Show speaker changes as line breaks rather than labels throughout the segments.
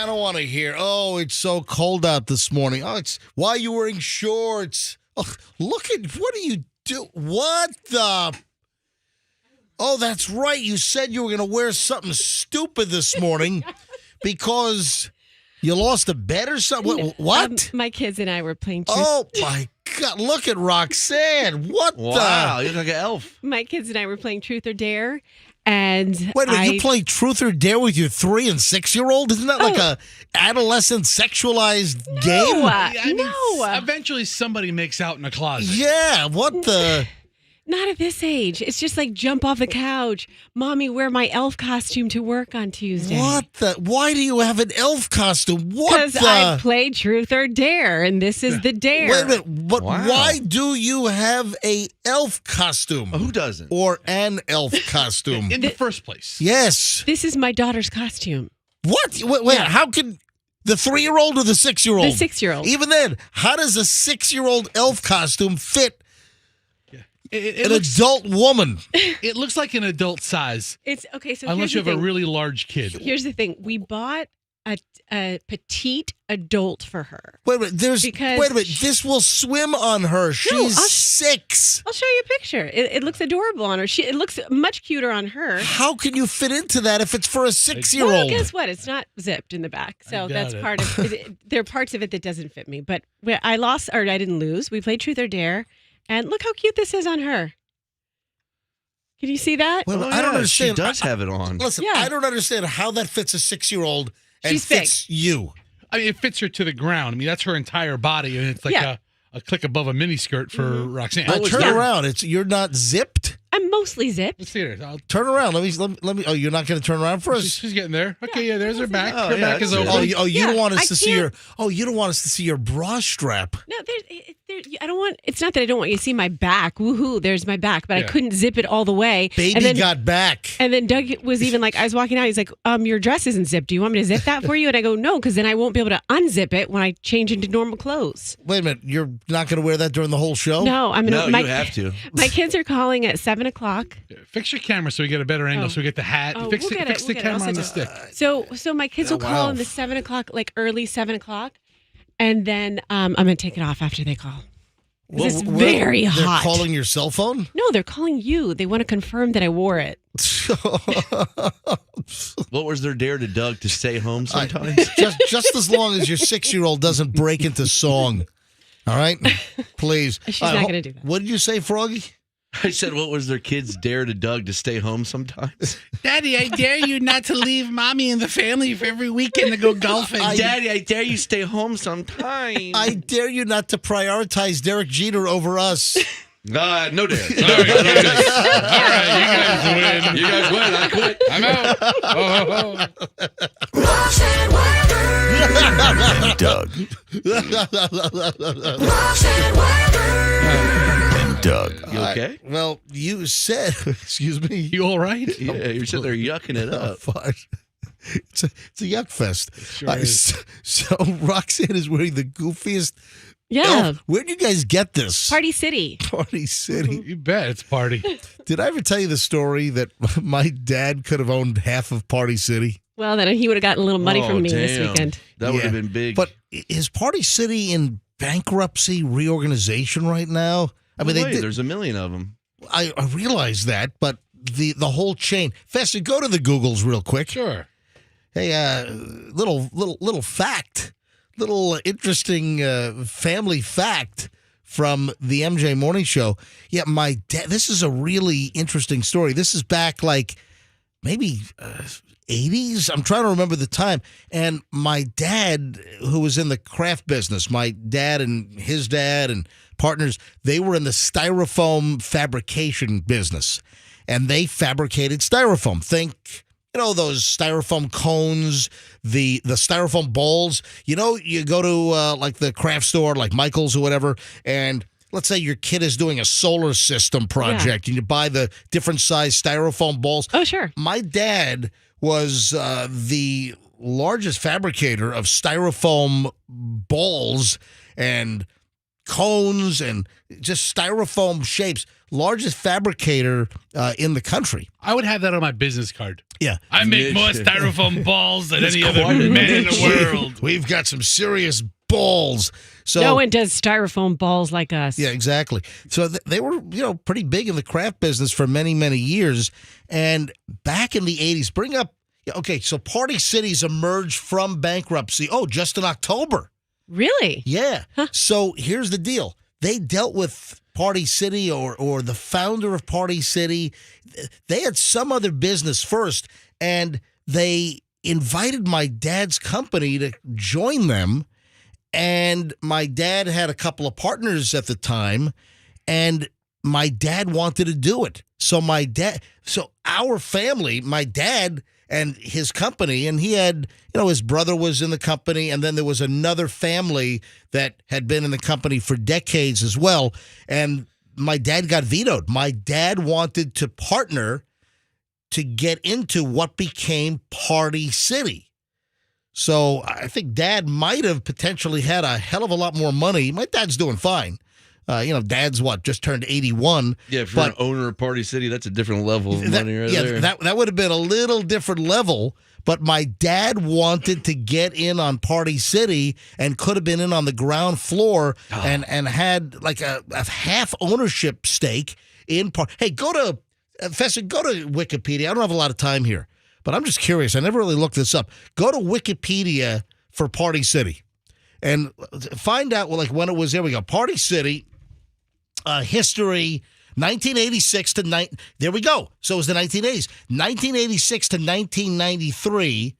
I don't want to hear, oh, it's so cold out this morning. Oh, it's why are you wearing shorts? Oh, look at, what do you do? What the? Oh, that's right. You said you were going to wear something stupid this morning because you lost a bet or something. What?
My kids and I were playing truth.
Oh, my God. Look at Roxanne. What
Wow, you look like an elf.
My kids and I were playing Truth or Dare. And
Wait a minute, you play Truth or Dare with your 3 and 6-year-old? Isn't that like a adolescent sexualized game?
No.
Eventually, somebody makes out in a closet.
Yeah, what the?
Not at this age. It's just like jump off the couch. Mommy, wear my elf costume to work on Tuesday.
What the? Why do you have an elf costume? What
Because
the?
I play Truth or Dare, and this is the dare.
Wait a minute, but why do you have a elf costume?
Who doesn't?
Or an elf costume?
In the first place.
Yes.
This is my daughter's costume.
What? Wait, how can the 3-year-old or the 6-year-old?
The 6-year-old.
Even then, how does a 6-year-old elf costume fit an adult woman?
It looks like an adult size.
It's okay. So
unless
here's
you have
the
a
thing.
really large kid.
Here's the thing: we bought a petite adult for her.
Wait a minute. This will swim on her. She's 6.
I'll show you a picture. It looks adorable on her. It looks much cuter on her.
How can you fit into that if it's for a 6-year-old?
Well, guess what? It's not zipped in the back, so that's
it.
part of it. There are parts of it that doesn't fit me. But I didn't lose. We played Truth or Dare, and look how cute this is on her. Can you see that?
Well, I don't understand.
She does have it on.
Listen,
Yeah.
I don't understand how that fits a 6-year-old and
She's
fits you.
I mean, it fits her to the ground. I mean, that's her entire body, and it's like a click above a miniskirt for Roxanne.
Turn around. You're not zipped.
I'm mostly zipped.
Let's see her.
Turn around. Let me. Oh, you're not going to turn around for us?
She's getting there. Okay, yeah, there's her back.
Oh,
her
yeah,
back is
that's
open.
it.
You don't want us
I
to see
can't-
you don't want us to see your bra strap.
No, I don't want. It's not that I don't want you to see my back. Woohoo! There's my back, but I couldn't zip it all the way.
Baby
and then,
got back.
And then Doug was even like, I was walking out. He's like, your dress isn't zipped. Do you want me to zip that for you? And I go, no, because then I won't be able to unzip it when I change into normal clothes.
Wait a minute. You're not going to wear that during the whole show?
No, I'm gonna.
No, you have to.
My kids are calling at 7:00.
Fix your camera so we get a better angle, so we get the hat.
Oh,
fix
we'll get it,
fix
we'll
the
get it. I'll
camera on
send
the
it.
stick.
So my kids will
Oh,
call
wow.
in the 7:00, like early 7:00, and then I'm gonna take it off after they call. This is very
they're
hot.
calling your cell phone?
No, they're calling you. They want to confirm that I wore it.
What was their dare to Doug to stay home sometimes?
just as long as your 6-year-old doesn't break into song. All right? Please.
She's not going to do that.
What did you say, Froggy?
I said, what was their kid's dare to Doug to stay home sometimes?
Daddy, I dare you not to leave Mommy and the family for every weekend to go golfing.
Daddy, I dare you stay home sometime.
I dare you not to prioritize Derek Jeter over us.
No dare.
Sorry, guys. All right, you guys win.
You guys win. I quit.
I'm out. Oh.
Roxanne Wilder.
Doug.
Roxanne Wilder.
Doug. You okay?
Well, you said, excuse me.
You all right?
Yeah, you're sitting there yucking it
Oh,
up.
fine. It's a yuck fest.
sure is.
So Roxanne is wearing the goofiest.
Yeah.
Where did you guys get this?
Party City.
Party City.
You bet it's party.
Did I ever tell you the story that my dad could have owned half of Party City?
Well, then he would have gotten a little money from me this
damn.
weekend.
That would have
Yeah.
been big.
But is Party City in bankruptcy reorganization right now? I mean,
there's a million of them.
I realize that, but the whole chain. Fester, go to the Googles real quick.
Sure.
Hey, little fact, little interesting family fact from the MJ Morning Show. Yeah, my dad. This is a really interesting story. This is back like maybe 80s. I'm trying to remember the time. And my dad, who was in the craft business, my dad and his dad and partners, they were in the styrofoam fabrication business, and they fabricated styrofoam. Think, those styrofoam cones, the styrofoam balls. You go to like the craft store, like Michael's or whatever, and let's say your kid is doing a solar system project, and you buy the different size styrofoam balls.
Oh, sure.
My dad was the largest fabricator of styrofoam balls and cones and just styrofoam shapes. Largest fabricator in the country.
I would have that on my business card.
Yeah.
I make more styrofoam balls than any other
quite a
man in the
niche.
world.
We've got some serious balls. So
No one does styrofoam balls like us.
yeah, exactly. So they were, pretty big in the craft business for many, many years. And back in the 80s, so Party City's emerged from bankruptcy. Oh, just in October.
Really?
Yeah. So here's the deal. They dealt with Party City or the founder of Party City. They had some other business first, and they invited my dad's company to join them. And my dad had a couple of partners at the time, and my dad wanted to do it. So our family, my dad and his company, and he had, his brother was in the company, and then there was another family that had been in the company for decades as well. And my dad got vetoed. My dad wanted to partner to get into what became Party City. So I think Dad might have potentially had a hell of a lot more money. My dad's doing fine. Dad's just turned 81.
Yeah, for an owner of Party City, that's a different level of money right there.
That would have been a little different level, but my dad wanted to get in on Party City and could have been in on the ground floor and had like a half ownership stake in Hey, Fester, go to Wikipedia. I don't have a lot of time here, but I'm just curious. I never really looked this up. Go to Wikipedia for Party City and find out when it was. There we go. Party City. History, 1986 to there we go. So it was the 1980s. 1986 to 1993,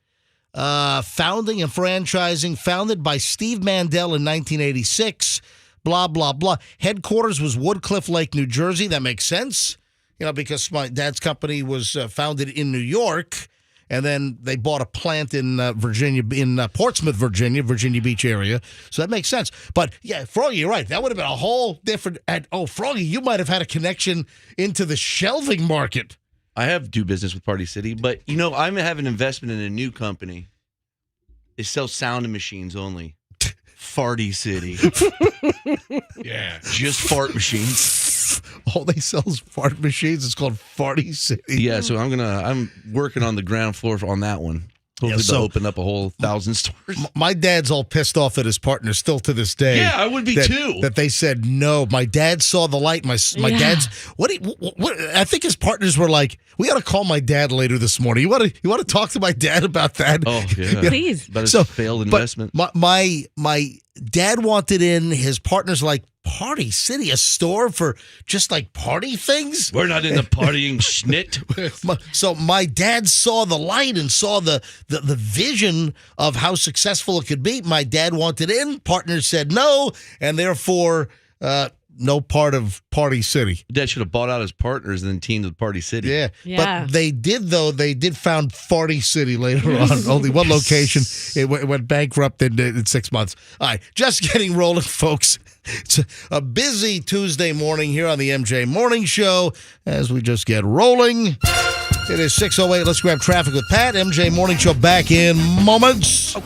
founding and franchising, founded by Steve Mandel in 1986, blah, blah, blah. Headquarters was Woodcliff Lake, New Jersey. That makes sense, because my dad's company was founded in New York. And then they bought a plant in Virginia, in Portsmouth, Virginia Beach area. So that makes sense. But yeah, Froggy, you're right. That would have been a whole different. Froggy, you might have had a connection into the shelving market.
I do business with Party City, but I have an investment in a new company. It sells sound machines only. Farty City.
Yeah.
Just fart machines.
All they sell is fart machines. It's called Farty City.
Yeah, so I'm working on the ground floor on that one. Hopefully they'll open up a whole 1,000 stores.
My dad's all pissed off at his partner still to this day.
Yeah, I would be too.
That they said no. My dad saw the light. My dad's what I think his partners were like, we got to call my dad later this morning. You want to talk to my dad about that?
Oh yeah,
please.
About his failed investment.
My dad wanted in. His partner's like, Party City, a store for just like party things?
We're not in the partying schnit.
So my dad saw the light and saw the vision of how successful it could be. My dad wanted in. Partners said no, and therefore no part of Party City.
Dad should have bought out his partners and then teamed with Party City.
Yeah.
Yeah.
But they did, though. They did found Farty City later on. Only one location. It went bankrupt in 6 months. All right. Just getting rolling, folks. It's a busy Tuesday morning here on the MJ Morning Show as we just get rolling. It is 6:08. Let's grab traffic with Pat. MJ Morning Show back in moments.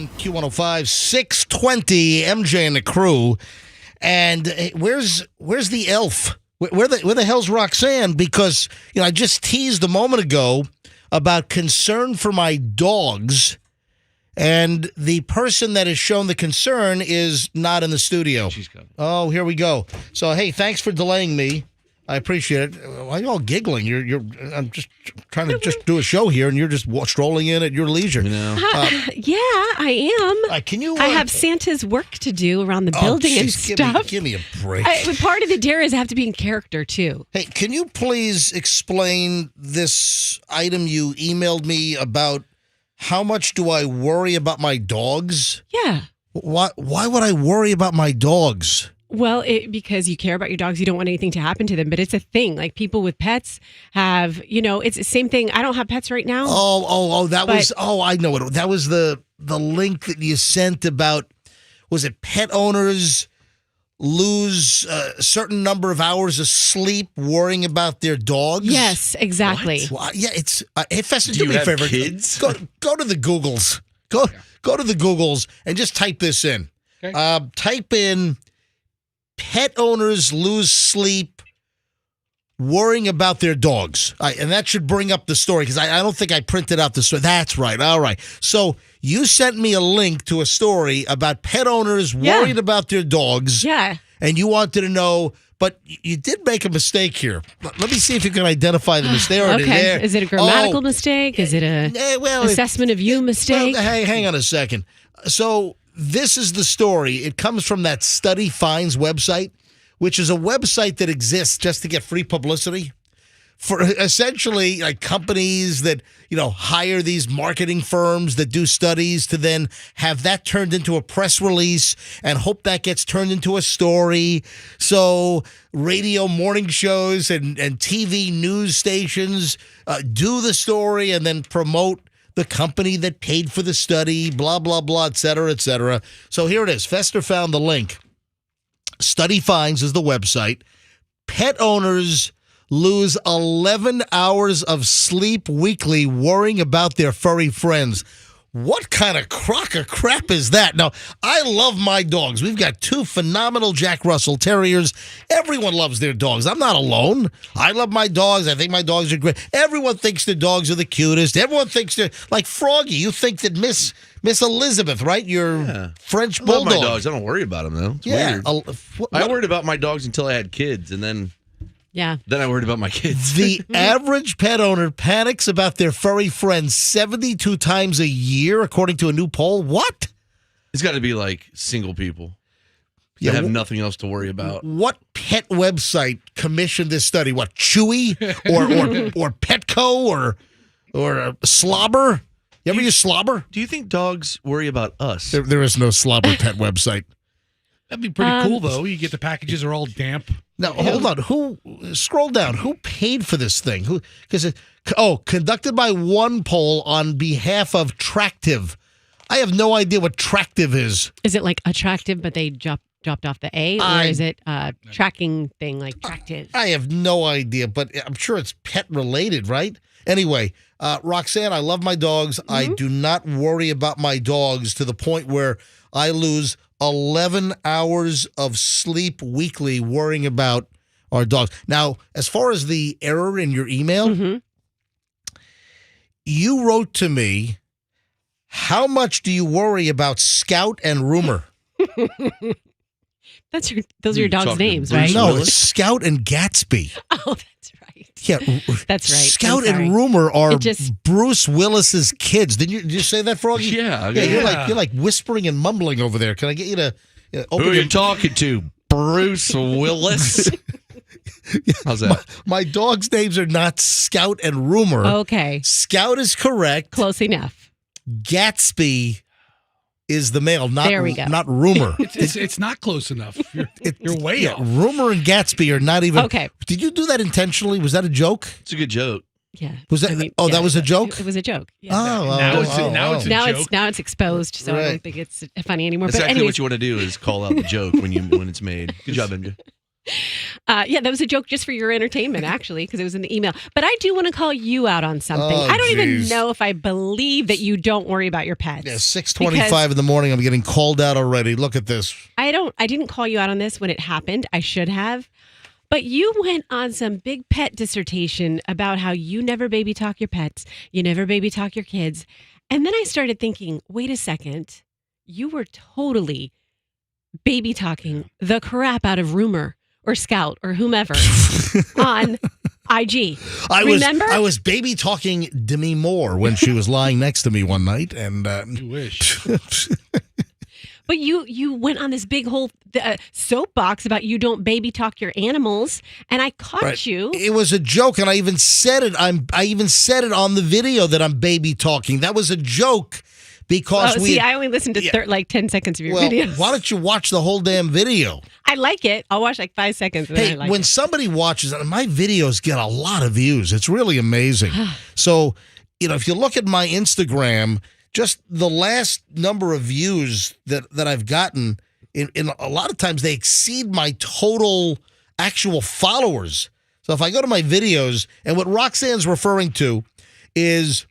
on Q105, 620, MJ and the crew. And where's the elf? Where the hell's Roxanne? Because, I just teased a moment ago about concern for my dogs. And the person that has shown the concern is not in the studio.
She's coming.
Oh, here we go. So, hey, thanks for delaying me. I appreciate it. Why are you all giggling? I'm just trying to just do a show here, and you're just strolling in at your leisure.
Yeah, I am.
Can you?
I have Santa's work to do around the building and stuff.
Give me a break.
Part of the dare is I have to be in character, too.
Hey, can you please explain this item you emailed me about? How much do I worry about my dogs?
Yeah.
Why would I worry about my dogs?
Well, because you care about your dogs, you don't want anything to happen to them, but it's a thing. Like people with pets have, it's the same thing. I don't have pets right now.
I know it. That was the link that you sent about, was it pet owners lose a certain number of hours of sleep worrying about their dogs?
Yes, exactly.
Well, yeah, it's, hey, Festa,
Do
me
you
a favor.
have kids?
Go to the Googles. Go to the Googles and just type this in.
Okay.
Type in pet owners lose sleep worrying about their dogs. And that should bring up the story because I don't think I printed out the story. That's right. All right. So you sent me a link to a story about pet owners worried about their dogs.
Yeah.
And you wanted to know, but you did make a mistake here. Let me see if you can identify the mistake.
Okay. Is it a grammatical mistake? Is it a assessment of you mistake?
Well, hey, hang on a second. So this is the story. It comes from that Study Finds website, which is a website that exists just to get free publicity for essentially like companies that, hire these marketing firms that do studies to then have that turned into a press release and hope that gets turned into a story. So radio morning shows and TV news stations do the story and then promote the company that paid for the study, blah, blah, blah, et cetera, et cetera. So here it is. Fester found the link. Study Finds is the website. Pet owners lose 11 hours of sleep weekly worrying about their furry friends. What kind of crock of crap is that? Now, I love my dogs. We've got 2 phenomenal Jack Russell Terriers. Everyone loves their dogs. I'm not alone. I love my dogs. I think my dogs are great. Everyone thinks their dogs are the cutest. Everyone thinks they're like Froggy. You think that Miss Elizabeth, right? Your French
I love
bulldog.
my dogs. I don't worry about them, though. It's weird. I worried about my dogs until I had kids, and then I worried about my kids.
The average pet owner panics about their furry friends 72 times a year, according to a new poll. What?
It's got to be like single people that have nothing else to worry about.
What pet website commissioned this study? What, Chewy or Petco or Slobber? You ever use Slobber?
Do you think dogs worry about us?
There is no Slobber pet website.
That'd be pretty cool, though. You get the packages are all damp.
Now, hold on. Scroll down. Who paid for this thing? Conducted by one poll on behalf of Tractive. I have no idea what Tractive is.
Is it like attractive, but they dropped off the A, or is it a tracking thing like Tractive?
I have no idea, but I'm sure it's pet related, right? Anyway, Roxanne, I love my dogs. Mm-hmm. I do not worry about my dogs to the point where I lose 11 hours of sleep weekly worrying about our dogs. Now, as far as the error in your email, you wrote to me, how much do you worry about Scout and Rumor?
Those are your dogs' names,
Bruce
right?
No,
Willis?
it's Scout and Gatsby.
Oh, that's right.
Yeah,
That's right.
Scout
I'm sorry.
and Rumor are
It just-
Bruce Willis's kids. Did you say that, Froggy?
Yeah.
You're like whispering and mumbling over there. Can I get you to open
Who are
your
you talking to? Bruce Willis? How's that?
My dogs' names are not Scout and Rumor.
Okay.
Scout is correct.
Close enough.
Gatsby is the male, not
There we go.
not Rumor.
It's not close enough. You're way off.
Rumor and Gatsby are not even.
Okay.
Did you do that intentionally? Was that a joke?
It's a good joke.
Yeah.
Was that? That was a joke.
It was a joke. Yeah.
Oh,
Now it's a joke.
Now it's exposed, so I
Right.
don't think it's funny anymore.
That's
but
exactly
anyways,
what you want to do is call out the joke when it's made. Good job, MJ.
Yeah, that was a joke just for your entertainment, actually, because it was in the email. But I do want to call you out on something.
Oh,
I don't even
geez.
know if I believe that you don't worry about your pets.
Yeah, 6:25 in the morning. I'm getting called out already. Look at this.
I didn't call you out on this when it happened. I should have. But you went on some big pet dissertation about how you never baby talk your pets. You never baby talk your kids. And then I started thinking, wait a second. You were totally baby talking the crap out of Rumor or Scout or whomever on IG. Remember?
I was baby talking Demi Moore when she was lying next to me one night, and
You wish.
But you went on this big whole soapbox about you don't baby talk your animals, and I caught
Right.
you.
It was a joke, and I even said it. I even said it on the video that I'm baby talking. That was a joke because
I only listened to 10 seconds of your
well,
videos.
why don't you watch the whole damn video?
I like it. I'll watch like 5 seconds. And then
Hey,
I like
when
it.
somebody watches it, my videos get a lot of views. It's really amazing. So, if you look at my Instagram, just the last number of views that I've gotten, in a lot of times they exceed my total actual followers. So if I go to my videos, and what Roxanne's referring to is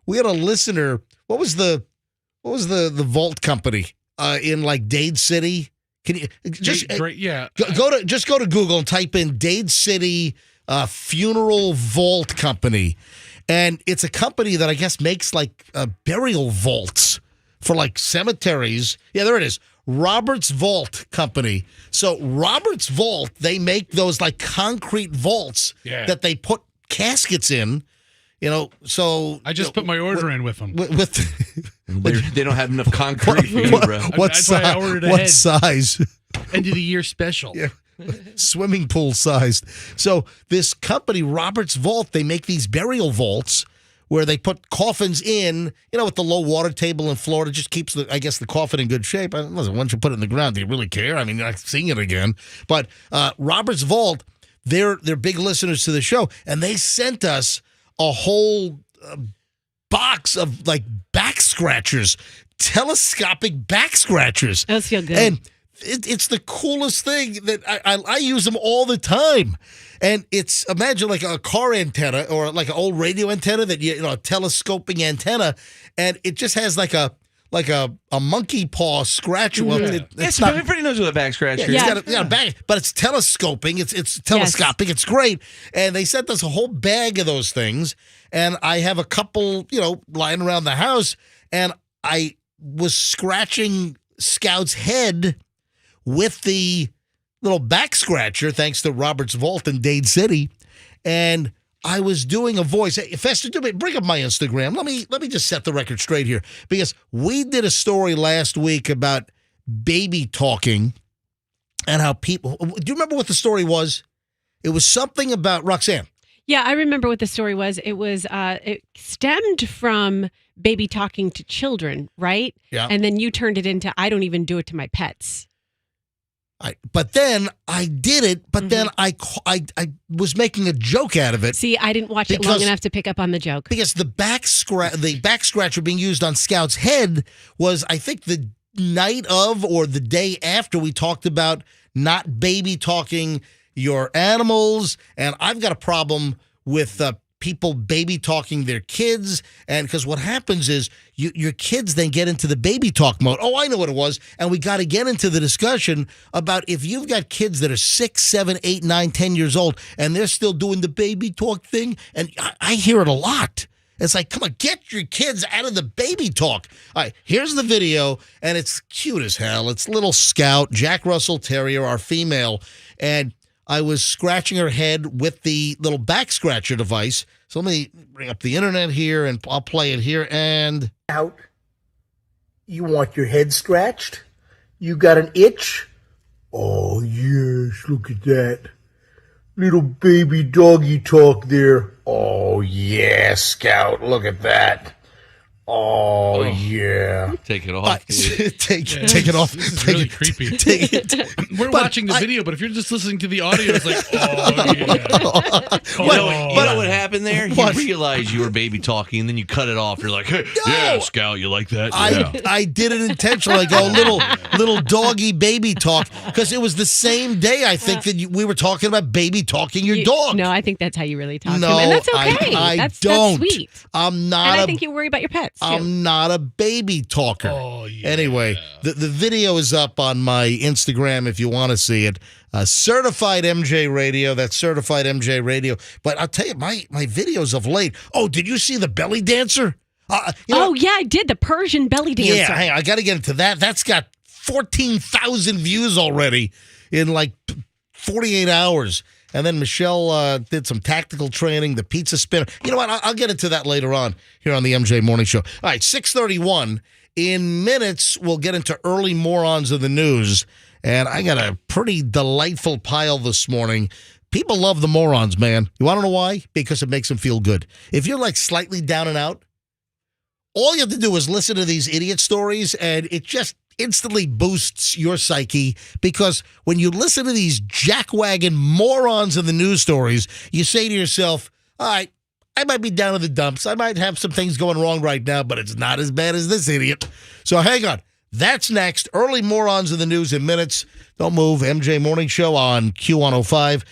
we had a listener. What was the vault company in like Dade City? Can you just
Yeah.
go to Google and type in Dade City Funeral Vault Company, and it's a company that I guess makes like burial vaults for like cemeteries. Yeah, there it is. Roberts Vault Company. So Roberts Vault, they make those like concrete vaults that they put caskets in. So
I just put my order in with them.
They don't have enough concrete for you, bro.
That's why I ordered ahead.
What size?
End of the year special.
Yeah. Swimming pool sized. So this company, Roberts Vault, they make these burial vaults where they put coffins in, with the low water table in Florida, just keeps the coffin in good shape. Listen, once you put it in the ground, do you really care? I mean, you're not seeing it again. But Roberts Vault, they're big listeners to the show, and they sent us a whole box of like back scratchers, telescopic back scratchers.
Those feel good.
And it's the coolest thing that I use them all the time. And imagine like a car antenna or like an old radio antenna that a telescoping antenna, and it just has like a monkey paw scratch. Well, it's not.
Everybody knows what a back scratcher is.
Yeah.
It's got a bag, but it's telescoping. It's telescopic. It's great. And they sent us a whole bag of those things. And I have a couple, lying around the house. And I was scratching Scout's head with the little back scratcher, thanks to Robert's Vault in Dade City. And I was doing a voice. Hey, Fester, bring up my Instagram. Let me just set the record straight here, because we did a story last week about baby talking and how people. Do you remember what the story was? It was something about Roxanne.
Yeah, I remember what the story was. It was it stemmed from baby talking to children, right?
Yeah.
And then you turned it into I don't even do it to my pets.
But then I did it. But then I was making a joke out of it.
See, I didn't watch it long enough to pick up on the joke.
Because the back scratcher being used on Scout's head was, I think, the night of or the day after we talked about not baby talking your animals. And I've got a problem with people baby talking their kids. And because what happens is your kids then get into the baby talk mode. Oh, I know what it was. And we got to get into the discussion about if you've got kids that are 6, 7, 8, 9, 10 years old and they're still doing the baby talk thing. And I hear it a lot. It's like, come on, get your kids out of the baby talk. All right, here's the video, and it's cute as hell. It's little Scout, Jack Russell Terrier, our female, and I was scratching her head with the little back scratcher device. So let me bring up the internet here, and I'll play it here. And
Out. You want your head scratched? You got an itch? Oh, yes, look at that. Little baby doggy talk there. Oh, yeah, Scout, look at that. Oh, yeah.
Take it off. Dude.
take it off.
This is really creepy.
Take it.
We're watching the video, but if you're just listening to the audio, it's like, oh, yeah.
You know what happened there?
What?
You realized you were baby talking, and then you cut it off. You're like, hey,
No.
yeah, Scout, you like that? Yeah.
I did it intentionally. I go little doggy baby talk because it was the same day I think that we were talking about baby talking your dog.
No, I think that's how you really talk to
No,
him. And that's okay.
I
that's
don't.
That's sweet.
I'm not.
And I think you worry about your pets, too.
I'm not a baby talker.
Oh, yeah.
Anyway, the video is up on my Instagram if you want to see it. Certified MJ Radio. That's Certified MJ Radio. But I'll tell you, my videos of late. Oh, did you see the belly dancer?
Yeah, I did. The Persian belly dancer.
Yeah, hey, I got to get into that. That's got 14,000 views already in like 48 hours. And then Michelle did some tactical training, the pizza spinner. You know what? I'll get into that later on here on the MJ Morning Show. All right, 6:31. In minutes, we'll get into early morons of the news. And I got a pretty delightful pile this morning. People love the morons, man. You want to know why? Because it makes them feel good. If you're like slightly down and out, all you have to do is listen to these idiot stories, and it just instantly boosts your psyche, because when you listen to these jackwagon morons in the news stories, you say to yourself, all right, I might be down in the dumps. I might have some things going wrong right now, but it's not as bad as this idiot. So hang on. That's next. Early morons in the news in minutes. Don't move. MJ Morning Show on Q105.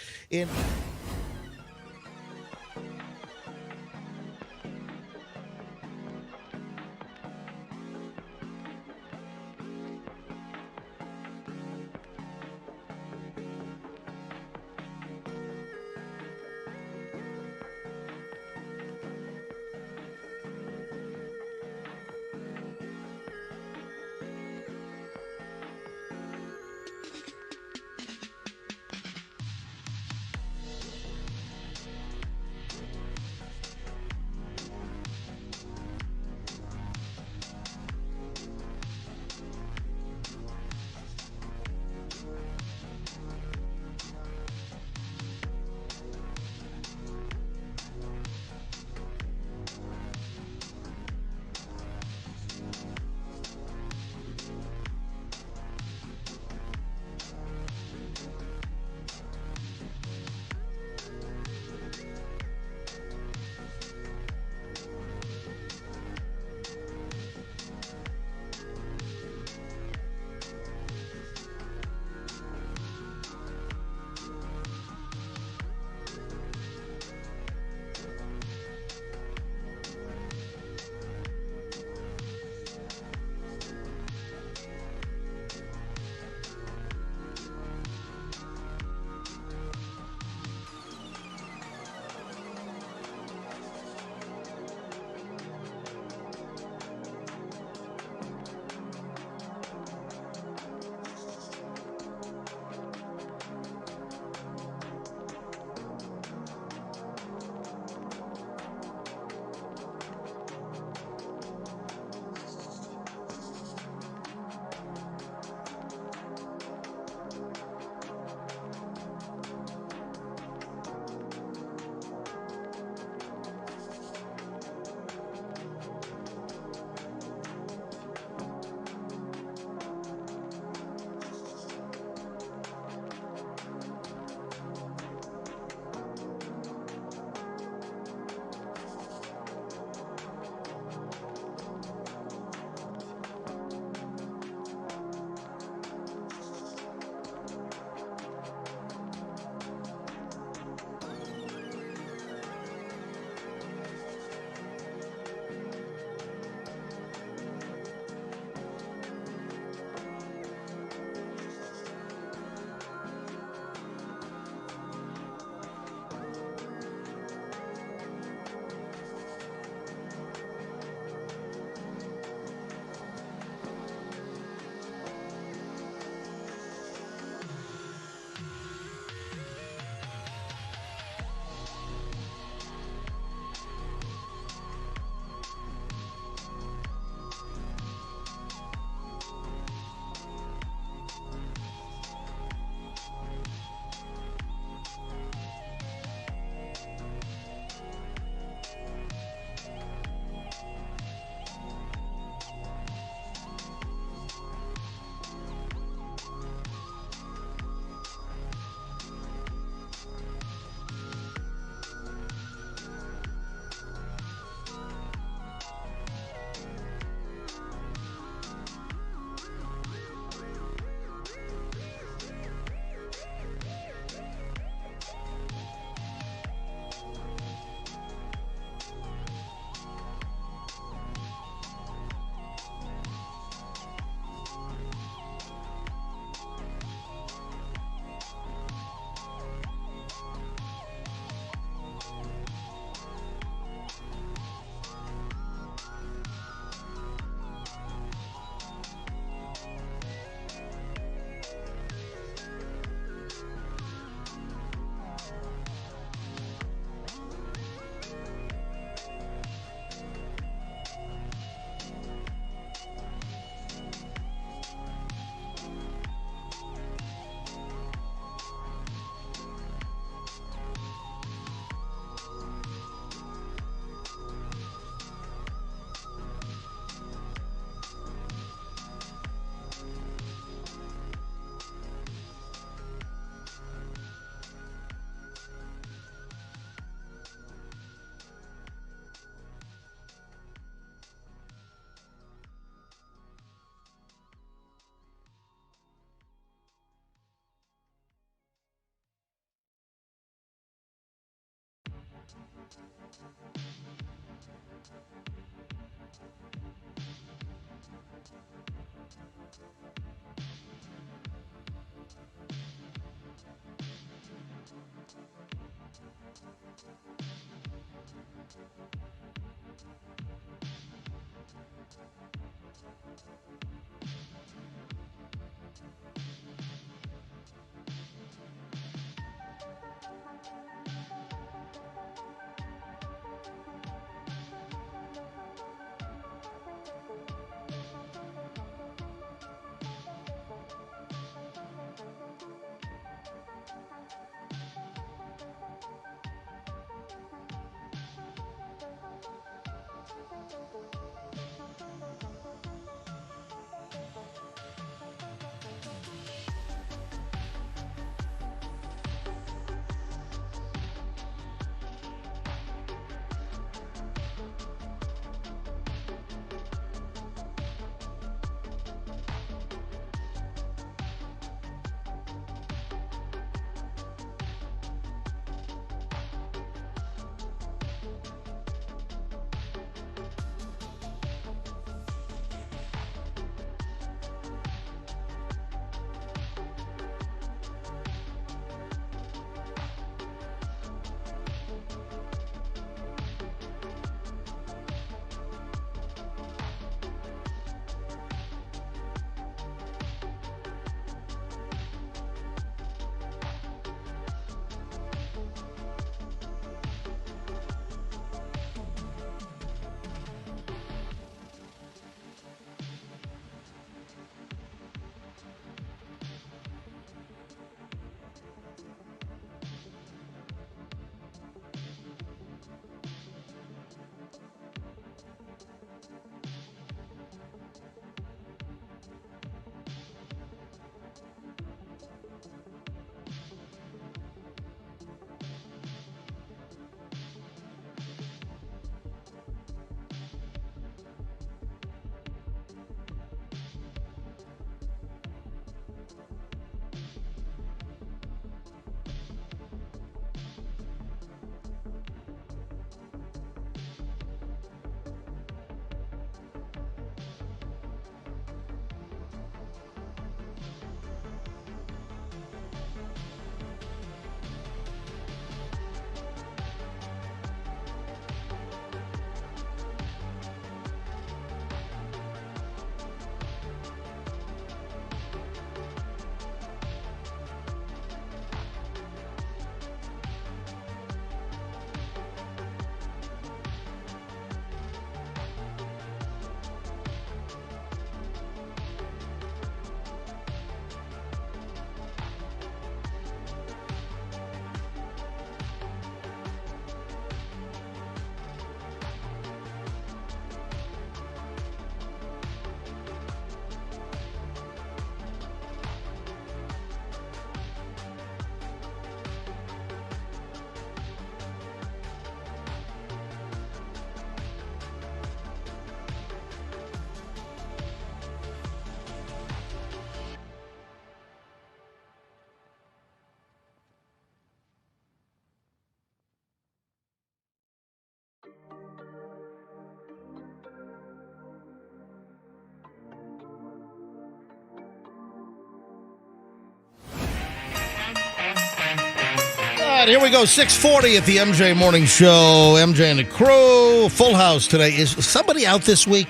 right, here we go. 6:40 at the MJ Morning Show. MJ and the crew. Full house today. Is somebody out this week?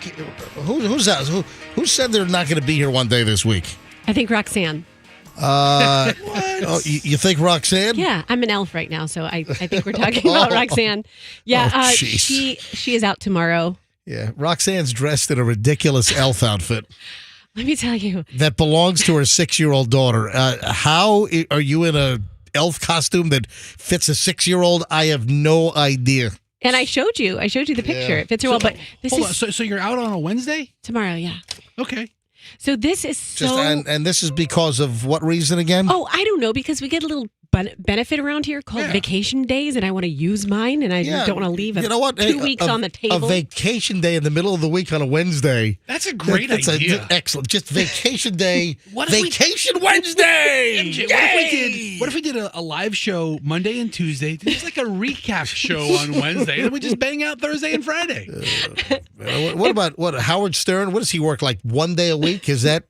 Who's out? Who said they're not going to be here one day this week?
I think Roxanne.
What? Oh, you think Roxanne?
Yeah, I'm an elf right now, so I think we're talking about Roxanne. Yeah,
Oh, jeez.
she is out tomorrow.
Yeah, Roxanne's dressed in a ridiculous elf outfit
Let me tell you.
that belongs to her 6-year-old daughter. How are you in a elf costume that fits a 6-year-old? I have no idea.
And I showed you the picture.
Yeah.
It fits her well, but this
Hold
is
on. So you're out on a Wednesday?
tomorrow, yeah.
Okay.
So this is so...
And this is because of what reason again?
Oh, I don't know, because we get a little benefit around here called vacation days, and I want to use mine, and I don't want to leave
you know what?
2 weeks on the table.
A vacation day in the middle of the week on a Wednesday.
That's a great
That's
idea.
Excellent. Just vacation day.
What if we-
vacation Wednesday.
MJ,
Yay!
what if we did a live show Monday and Tuesday, just like a recap show on Wednesday, and then we just bang out Thursday and Friday?
What about Howard Stern? What does he work like one day a week? Is that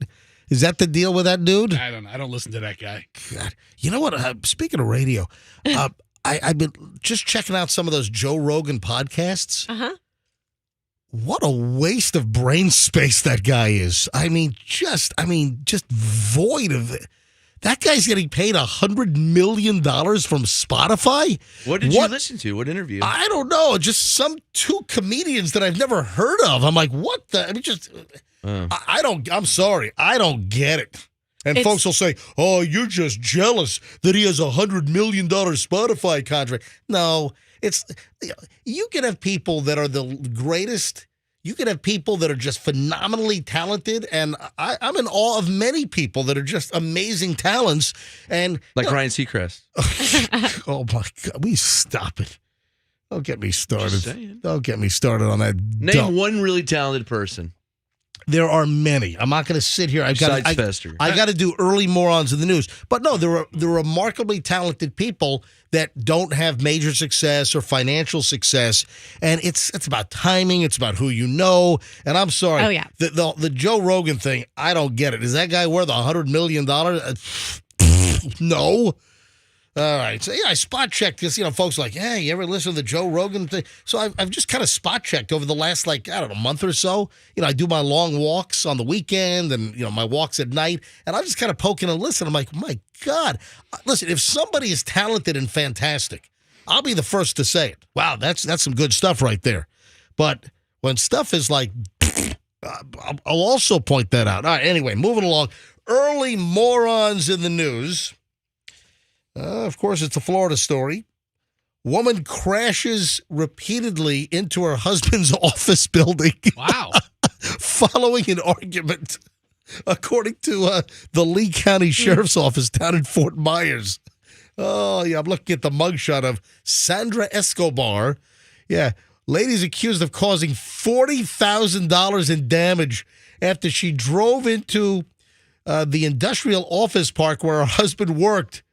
Is that the deal with that dude?
I don't know. I don't listen to that guy.
God. You know what? Speaking of radio, I've been just checking out some of those Joe Rogan podcasts.
Uh-huh.
What a waste of brain space that guy is. Just void of it. That guy's getting paid $100 million from Spotify.
What did you listen to? What interview?
I don't know. Just some two comedians that I've never heard of. I'm like, what the? I'm sorry. I don't get it. And folks will say, oh, you're just jealous that he has $100 million Spotify contract. No, you can have people that are the greatest. You can have people that are just phenomenally talented, and I'm in awe of many people that are just amazing talents. And
like Ryan Seacrest.
Oh my God, we stop it! Don't get me started.
Just saying.
Don't get me started on that.
Name one really talented person.
There are many. I'm not going to sit here. I got to do early morons in the news. But no, there are remarkably talented people that don't have major success or financial success, and it's about timing. It's about who you know. And I'm sorry.
Oh yeah.
The Joe Rogan thing. I don't get it. Is that guy worth $100 million? No. All right. So, I spot checked this. Folks are like, hey, you ever listen to the Joe Rogan thing? So I've just kind of spot checked over the last, month or so. I do my long walks on the weekend and, my walks at night. And I'm just kind of poking and listening. I'm like, my God. Listen, if somebody is talented and fantastic, I'll be the first to say it. Wow, that's some good stuff right there. But when stuff is like, I'll also point that out. All right, anyway, moving along. Early morons in the news. Of course, it's a Florida story. Woman crashes repeatedly into her husband's office building.
Wow.
Following an argument, according to the Lee County Sheriff's Office down in Fort Myers. Oh, yeah, I'm looking at the mugshot of Sandra Escobar. Yeah, lady's accused of causing $40,000 in damage after she drove into the industrial office park where her husband worked.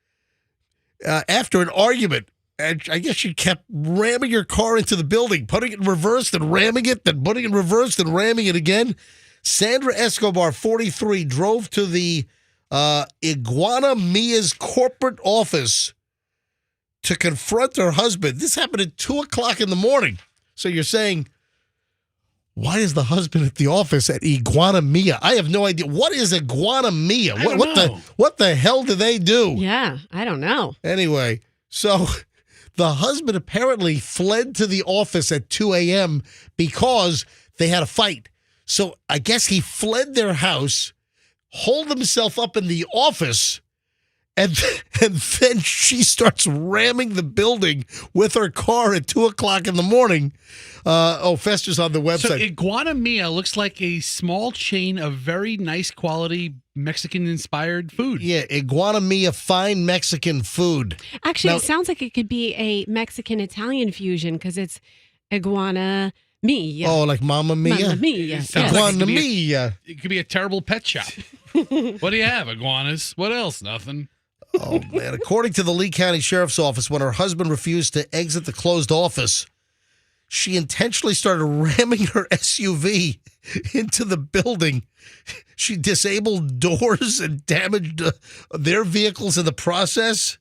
After an argument, and I guess she kept ramming her car into the building, putting it in reverse, then ramming it, then putting it in reverse, then ramming it again. Sandra Escobar, 43, drove to the Iguana Mia's corporate office to confront her husband. This happened at 2 o'clock in the morning. So you're saying, why is the husband at the office at Iguana Mia? I have no idea. What is Iguana Mia? What the hell do they do?
Yeah, I don't know.
Anyway, so the husband apparently fled to the office at 2 a.m. because they had a fight. So I guess he fled their house, holed himself up in the office, and then she starts ramming the building with her car at 2 o'clock in the morning. Fester's on the website.
So Iguana Mia looks like a small chain of very nice quality Mexican-inspired food.
Yeah, Iguana Mia, fine Mexican food.
Actually,
Now-
it sounds like it could be a Mexican-Italian fusion because it's Iguana Mia.
Oh, like Mamma Mia?
Mamma Mia.
It sounds
yes.
like
Iguana Mia.
It could be a terrible pet shop. What do you have, iguanas? What else? Nothing.
Oh, man. According to the Lee County Sheriff's Office, when her husband refused to exit the closed office, she intentionally started ramming her SUV into the building. She disabled doors and damaged their vehicles in the process.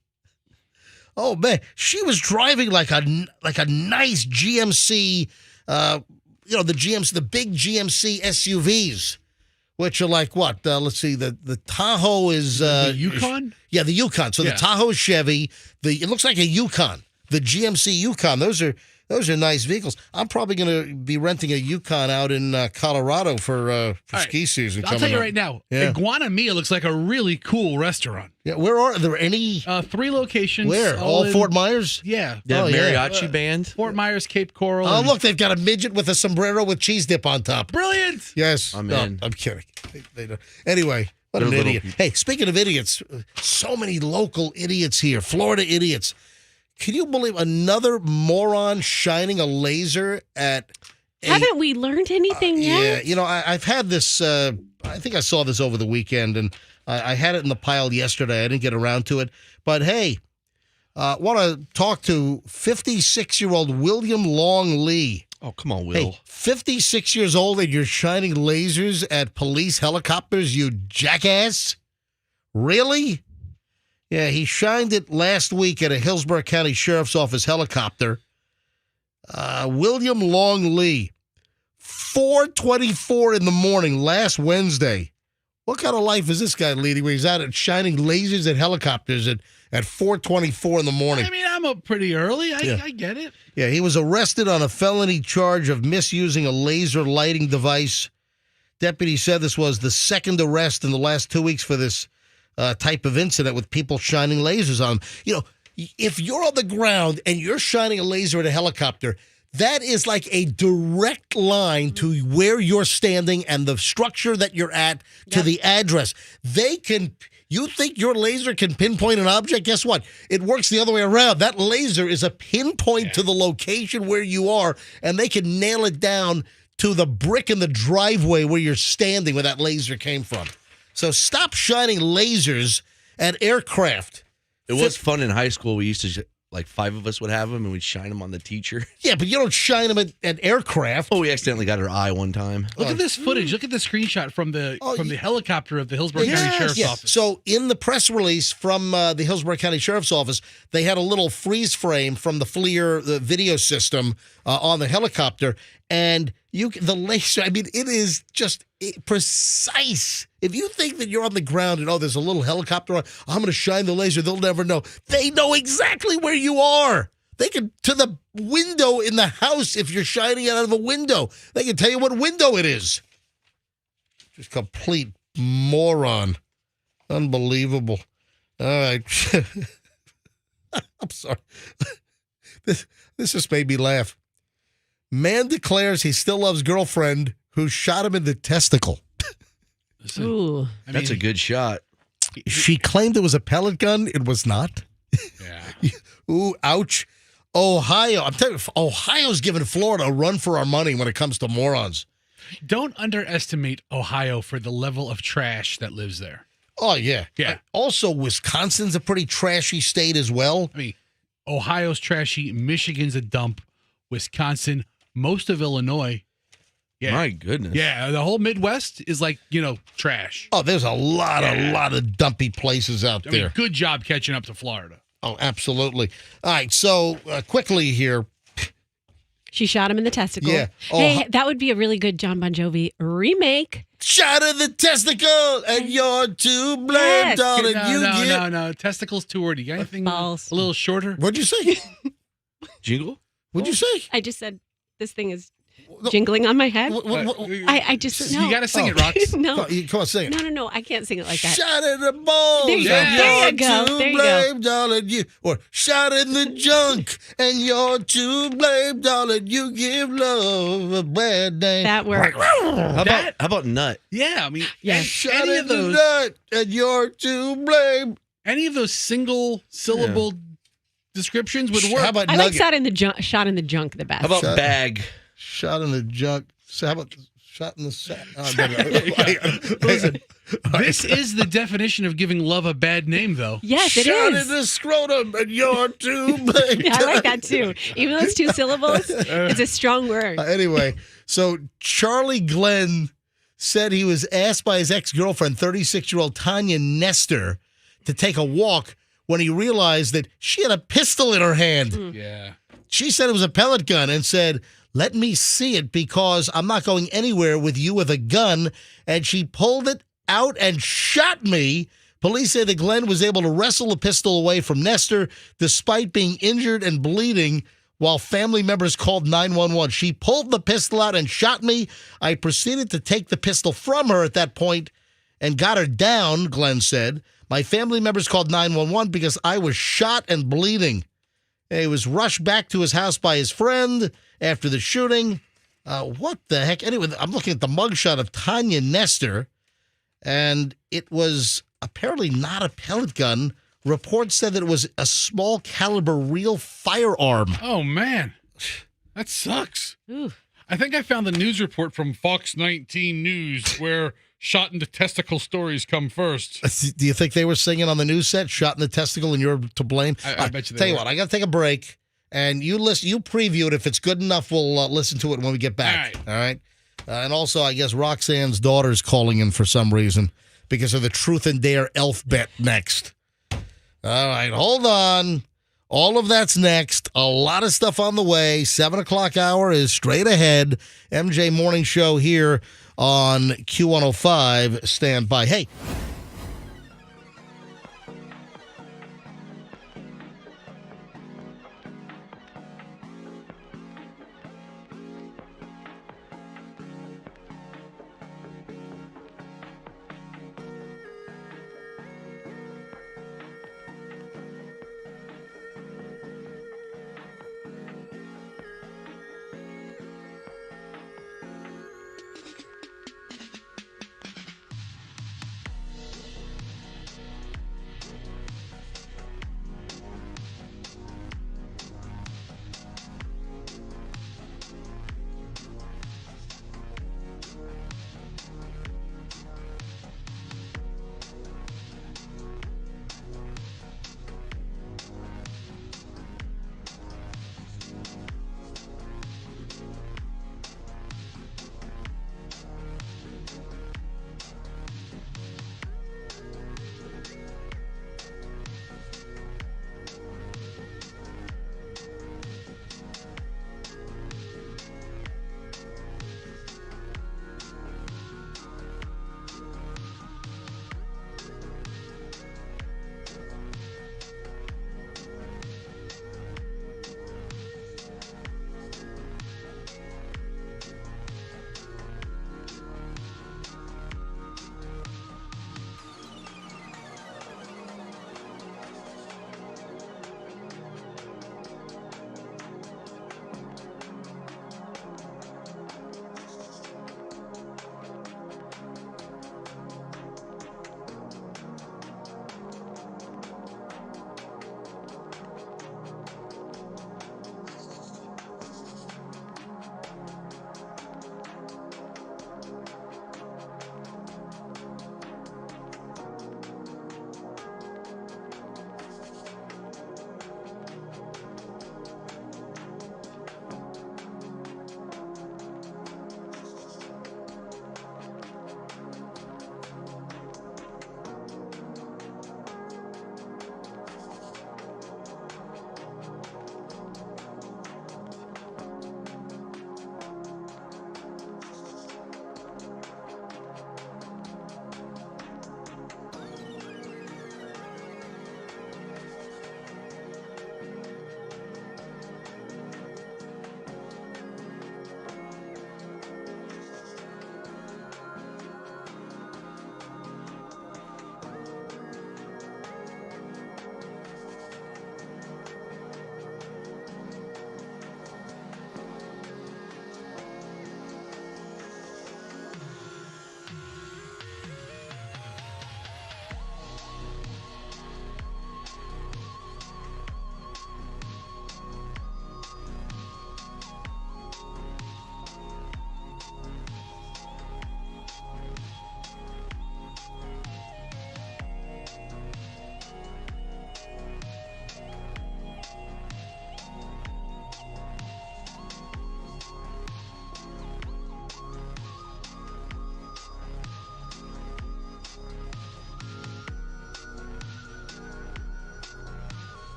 Oh, man. She was driving like a nice GMC, the big GMC SUVs. Which are like what? Let's see. The Tahoe is
The Yukon?
Yeah, the Yukon. So the Tahoe is Chevy. It looks like a Yukon. The GMC Yukon. Those are nice vehicles. I'm probably going to be renting a Yukon out in Colorado for ski season.
I'll tell you right now.
Yeah.
Iguana Mia looks like a really cool restaurant.
Yeah, where are there any?
3 locations.
Where? All
in-
Fort Myers?
Yeah.
Yeah,
Oh, yeah.
mariachi band.
Fort Myers, Cape Coral.
Oh,
and-
look, they've got a midget with a sombrero with cheese dip on top.
Brilliant.
Yes.
I'm
No,
in.
I'm kidding. They don't. Anyway, what
They're
an
little
idiot.
people.
Hey, speaking of idiots, so many local idiots here, Florida idiots. Can you believe another moron shining a laser at
Haven't we learned anything yet?
Yeah, I've had this, I think I saw this over the weekend, and I had it in the pile yesterday. I didn't get around to it. But hey, want to talk to 56-year-old William Long Lee.
Oh, come on, Will.
Hey, 56 years old and you're shining lasers at police helicopters, you jackass? Really? Yeah, he shined it last week at a Hillsborough County Sheriff's Office helicopter. William Long Lee, 4:24 in the morning last Wednesday. What kind of life is this guy leading where he's out at shining lasers at helicopters at 4:24 in the morning?
I mean, I'm up pretty early. I get it.
Yeah, he was arrested on a felony charge of misusing a laser lighting device. Deputies said this was the second arrest in the last 2 weeks for this type of incident with people shining lasers on them. You know, if you're on the ground and you're shining a laser at a helicopter, that is like a direct line to where you're standing and the structure that you're at to the address. You think your laser can pinpoint an object? Guess what? It works the other way around. That laser is a pinpoint to the location where you are, and they can nail it down to the brick in the driveway where you're standing where that laser came from. So stop shining lasers at aircraft.
It was fun in high school. We used to, like, 5 of us would have them, and we'd shine them on the teacher.
Yeah, but you don't shine them at aircraft.
Oh, we accidentally got her eye one time.
Look at this footage. Look at the screenshot from the helicopter of the Hillsborough County Sheriff's Office.
So in the press release from the Hillsborough County Sheriff's Office, they had a little freeze frame from the FLIR the video system on the helicopter, and the laser, I mean, it is just precise. If you think that you're on the ground and, there's a little helicopter on, I'm going to shine the laser, they'll never know. They know exactly where you are. They can, to the window in the house, if you're shining it out of a window, they can tell you what window it is. Just complete moron. Unbelievable. All right. I'm sorry. This just made me laugh. Man declares he still loves girlfriend who shot him in the testicle.
Ooh.
That's a good shot.
She claimed it was a pellet gun. It was not.
Yeah.
Ooh, ouch. Ohio. I'm telling you, Ohio's giving Florida a run for our money when it comes to morons.
Don't underestimate Ohio for the level of trash that lives there.
Oh, yeah.
Yeah.
Also, Wisconsin's a pretty trashy state as well.
I mean, Ohio's trashy. Michigan's a dump. Wisconsin, most of Illinois. Yeah.
My goodness.
Yeah, the whole Midwest is like, trash.
Oh, there's a lot of dumpy places out
I mean,
there.
good job catching up to Florida.
Oh, absolutely. All right, so quickly here.
She shot him in the testicle.
Yeah.
Hey, that would be a really good John Bon Jovi remake.
Shot in the testicle, and you're to blame,
Yes.
darling.
No. Testicles too wordy. You got anything
False.
a little shorter?
What'd you say?
Jingle?
What'd you say?
I just said this thing is jingling on my head. I just no.
You got to sing it, Rox.
No.
Come on, sing it.
No. I can't sing it like that.
Shot in the balls.
There you go.
and
There you
you're
go.
to
There you
blame, darling. Or shot in the junk, and you're to blame, darling. You give love a bad name.
That works.
How about nut?
Yeah, I mean,
Yeah.
Shot
any
in
of
the
those,
nut, and you're to blame.
any of those single syllable descriptions would work.
How about
I like
nugget?
shot in the junk the best.
How about
Shut-
bag?
Shot in the junk. So how about shot in the sack?
Listen, this is the definition of giving love a bad name, though.
Yes, it
Shot
is.
in the scrotum, and you're to blame.
Yeah, I like that too. Even though it's 2 syllables, it's a strong word.
Anyway, so Charlie Glenn said he was asked by his ex-girlfriend, 36-year-old Tanya Nestor, to take a walk when he realized that she had a pistol in her hand.
Yeah.
She said it was a pellet gun and said, "Let me see it because I'm not going anywhere with you with a gun." And she pulled it out and shot me. Police say that Glenn was able to wrestle the pistol away from Nestor despite being injured and bleeding while family members called 911. She pulled the pistol out and shot me. I proceeded to take the pistol from her at that point and got her down, Glenn said. My family members called 911 because I was shot and bleeding. He was rushed back to his house by his friend after the shooting. What the heck? Anyway, I'm looking at the mugshot of Tanya Nestor, and it was apparently not a pellet gun. Reports said that it was a small caliber real firearm.
Oh, man. That sucks.
Ooh.
I think I found the news report from Fox 19 News where shot in the testicle stories come first.
Do you think they were singing on the news set, shot in the testicle and you're to blame?
I bet you they
Tell you
were.
what, I got to take a break, and you preview it. If it's good enough, we'll listen to it when we get back. All right. And also, I guess Roxanne's daughter's calling in for some reason because of the Truth and Dare elf bet next. All right, hold on. All of that's next. A lot of stuff on the way. 7 o'clock hour is straight ahead. MJ Morning Show here on Q105. Stand by. Hey.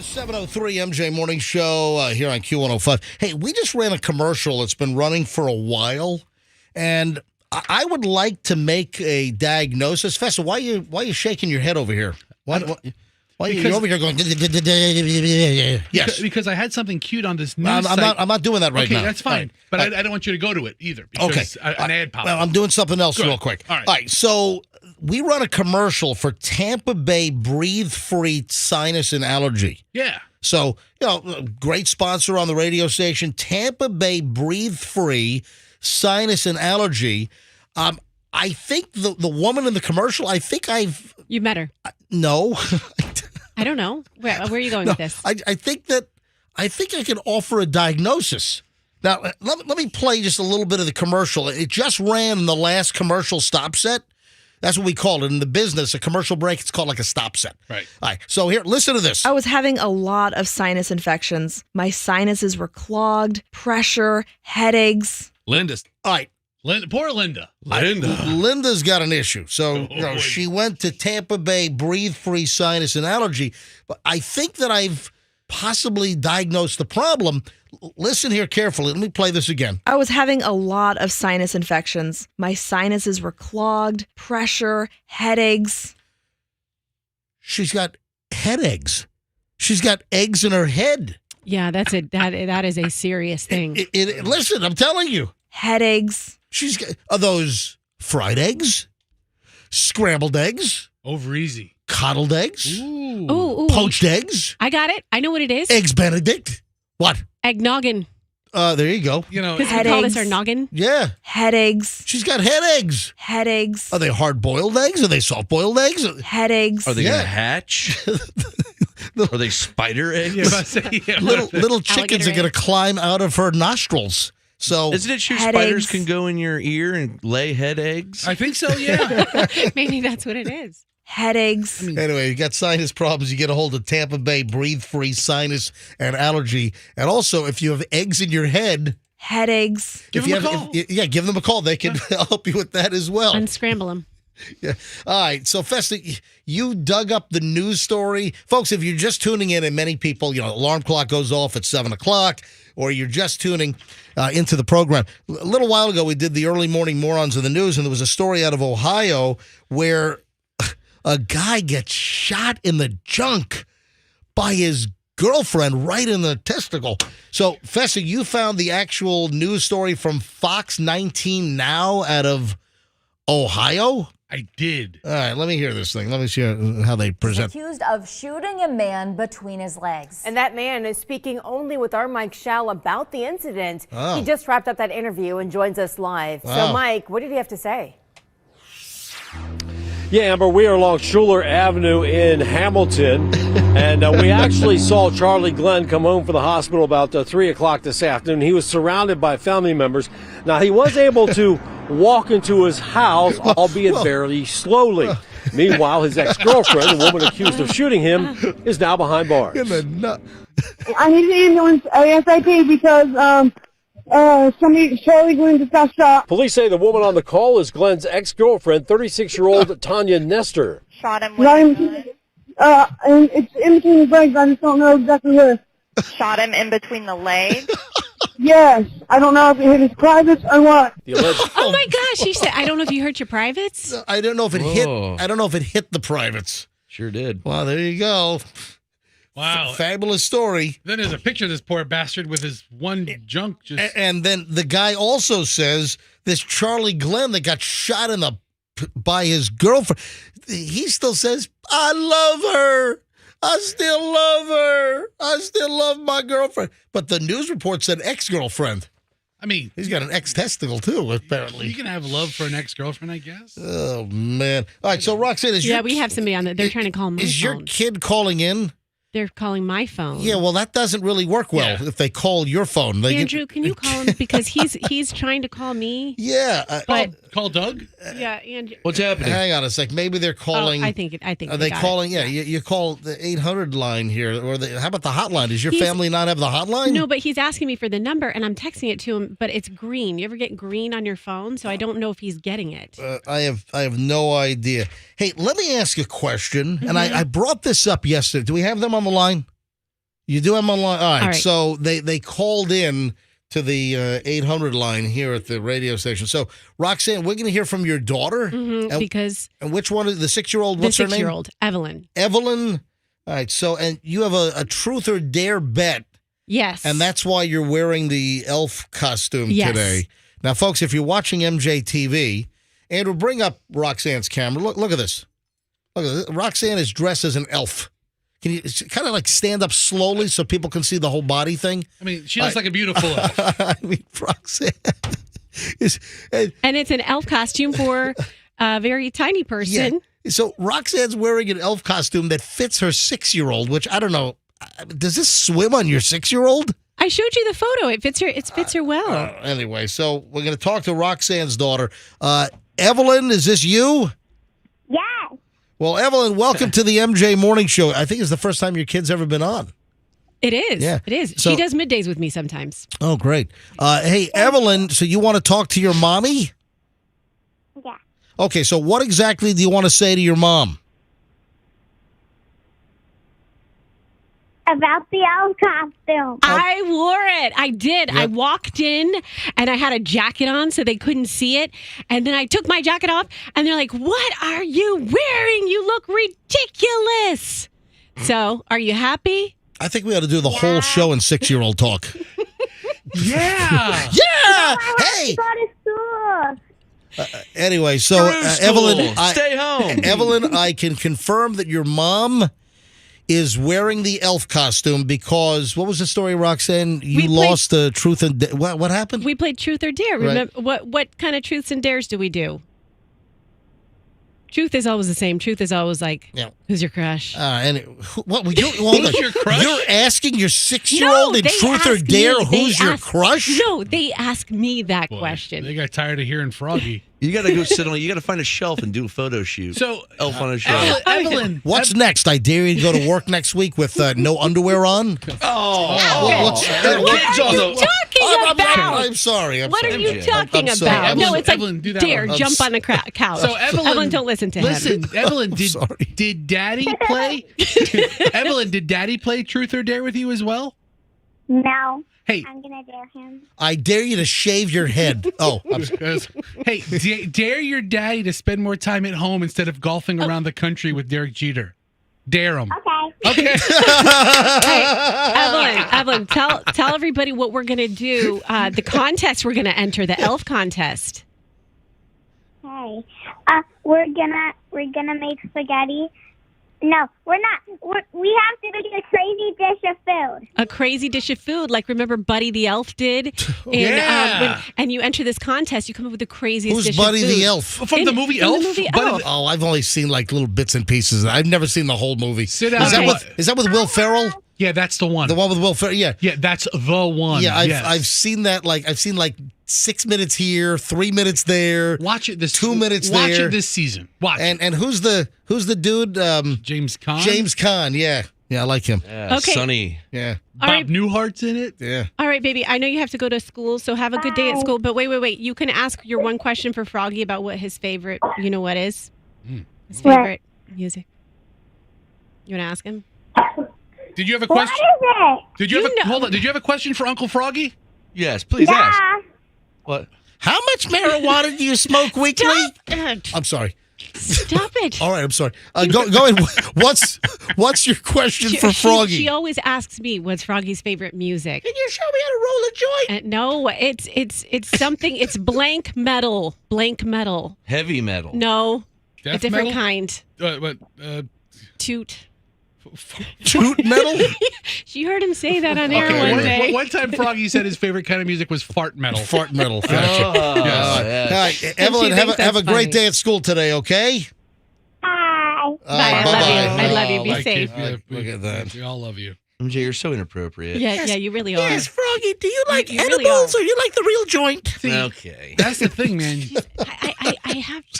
The 703 MJ Morning Show here on Q105. Hey, we just ran a commercial that's been running for a while, and I would like to make a diagnosis. Festa, why are you shaking your head over here? Why are you over here going? Yes,
Because I had something cute on this news
I'm
site.
not doing that right now.
Okay, that's fine.
All right.
But I don't want you to go to it either.
Okay.
Because an ad popped
Well,
up.
I'm doing something else
Good.
real quick.
All right.
So we run a commercial for Tampa Bay Breathe Free Sinus and Allergy.
Yeah.
So, great sponsor on the radio station, Tampa Bay Breathe Free Sinus and Allergy. I think the woman in the commercial,
You met her.
no.
I don't know. Where are you going
No,
with this?
I think I can offer a diagnosis. Now, let me play just a little bit of the commercial. It just ran in the last commercial stop set. That's what we call it in the business. A commercial break, it's called like a stop set.
Right.
All right. So here, listen to this.
I was having a lot of sinus infections. My sinuses were clogged, pressure, headaches.
Linda's.
All right.
Poor Linda.
Linda's got an issue. So,
boy.
she went to Tampa Bay Breathe Free Sinus and Allergy. But I think that I've possibly diagnosed the problem. Listen here carefully. Let me play this again.
I was having a lot of sinus infections. My sinuses were clogged, pressure, headaches.
She's got headaches. She's got eggs in her head.
Yeah, that is a serious thing.
Listen, I'm telling you.
Headaches.
She's got, are those fried eggs? Scrambled eggs?
Over easy.
Coddled eggs?
Ooh.
Poached eggs?
I got it. I know what it is.
Eggs Benedict? What?
Eggnoggin.
There you go.
Because we call this our noggin.
Yeah.
Headaches.
She's got head eggs.
Headaches.
Are they hard-boiled eggs? Are they soft-boiled eggs?
Headaches.
Are they
Yeah.
gonna hatch? Are they spider eggs?
Yeah, but I say, yeah.
Little chickens are
Alligator
going to
eggs.
climb out of her nostrils. So
Isn't it true
Head
spiders
eggs.
can go in your ear and lay head eggs?
I think so, yeah.
Maybe that's what it is.
Headaches.
anyway, you got sinus problems, you get a hold of Tampa Bay Breathe Free Sinus and Allergy. And also, if you have eggs in your head,
Headaches.
Give
if you
them a
have,
call.
give them a call. They can help you with that as well.
Unscramble them.
Yeah. All right. So, Festa, you dug up the news story. Folks, if you're just tuning in, and many people, alarm clock goes off at 7 o'clock, or you're just tuning into the program. A little while ago, we did the early morning morons of the news, and there was a story out of Ohio where a guy gets shot in the junk by his girlfriend right in the testicle. So, Festa, you found the actual news story from Fox 19 Now out of Ohio?
I did.
All right, let me hear this thing. Let me see how they present.
Accused of shooting a man between his legs.
And that man is speaking only with our Mike Schall about the incident.
Oh.
He just wrapped up that interview and joins us live.
Wow.
So, Mike, what did he have to say?
Yeah, Amber, we are along Schuler Avenue in Hamilton, and we actually saw Charlie Glenn come home from the hospital about 3 o'clock this afternoon. He was surrounded by family members. Now, he was able to walk into his house, albeit very slowly. Meanwhile, his ex-girlfriend, the woman accused of shooting him, is now behind bars.
In the nut.
I need an ambulance ASAP because Charlie Glenn just got shot.
Police say the woman on the call is Glenn's ex-girlfriend, 36-year-old Tanya Nestor.
Shot him with and it's in between his legs. I just don't know exactly where.
Shot him in between the legs.
Yes, I don't know if it hit his privates or what.
The alleged
Oh my gosh, he said, I don't know if you hurt your privates.
I don't know if it hit.
Whoa.
I don't know if it hit the privates.
Sure did.
Well, there you go.
Wow.
Fabulous story.
Then there's a picture of this poor bastard with his one junk just.
And then the guy also says this Charlie Glenn that got shot in the by his girlfriend. He still says, "I love her. I still love her. I still love my girlfriend." But the news report said ex-girlfriend.
I mean,
He's got an ex-testicle too, apparently.
you can have love for an ex-girlfriend, I guess.
Oh man! All right, so Roxanne,
Yeah, we have somebody on that. They're trying to call my
Is your
phone.
kid calling in?
They're calling my phone.
Yeah, well, that doesn't really work well
Yeah.
if they call your phone. They
Andrew, can you call him because he's trying to call me?
Yeah.
But
Call Doug?
yeah, Andrew.
What's happening?
Hang on a sec. Maybe they're calling.
Oh, I think.
Are they
got it.
calling? Yeah, you call the 800 line here, or how about the hotline? Does your
He's-
family not have the hotline?
No, but he's asking me for the number, and I'm texting it to him, but it's green. You ever get green on your phone? So I don't know if he's getting it.
I have no idea. Hey, let me ask a question, and I brought this up yesterday. Do we have them on the line? You do have them online? All right.
All right.
So they called in to the 800 line here at the radio station. So, Roxanne, we're going to hear from your daughter.
Mhm, because
And which one is the 6-year-old?
the
What's her name?
6-year-old, Evelyn.
Evelyn. All right. So, and you have a truth or dare bet.
Yes.
And that's why you're wearing the elf costume
Yes.
today. Now, folks, if you're watching MJTV, Andrew, bring up Roxanne's camera. Look at this. Look at this. Roxanne is dressed as an elf. Can you kind of like stand up slowly so people can see the whole body thing?
I mean, she looks like a beautiful elf.
I mean, Roxanne is.
And it's an elf costume for a very tiny person.
Yeah. So Roxanne's wearing an elf costume that fits her 6-year-old, which I don't know. Does this swim on your 6-year-old?
I showed you the photo. It fits her. It fits her well.
Anyway, so we're going to talk to Roxanne's daughter. Evelyn, is this you?
Yes.
Well, Evelyn, welcome to the MJ Morning Show. I think it's the first time your kid's ever been on.
It is.
Yeah.
It is.
So-
She does middays with me sometimes.
Oh, great. Hey, Evelyn, so you want to talk to your mommy?
Yeah.
Okay, so what exactly do you want to say to your mom?
About the elf costume.
I wore it. I did. I walked in and I had a jacket on so they couldn't see it. And then I took my jacket off and they're like, "What are you wearing? You look ridiculous." So, are you happy?
I think we ought to do the whole show in 6-year-old talk.
Yeah.
Yeah! Hey!
Go to school.
Anyway, so
Screw
Evelyn,
school. Stay home.
Evelyn, I can confirm that your mom is wearing the elf costume because what was the story, Roxanne? You lost the truth and what happened?
We played Truth or Dare.
Right.
Remember what kind of truths and dares do we do? Truth is always the same. Truth is always like, who's your crush?
Who's
your crush?
You're asking your 6-year-old in
they
Truth or
ask
Dare
me.
who's
They
your
ask-
crush?
No, they ask me that question.
They got tired of hearing Froggy.
You got to go sit on. You got to find a shelf and do a photo shoot.
So,
elf on a shelf.
Evelyn.
What's next? I dare you to go to work next week with no underwear on?
What's
I'm sorry.
What are you
MJ.
talking
I'm sorry.
about? No, it's
Evelyn,
like
do that
dare,
one.
jump on the couch.
So Evelyn,
don't listen to him.
Listen, Evelyn, did Daddy play? Evelyn, did Daddy play Truth or Dare with you as well?
No.
Hey.
I'm going to dare him.
I dare you to shave your head. Oh, I'm sorry.
Hey, dare your daddy to spend more time at home instead of golfing around the country with Derek Jeter. Dare him.
Okay.
Evelyn, tell everybody what we're gonna do. The contest we're gonna enter, the elf contest.
Okay. We're gonna make spaghetti. No, we're not. We have to do a crazy dish of food.
A crazy dish of food, like remember Buddy the Elf did? And,
Yeah.
and you enter this contest, you come up with the craziest
Who's
dish
Buddy
of food.
the Elf?
From the movie Elf?
The movie
Buddy
Elf.
the- oh, I've only seen like little bits and pieces. I've never seen the whole movie.
Sit down.
Is that with Will Ferrell?
Yeah, that's the one.
The one with Will Ferrell? Yeah.
Yeah, that's the one.
Yeah,
yes.
I've seen that. I've seen 6 minutes here, 3 minutes there.
Watch it this
2 minutes there.
Watch it this season. Watch.
And who's the dude?
James Caan.
James Caan. Yeah, I like him.
Yeah,
Okay.
Sonny.
Yeah.
All
Bob
right.
Newhart's in it.
Yeah.
All right, baby. I know you have to go to school, so have a good day at school. But wait. You can ask your one question for Froggy about what his favorite, you know what is? His favorite music. You want to ask him?
Did you have a
What
question?
is it?
Did you have a hold on? Did you have a question for Uncle Froggy?
Yes, please ask. What?
How much marijuana do you smoke weekly? I'm sorry.
Stop it.
All right, I'm sorry. Go ahead. What's your question for Froggy?
She always asks me what's Froggy's favorite music.
Can you show me how to roll a joint?
No, it's something. It's blank metal. Blank metal.
Heavy metal.
No,
Death
a different
metal?
kind.
What?
Toot.
Toot metal?
She heard him say that on air one day.
One time Froggy said his favorite kind of music was fart metal.
Fart metal. Gotcha.
Oh,
All right, Evelyn, have a great day at school today, okay?
Bye.
Bye. I love you. I love you. Be
Like,
safe.
Look at that.
We all love you.
MJ, you're so inappropriate.
Yeah, you really are.
Yes, Froggy, do you like
You really
edibles or you like the real joint?
Okay.
That's the thing, man.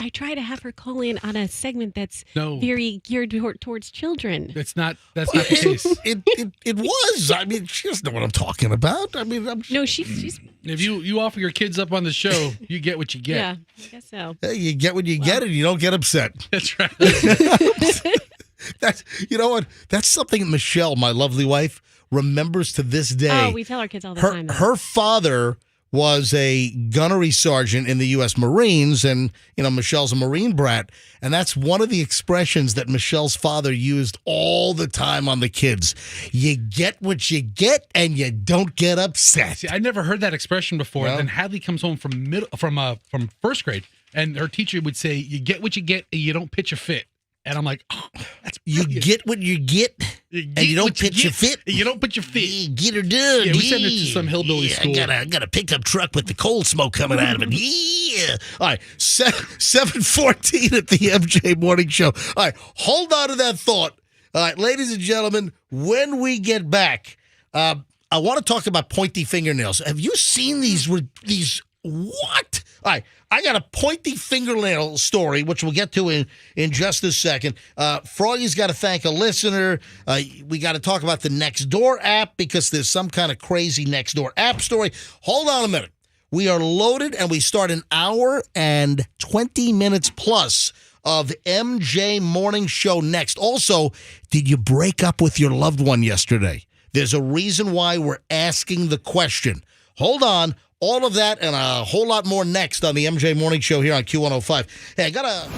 I try to have her call in on a segment that's
No.
very geared towards children.
That's not the case.
It was. I mean, she doesn't know what I'm talking about. I mean,
No, she's
If you offer your kids up on the show, you get what you get.
yeah, I guess so.
hey, you get what you get, and you don't get upset.
That's right.
That's you know what? That's something Michelle, my lovely wife, remembers to this day.
Oh, we tell our kids all the time. that.
Her father was a gunnery sergeant in the U.S. Marines, and Michelle's a Marine brat, and that's one of the expressions that Michelle's father used all the time on the kids. You get what you get, and you don't get upset.
See, I never heard that expression before.
No?
Then Hadley comes home from first grade, and her teacher would say, "You get what you get, and you don't pitch a fit." And I'm like, oh, that's
You
brilliant.
get what you get, and you don't pitch your fit.
You don't put your fit.
Yeah, get her done.
Yeah, we send it to some hillbilly school.
I got a pickup truck with the coal smoke coming out of it. Yeah. All right, 7:14 at the MJ Morning Show. All right, hold on to that thought. All right, ladies and gentlemen, when we get back, I want to talk about pointy fingernails. Have you seen these what? All right, I got a pointy fingernail story, which we'll get to in just a second. Froggy's got to thank a listener. We got to talk about the Nextdoor app because there's some kind of crazy Nextdoor app story. Hold on a minute. We are loaded, and we start an hour and 20 minutes plus of MJ Morning Show next. Also, did you break up with your loved one yesterday? There's a reason why we're asking the question. Hold on. All of that and a whole lot more next on the MJ Morning Show here on Q105. Hey, I got a...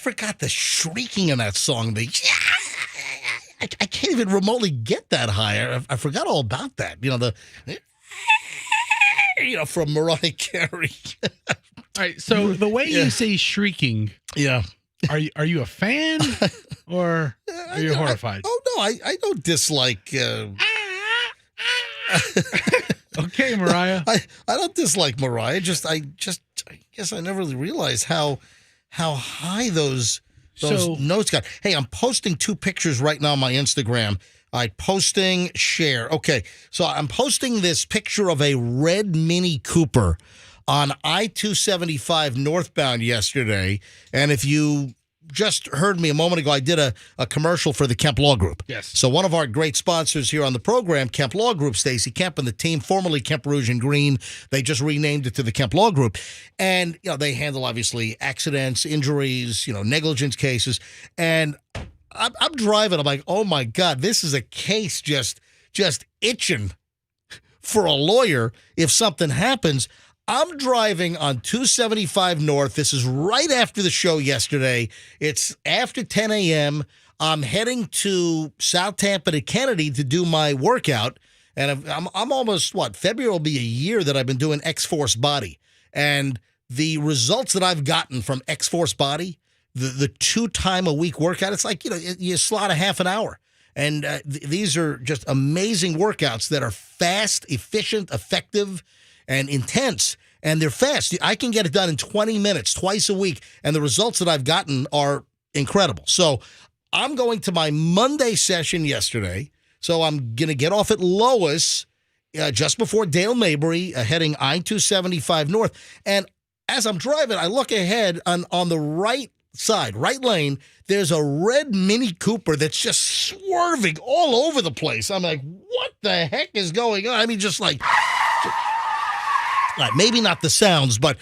forgot the shrieking in that song. I can't even remotely get that high. I forgot all about that. From Mariah Carey.
All right. So the way you say shrieking, are you a fan or are you horrified?
I don't dislike.
Okay, Mariah.
I don't dislike Mariah. I guess I never really realized how high those notes got. Hey, I'm posting 2 pictures right now on my Instagram. Posting, share. Okay, so I'm posting this picture of a red Mini Cooper on I-275 northbound yesterday. And if you just heard me a moment ago, I did a commercial for the Kemp Law Group.
Yes.
So one of our great sponsors here on the program, Kemp Law Group, Stacey Kemp and the team, formerly Kemp Rouge and Green, they just renamed it to the Kemp Law Group. And, they handle, obviously, accidents, injuries, negligence cases. And I'm driving. I'm like, oh, my God, this is a case just itching for a lawyer if something happens. I'm driving on 275 North. This is right after the show yesterday. It's after 10 a.m. I'm heading to South Tampa to Kennedy to do my workout. And I'm almost, February will be a year that I've been doing X-Force Body. And the results that I've gotten from X-Force Body, the 2-time-a-week workout, it's like, you slot a half an hour. And these are just amazing workouts that are fast, efficient, effective, and intense. And they're fast. I can get it done in 20 minutes, twice a week. And the results that I've gotten are incredible. So I'm going to my Monday session yesterday. So I'm going to get off at Lois just before Dale Mabry, heading I-275 North. And as I'm driving, I look ahead on the right side, right lane, there's a red Mini Cooper that's just swerving all over the place. I'm like, what the heck is going on? I mean, just like, maybe not the sounds, but,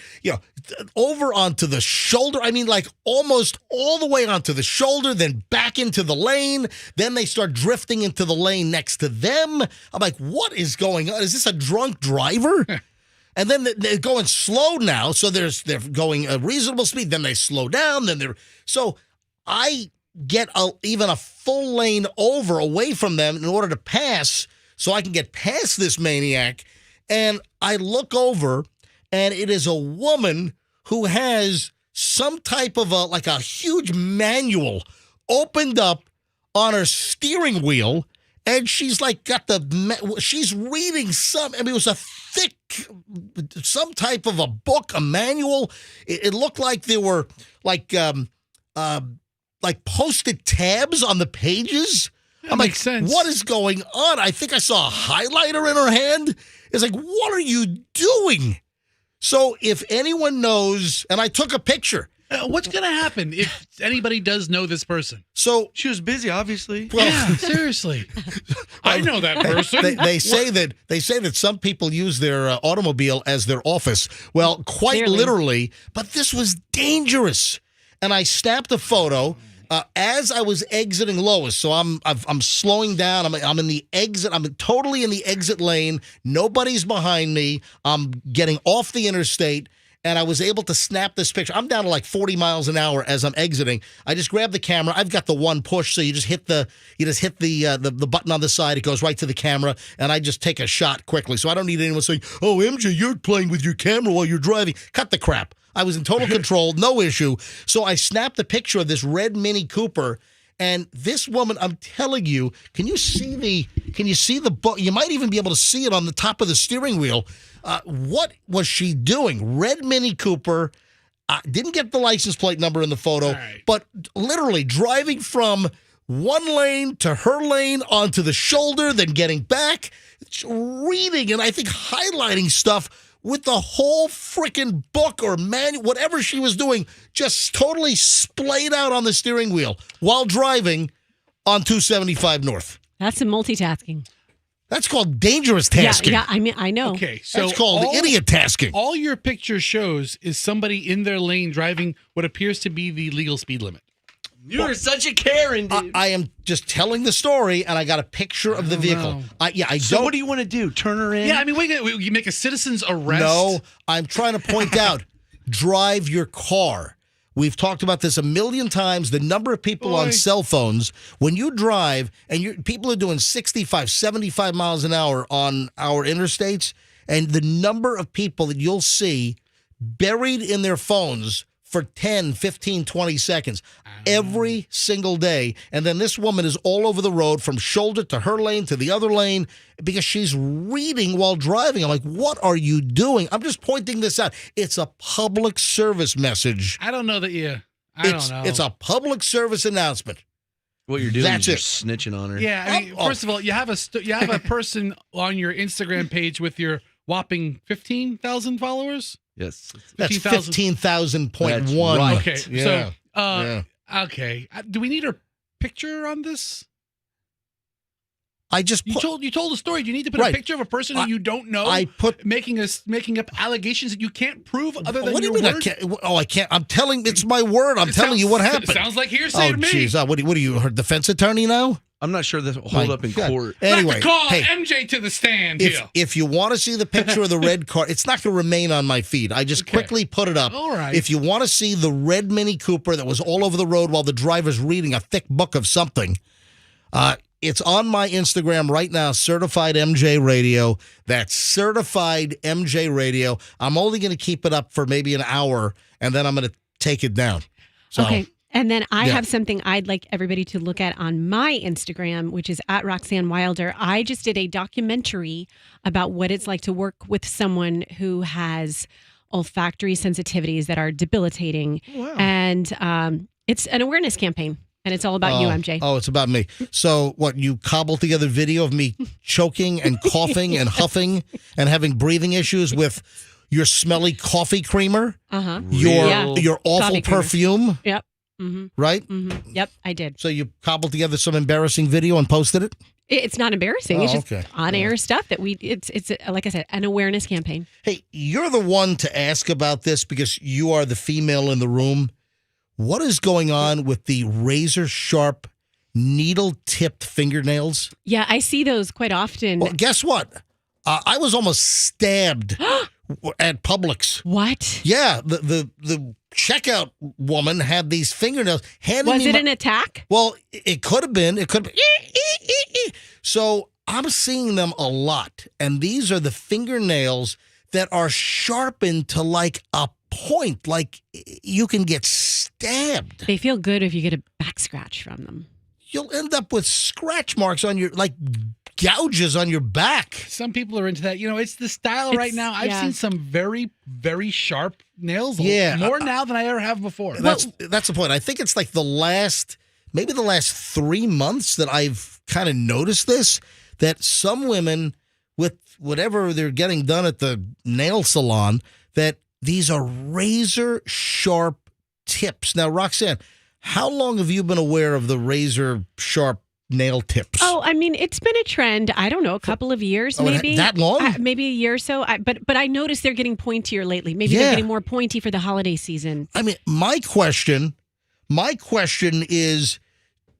over onto the shoulder. I mean, like almost all the way onto the shoulder, then back into the lane. Then they start drifting into the lane next to them. I'm like, what is going on? Is this a drunk driver? And then they're going slow now, so they're going a reasonable speed. Then they slow down. So I get even a full lane over away from them in order to pass, so I can get past this maniac. And I look over, and it is a woman who has some type of a huge manual opened up on her steering wheel. And she's like she's reading it was a thick, some type of a book, a manual. It looked like there were like posted tabs on the pages.
That makes sense.
What is going on? I think I saw a highlighter in her hand. It's like, what are you doing? So if anyone knows, and I took a picture.
What's going to happen if anybody does know this person?
So
she was busy, obviously.
Well, yeah, seriously. I know that person.
They say that some people use their automobile as their office. Well, quite literally, but this was dangerous. And I snapped a photo as I was exiting Lois. So I'm slowing down. I'm in the exit. I'm totally in the exit lane. Nobody's behind me. I'm getting off the interstate. And I was able to snap this picture. I'm down to like 40 miles an hour as I'm exiting. I just grabbed the camera. I've got the one push, so you just hit the button on the side. It goes right to the camera, and I just take a shot quickly. So I don't need anyone saying, "Oh, MJ, you're playing with your camera while you're driving." Cut the crap. I was in total control, no issue. So I snapped the picture of this red Mini Cooper. And this woman, I'm telling you, can you see the book? You might even be able to see it on the top of the steering wheel. What was she doing? Red Mini Cooper, didn't get the license plate number in the photo, but literally driving from one lane to her lane onto the shoulder, then getting back, reading and I think highlighting stuff with the whole freaking book or manual, whatever she was doing, just totally splayed out on the steering wheel while driving on 275 North.
That's some multitasking.
That's called dangerous tasking.
Yeah, I mean, I know.
Okay, so
that's called idiot tasking.
All your picture shows is somebody in their lane driving what appears to be the legal speed limit.
You're such a Karen, dude.
I am just telling the story, and I got a picture of the vehicle.
So what do you want to do? Turn her in?
Yeah, I mean, you make a citizen's arrest?
No, I'm trying to point out, drive your car. We've talked about this a million times. The number of people on cell phones, when you drive and people are doing 65, 75 miles an hour on our interstates, and the number of people that you'll see buried in their phones for 10, 15, 20 seconds every single day. And then this woman is all over the road from shoulder to her lane to the other lane because she's reading while driving. I'm like, what are you doing? I'm just pointing this out. It's a public service message.
I don't know that I don't know.
It's a public service announcement.
What you're doing
That's
is you're snitching on her.
Yeah, I mean, first of all, you have a person on your Instagram page with your whopping 15,000 followers.
Yes.
That's 15,000.1.
Right.
Okay.
Yeah.
So, okay. Do we need a picture on this?
I just
you told a story. Do you need to put a picture of a person who you don't know? making up allegations that you can't prove other than
what do
your
you mean?
word?
I can't. I'm telling. It's my word. I'm telling you what happened.
It sounds like hearsay to me.
Jeez. What are you, her defense attorney now?
I'm not sure this will hold up in court.
Anyway,
call MJ to the stand here.
If you want to see the picture of the red car, it's not going to remain on my feed. I just quickly put it up.
All right.
If you want to see the red Mini Cooper that was all over the road while the driver's reading a thick book of something, it's on my Instagram right now, Certified MJ Radio. That's Certified MJ Radio. I'm only going to keep it up for maybe an hour, and then I'm going to take it down. So,
okay. And then I have something I'd like everybody to look at on my Instagram, which is at Roxanne Wilder. I just did a documentary about what it's like to work with someone who has olfactory sensitivities that are debilitating. Wow. And it's an awareness campaign. And it's all about you, MJ.
Oh, it's about me. So what, you cobbled together video of me choking and coughing and huffing and having breathing issues with your smelly coffee creamer?
Uh-huh.
Your awful perfume?
Yep. Mm-hmm.
Right?
Mm-hmm. Yep, I did.
So you cobbled together some embarrassing video and posted it?
It's not embarrassing. It's just
okay.
on-air stuff that it's like I said, an awareness campaign.
Hey, you're the one to ask about this because you are the female in the room. What is going on with the razor-sharp, needle-tipped fingernails?
Yeah, I see those quite often.
Well, guess what? I was almost stabbed at Publix.
What?
Yeah, the checkout woman had these fingernails.
Was it an attack?
Well, it could have been. It could have been. So I'm seeing them a lot. And these are the fingernails that are sharpened to like a point. Like you can get stabbed.
They feel good if you get a back scratch from them.
You'll end up with scratch marks on your, like gouges on your back.
Some people are into that. You know, it's the style right now. I've seen some very, very sharp nails.
Yeah.
More now than I ever have before.
That's the point. I think it's like maybe the last 3 months that I've kind of noticed this, that some women with whatever they're getting done at the nail salon, that these are razor sharp tips. Now, Roxanne, how long have you been aware of the razor sharp nail tips?
Oh, I mean, it's been a trend. I don't know, a couple of years, maybe.
That long?
Maybe a year or so. But I noticed they're getting pointier lately. Maybe they're getting more pointy for the holiday season.
I mean, my question is,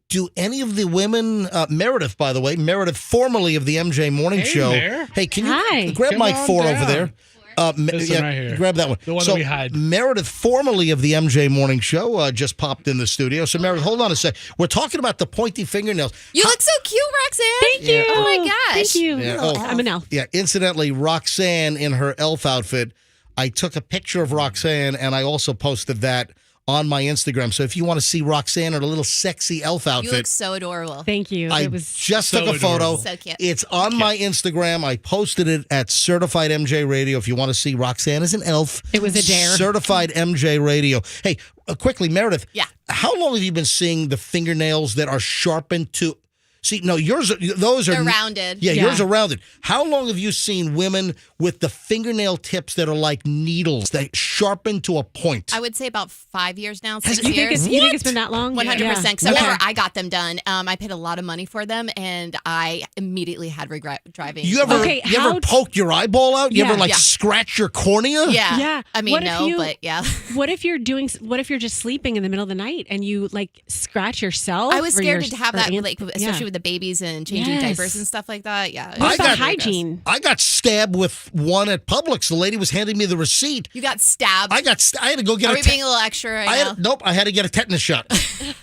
do any of the women, Meredith, by the way, formerly of the MJ Morning Show.
There.
Hey, can you grab mic 4 over there?
This one right here.
Grab that one.
The one that we hide.
Meredith, formerly of the MJ Morning Show, just popped in the studio. So, Meredith, hold on a sec. We're talking about the pointy fingernails.
You look so cute, Roxanne.
Thank you.
Oh, my gosh.
Thank you.
Yeah.
I'm an elf.
Yeah, incidentally, Roxanne in her elf outfit, I took a picture of Roxanne, and I also posted that on my Instagram. So if you want to see Roxanne in a little sexy elf outfit.
You look so adorable.
Thank you.
I just took a photo.
So cute.
It's on my Instagram. I posted it at Certified MJ Radio. If you want to see Roxanne as an elf.
It was a dare.
Certified MJ Radio. Hey, quickly, Meredith.
Yeah.
How long have you been seeing the fingernails that are sharpened to... See, no, those are...
They're rounded.
Yeah, yours are rounded. How long have you seen women with the fingernail tips that are like needles, that sharpen to a point?
I would say about 5 years now,
You
6 years.
think it's been that long?
100%.
Yeah.
Because whenever I got them done, I paid a lot of money for them, and I immediately had regret driving.
You ever poked your eyeball out? You ever scratch your cornea?
Yeah.
Yeah.
I mean, but yeah.
What if you're just sleeping in the middle of the night and you like scratch yourself?
I was scared to have that, especially with the babies and changing
Yes.
diapers and stuff like that. Yeah.
What
I
about
got-
hygiene?
I got stabbed with one at Publix. The lady was handing me the receipt.
You got stabbed.
I had to go get
Are
a
we being a little extra right now?
nope, I had to get a tetanus shot.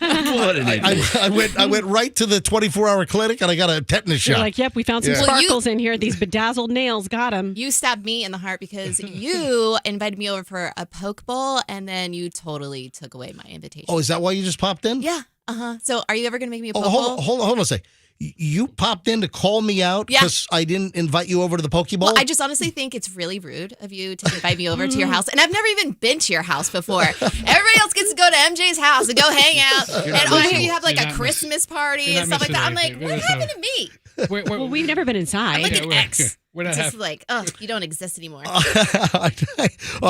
What an idiot.
I went right to the 24-hour clinic and I got a tetanus
You're
shot.
like, yep, we found some
Yeah.
Well,
sparkles in here. These bedazzled nails got them.
You stabbed me in the heart because you invited me over for a poke bowl and then you totally took away my invitation.
Oh, is that why you just popped in?
Yeah. So are you ever going to make me a poke
hold
bowl?
on a sec. You popped in to call me out
Yeah.
because I didn't invite you over to the Poke Bowl?
Well, I just honestly think it's really rude of you to invite me over to your house. And I've never even been to your house before. Everybody else gets to go to MJ's house and go hang out.
You're
And
not
over here
missing-
you have like
you're
a
not
Christmas party
you're
and
not
stuff like that. I'm
missing
like,
anything.
what happened to me?
Well, we've never been inside.
I'm like
Yeah,
an
we're-
ex.
we're not
Just
half-
like, oh, you don't exist anymore.
All right.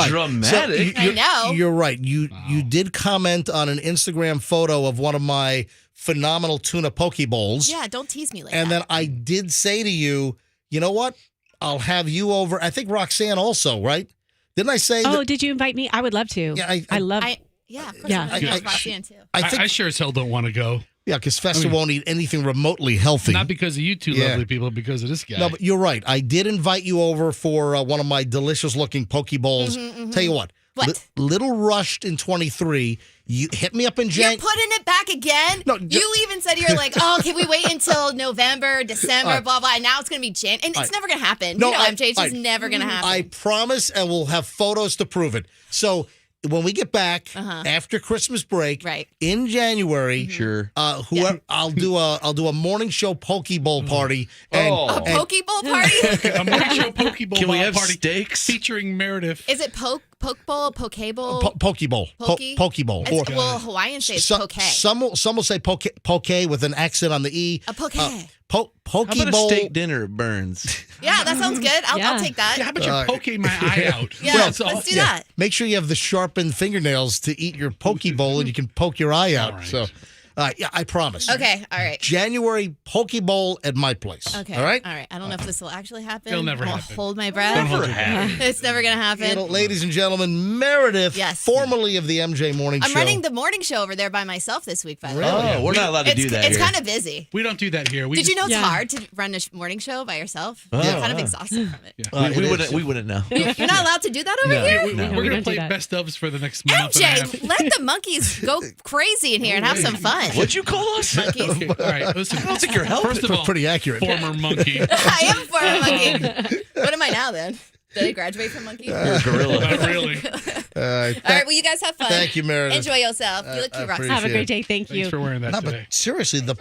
Dramatic.
So
I know.
You're right. You did comment on an Instagram photo of one of my phenomenal tuna poke bowls.
Yeah, don't tease me like
And
that.
then I did say to you, you know what? I'll have you over. I think Roxanne also, right? Didn't I say
Oh,
that?
did you invite me? I would love to.
Yeah,
I love.
Yeah, of course.
Yeah.
I'm
I-
Roxanne too.
I think,
I sure as hell don't want to go.
yeah, because Festa won't eat anything remotely healthy.
Not because of you two
Yeah.
lovely people, because of this guy.
No, but you're right. I did invite you over for one of my delicious-looking poke bowls. Tell you what.
What?
Little rushed in 23. You hit me up in
You're
January.
putting it back again?
No,
you even said you're like, oh, can we wait until November, December,
All right.
blah, blah, and now it's going to be Jan. And
All
it's
right.
never going to happen.
No,
you know, MJ, it's
all
just
right.
never going to happen.
I promise, and we'll have photos to prove it. So when we get back after Christmas break,
Right.
in January,
Sure.
whoever I'll do a morning show poke bowl party. And,
Oh.
a poke bowl party?
a morning show poke bowl
Can we have
party
steaks?
featuring Meredith.
Is it poke bowl, poke bowl?
poke bowl,
Pokey?
poke bowl.
It's- well, Hawaiians say it's poke.
Some will say poke with an accent on the e.
A poke.
Poke
How about
bowl.
a steak dinner at Burns?
Yeah, that sounds good. I'll
Yeah.
take that.
Yeah, how about you poking my eye out?
Yeah,
That's all.
let's do that.
Make sure you have the sharpened fingernails to eat your poke bowl, and you can poke your eye out.
All right.
So, yeah, I promise.
Okay, all right.
January poke bowl at my place.
Okay.
All right.
I don't know if this will actually happen.
It'll never
I'll
happen.
hold my breath.
Don't hold your breath.
It's never going to happen.
You know, ladies and gentlemen, Meredith,
Yes.
formerly of the MJ Morning
I'm
Show.
running the morning show over there by myself this week, by the way.
Oh, we're not allowed to do that
It's
here.
kind of busy.
We don't do that here. We
Did you
just-
know it's
Yeah.
hard to run a morning show by yourself?
Oh,
You're kind of
yeah.
exhausted from it.
We wouldn't know.
You're not allowed to do that over here?
We're
we
going to
don't do
play
that.
best ofs for the next month and a half.
MJ, let the monkeys go crazy in here and have some fun.
What'd you call us?
Monkeys.
Okay, all right, listen. I
don't think you're helping.
First of all,
Pretty accurate.
former monkey.
I am a former monkey. What am I now then? Did I graduate from monkey?
You're a gorilla.
Not really.
All right, well, you guys have fun.
Thank you, Meredith.
Enjoy yourself. You look
I
cute, Roxanne.
Have a
appreciate
great day. Thank you.
Thanks for wearing that
No,
today.
but seriously, the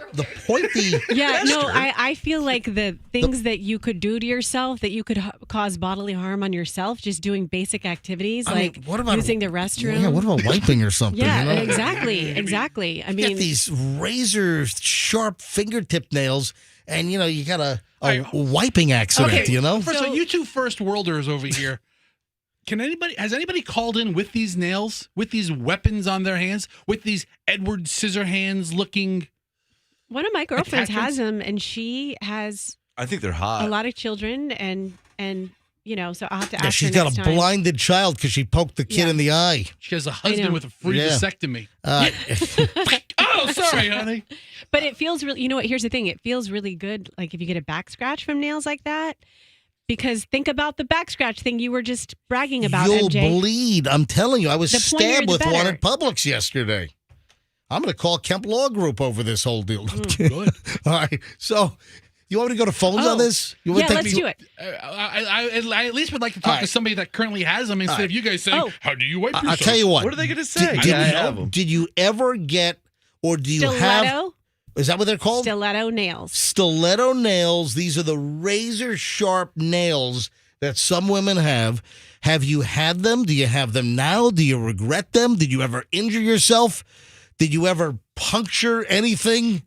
pointy.
Yeah, no, I feel like the things that you could do to yourself, that you could cause bodily harm on yourself, just doing basic activities
I mean,
like
what about-
using the restroom.
Yeah, what about wiping or something?
Yeah,
you know?
exactly. I
You get
mean,
these razor sharp fingertip nails, and you got a
Right.
wiping accident.
Okay,
You know.
First of all, you two first worlders over here. Has anybody called in with these nails, with these weapons on their hands, with these Edward Scissorhands looking?
one of my girlfriends
attachments?
has them, and she has
I think they're
a
hot.
lot of children, and so I'll have to ask
Yeah,
her
she's got
next
a
time.
blinded child because she poked the kid
Yeah.
in the eye.
She has a
know.
husband with a free
Yeah.
vasectomy.
Uh,
Oh, sorry, honey.
But it feels really, you know what? Here's the thing. It feels really good, like if you get a back scratch from nails like that. Because think about the back scratch thing you were just bragging about,
You'll
MJ.
bleed. I'm telling you, I was
The pointier,
stabbed
the
with one
better.
at Publix yesterday. I'm going to call Kemp Law Group over this whole deal.
Good.
All right. So, you want me to go to phones on this? You want
Yeah,
to
let's do it.
I at least would like to talk
All
to
right.
somebody that currently has them instead of you guys saying,
Oh.
"How do you wipe yourself?"
I'll tell you what.
What are they going to say?
Did,
Yeah, I
did-
have them.
did you ever get, or do you have?
Stiletto,
Is that what they're called?
stiletto nails.
Stiletto nails. These are the razor sharp nails that some women have. Have you had them? Do you have them now? Do you regret them? Did you ever injure yourself? Did you ever puncture anything?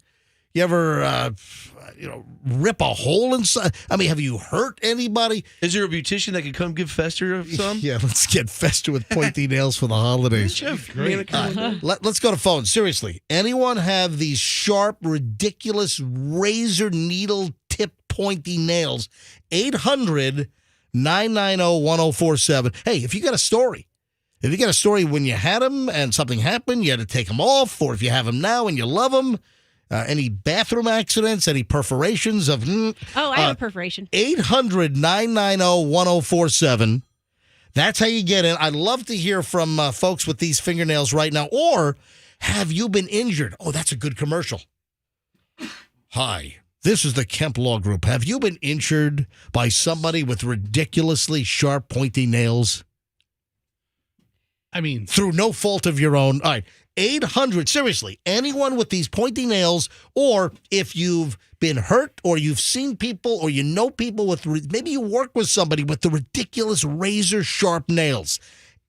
You ever, rip a hole inside? I mean, have you hurt anybody?
Is there a beautician that could come give Fester some?
Yeah, let's get Fester with pointy nails for the holidays. Let's go to phone. Seriously, anyone have these sharp, ridiculous razor needle tip pointy nails? 800-990-1047. Hey, if you got a story, when you had them and something happened, you had to take them off, or if you have them now and you love them, Any bathroom accidents? Any perforations of?
Oh, I have a perforation.
800-990-1047. That's how you get in. I'd love to hear from folks with these fingernails right now. Or have you been injured? Oh, that's a good commercial. Hi, this is the Kemp Law Group. Have you been injured by somebody with ridiculously sharp, pointy nails?
I mean,
through no fault of your own. All right, 800, seriously, anyone with these pointy nails, or if you've been hurt or you've seen people or you know people with, maybe you work with somebody with the ridiculous razor sharp nails.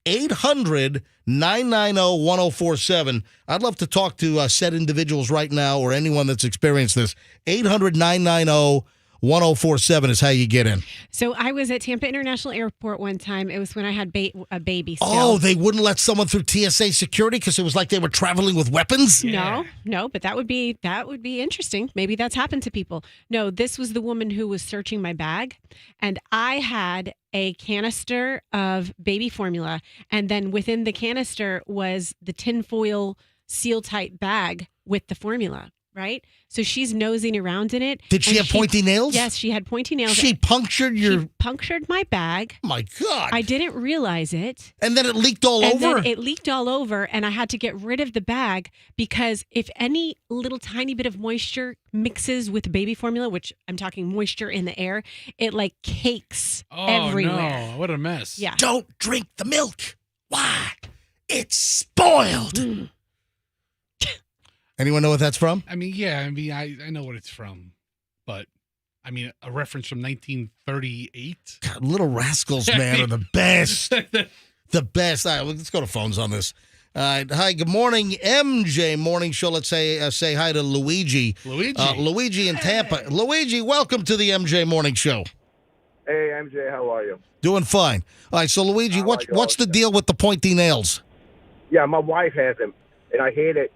800-990-1047. I'd love to talk to said individuals right now or anyone that's experienced this. 800-990-1047 is how you get in.
So I was at Tampa International Airport one time. It was when I had a baby still.
Oh, they wouldn't let someone through TSA security because it was like they were traveling with weapons?
No, but that would be interesting. Maybe that's happened to people. No, this was the woman who was searching my bag, and I had a canister of baby formula, and then within the canister was the tinfoil seal tight bag with the formula. Right? So she's nosing around in it.
Did she have pointy nails?
Yes, she had pointy nails.
She punctured
She punctured my bag.
Oh, my God.
I didn't realize it.
And then it leaked all over?
Then it leaked all over, and I had to get rid of the bag because if any little tiny bit of moisture mixes with baby formula, which I'm talking moisture in the air, it like cakes everywhere.
No, what a mess.
Yeah.
Don't drink the milk. Why? It's spoiled. Anyone know what that's from?
I mean, I know what it's from, but I mean, a reference from 1938.
God, Little Rascals, man, are the best. The best. All right, let's go to phones on this. Hi, good morning, MJ Morning Show. Let's say hi to Luigi. Luigi in Tampa. Hey. Luigi, welcome to the MJ Morning Show.
Hey, MJ, how are you?
Doing fine. All right, so Luigi, what's the deal with the pointy nails?
Yeah, my wife has them, and I hate it.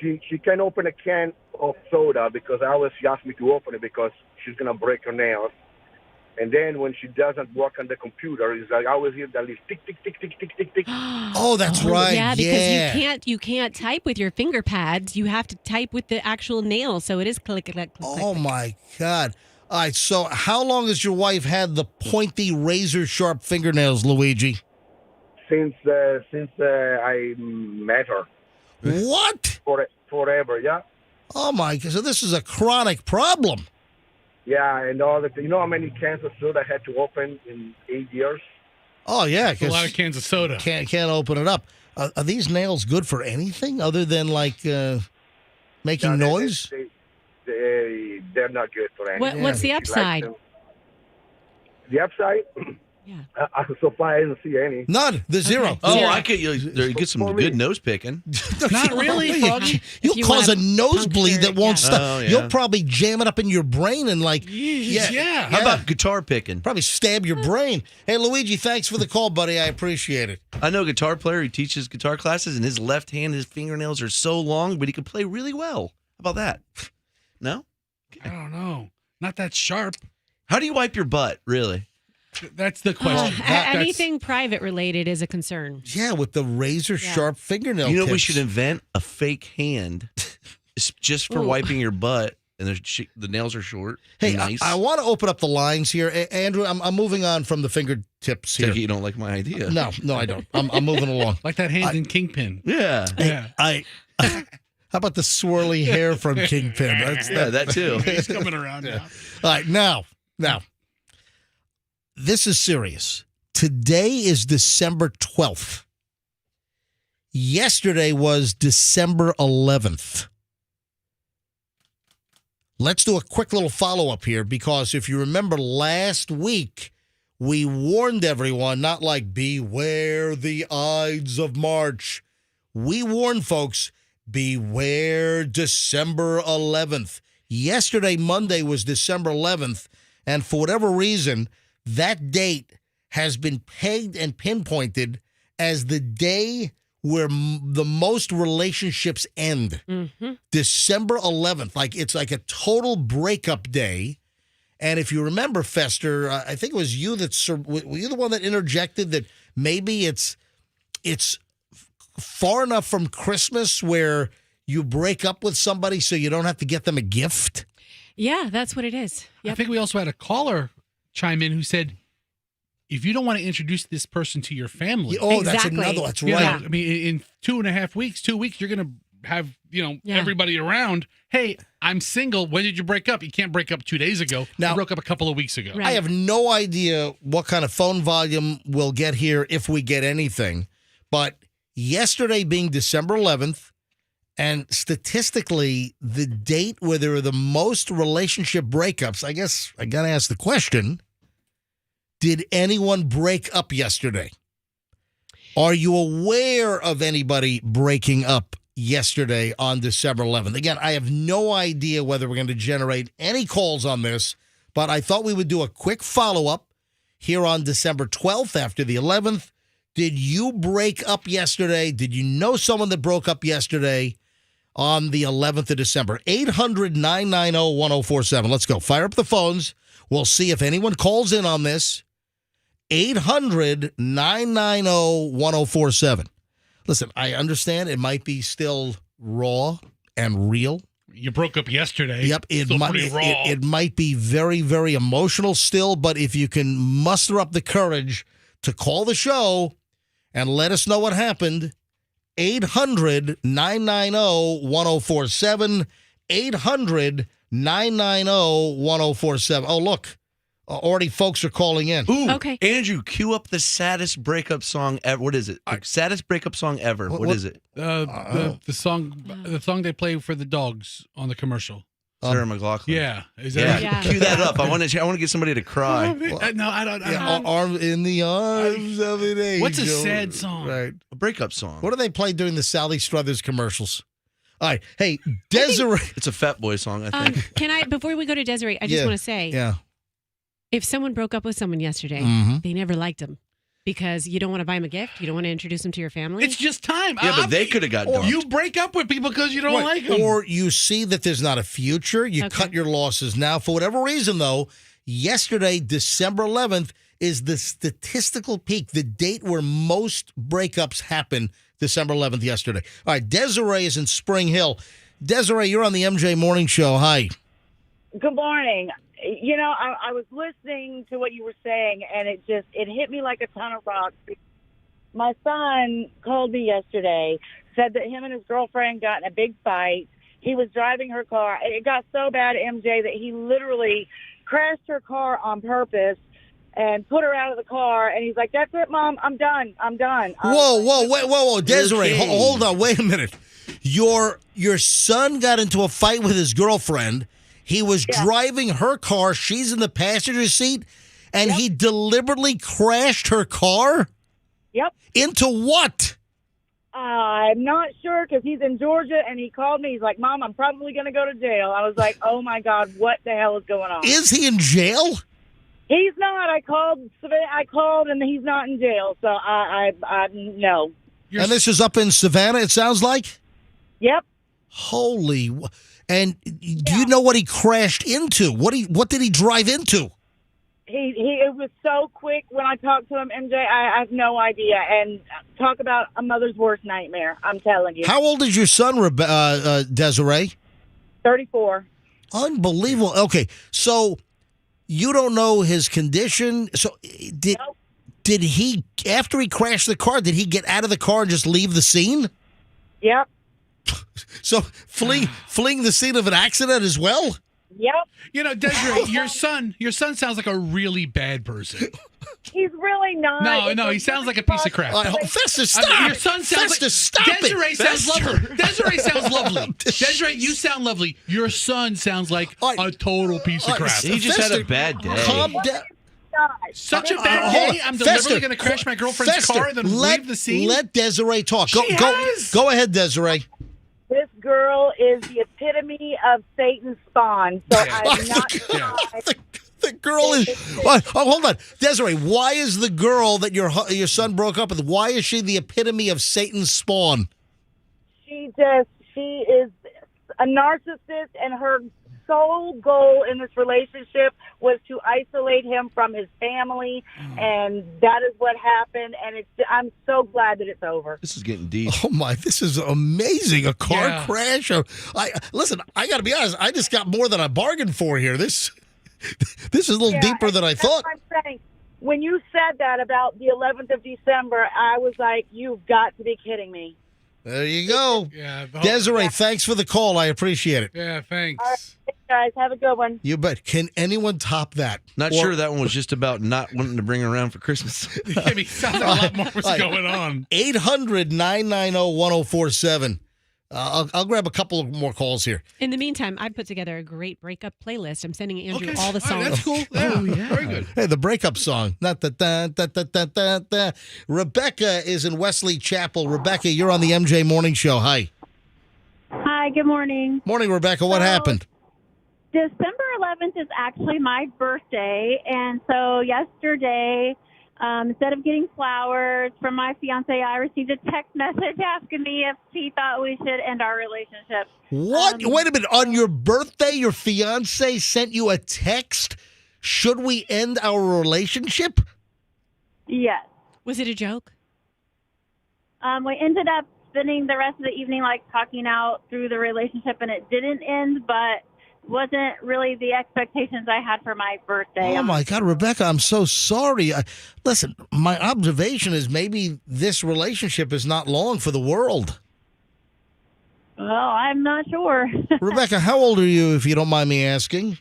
She can't open a can of soda because she asked me to open it because she's gonna break her nails. And then when she doesn't work on the computer, it's like I always hear that little tick tick tick tick tick tick tick.
Oh, that's right.
Yeah, because you can't type with your finger pads. You have to type with the actual nail, so it is click click click.
Oh my God! All right, so how long has your wife had the pointy razor sharp fingernails, Luigi?
Since I met her.
What?
Forever, yeah.
Oh my! So this is a chronic problem.
Yeah, and you know how many cans of soda I had to open in 8 years?
Oh yeah,
a lot of cans of soda.
Can't open it up. Are these nails good for anything other than like making noise?
They're not good for anything.
What's the upside?
The upside?
Yeah.
So far, I didn't see any.
None. The zero.
Okay.
Oh,
Zero.
I could get some good nose picking.
Not really, Froggy.
You'll cause a nosebleed that won't stop.
Oh, yeah.
You'll probably jam it up in your brain and
Yeah.
How about guitar picking?
probably stab your brain. Hey, Luigi, thanks for the call, buddy. I appreciate it.
I know a guitar player. He teaches guitar classes, and his left hand, his fingernails are so long, but he can play really well. How about that? No?
I don't know. Not that sharp.
How do you wipe your butt, really?
That's the question.
Anything private related is a concern.
Yeah, with the razor sharp fingernail
You know,
tips.
we should invent a fake hand just for wiping your butt, and the nails are short.
Hey,
nice.
I want to open up the lines here. Andrew, I'm moving on from the fingertips here.
Take it you don't like my idea.
No, I don't. I'm moving along.
Like that hand in Kingpin.
Yeah.
How about the swirly hair from Kingpin?
That too.
He's coming around now.
All right, now, this is serious. Today is December 12th. Yesterday was December 11th. Let's do a quick little follow-up here because if you remember last week, we warned everyone, not like beware the Ides of March. We warned folks, beware December 11th. Yesterday, Monday, was December 11th, and for whatever reason, that date has been pegged and pinpointed as the day where the most relationships end. Mm-hmm. December 11th. It's like a total breakup day. And if you remember, Fester, I think it was you were you the one that interjected that maybe it's far enough from Christmas where you break up with somebody so you don't have to get them a gift?
Yeah, that's what it is.
I
Yep.
think we also had a caller chime in who said, if you don't want to introduce this person to your family.
Oh,
Exactly.
that's another. That's
you know,
right.
I mean, in 2.5 weeks, 2 weeks, you're going to have,
Yeah.
everybody around. Hey, I'm single. When did you break up? You can't break up 2 days ago.
Now-
I broke up a couple of weeks ago.
Right.
I have no idea what kind of phone volume we'll get here if we get anything. But yesterday being December 11th, and statistically, the date where there are the most relationship breakups, I guess I got to ask the question, did anyone break up yesterday? Are you aware of anybody breaking up yesterday on December 11th? Again, I have no idea whether we're going to generate any calls on this, but I thought we would do a quick follow-up here on December 12th after the 11th. Did you break up yesterday? Did you know someone that broke up yesterday on the 11th of December? 800-990-1047. Let's go. Fire up the phones. We'll see if anyone calls in on this. 800-990-1047. Listen, I understand it might be still raw and real.
You broke up yesterday.
Yep,
Still pretty raw.
it might be very, very emotional still, but if you can muster up the courage to call the show and let us know what happened, 800-990-1047, 800-990-1047. Oh, look, already folks are calling in.
Ooh,
Okay.
Andrew, cue up the saddest breakup song ever. What is it? The saddest breakup song ever. What is it?
The song they play for the dogs on the commercial.
Sarah McLachlan.
Yeah. Is that
Yeah.
Yeah.
Cue that up. I want to get somebody to cry.
No, I don't.
Yeah, arm in the arms of an angel.
What's a sad song?
Right.
A breakup song.
What do they play during the Sally Struthers commercials? All right. Hey, Desiree.
It's a Fat Boy song, I think.
Can I, before we go to Desiree, I just want to say,
Yeah.
if someone broke up with someone yesterday,
Mhm.
they never liked them because you don't want to buy them a gift. You don't want to introduce them to your family.
It's just time.
Yeah, but they could have got dumped.
You break up with people because you don't
Right.
like them.
Or you see that there's not a future. You cut your losses now. For whatever reason, though, yesterday, December 11th, is the statistical peak, the date where most breakups happen, December 11th yesterday. All right, Desiree is in Spring Hill. Desiree, you're on the MJ Morning Show. Hi.
Good morning. You know, I was listening to what you were saying, and it hit me like a ton of rocks. My son called me yesterday, said that him and his girlfriend got in a big fight. He was driving her car. It got so bad, MJ, that he literally crashed her car on purpose and put her out of the car. And he's like, "That's it, Mom. I'm done. I'm done."
Whoa, Desiree,
Okay.
hold on, wait a minute. Your son got into a fight with his girlfriend. He was driving her car. She's in the passenger seat, and he deliberately crashed her car?
Yep.
Into what?
I'm not sure because he's in Georgia, and he called me. He's like, "Mom, I'm probably going to go to jail." I was like, "Oh, my God, what the hell is going on?"
Is he in jail?
He's not. I called, and he's not in jail. So I no.
And this is up in Savannah, it sounds like?
Yep.
Holy. And do you know what he crashed into? What did he drive into?
It was so quick when I talked to him, MJ. I have no idea. And talk about a mother's worst nightmare. I'm telling you.
How old is your son, Desiree?
34.
Unbelievable. Okay, so you don't know his condition. So did he, after he crashed the car, did he get out of the car and just leave the scene?
Yep.
So fleeing the scene of an accident as well?
Yep.
You know, Desiree, your son sounds like a really bad person.
He's really not.
No, he sounds like a piece of crap.
Festus, stop.
Your son sounds
Festus,
like
stop
Desiree
it.
sounds
Fester.
lovely. Desiree sounds lovely. Desiree, you sound lovely. Your son sounds like a total piece of crap.
He just had a bad day.
Calm down.
Such a bad day. I'm deliberately going to crash my girlfriend's car and then leave the scene.
Let Desiree talk.
She
Go ahead, Desiree.
This girl is the epitome of Satan's spawn. So I'm not
The girl is. Oh, hold on, Desiree. Why is the girl that your son broke up with? Why is she the epitome of Satan's spawn?
She is a narcissist, and her sole goal in this relationship was to isolate him from his family, and that is what happened. And I'm so glad that it's over.
This is getting deep.
Oh my, this is amazing. A car
Yeah.
crash. Listen, I got to be honest. I just got more than I bargained for here. This is a little deeper than I thought.
That's what I'm saying. When you said that about the 11th of December, I was like, you've got to be kidding me.
There you go.
Yeah.
Desiree, thanks for the call. I appreciate it.
Yeah, thanks.
All right, guys, have a good one.
You bet. Can anyone top that?
Not
Or-
sure that one was just about not wanting to bring her around for Christmas.
I mean, sounds like a lot more was
Like,
going on.
800-990-1047. I'll grab a couple of more calls here.
In the meantime, I put together a great breakup playlist. I'm sending Andrew all the
All right,
songs.
that's cool. Yeah, very good.
Hey, the breakup song. Not da, da, da, da, da, da, da. Rebecca is in Wesley Chapel. Rebecca, you're on the MJ Morning Show. Hi.
Hi, good morning.
Morning, Rebecca. What happened?
December 11th is actually my birthday, and so yesterday, instead of getting flowers from my fiance, I received a text message asking me if he thought we should end our relationship.
What? Wait a minute. On your birthday, your fiance sent you a text? Should we end our relationship?
Yes.
Was it a joke?
We ended up spending the rest of the evening talking out through the relationship, and it didn't end, but wasn't really the expectations I had for my birthday.
Oh, my God, Rebecca, I'm so sorry. Listen, my observation is maybe this relationship is not long for the world.
Well, I'm not sure.
Rebecca, how old are you, if you don't mind me asking?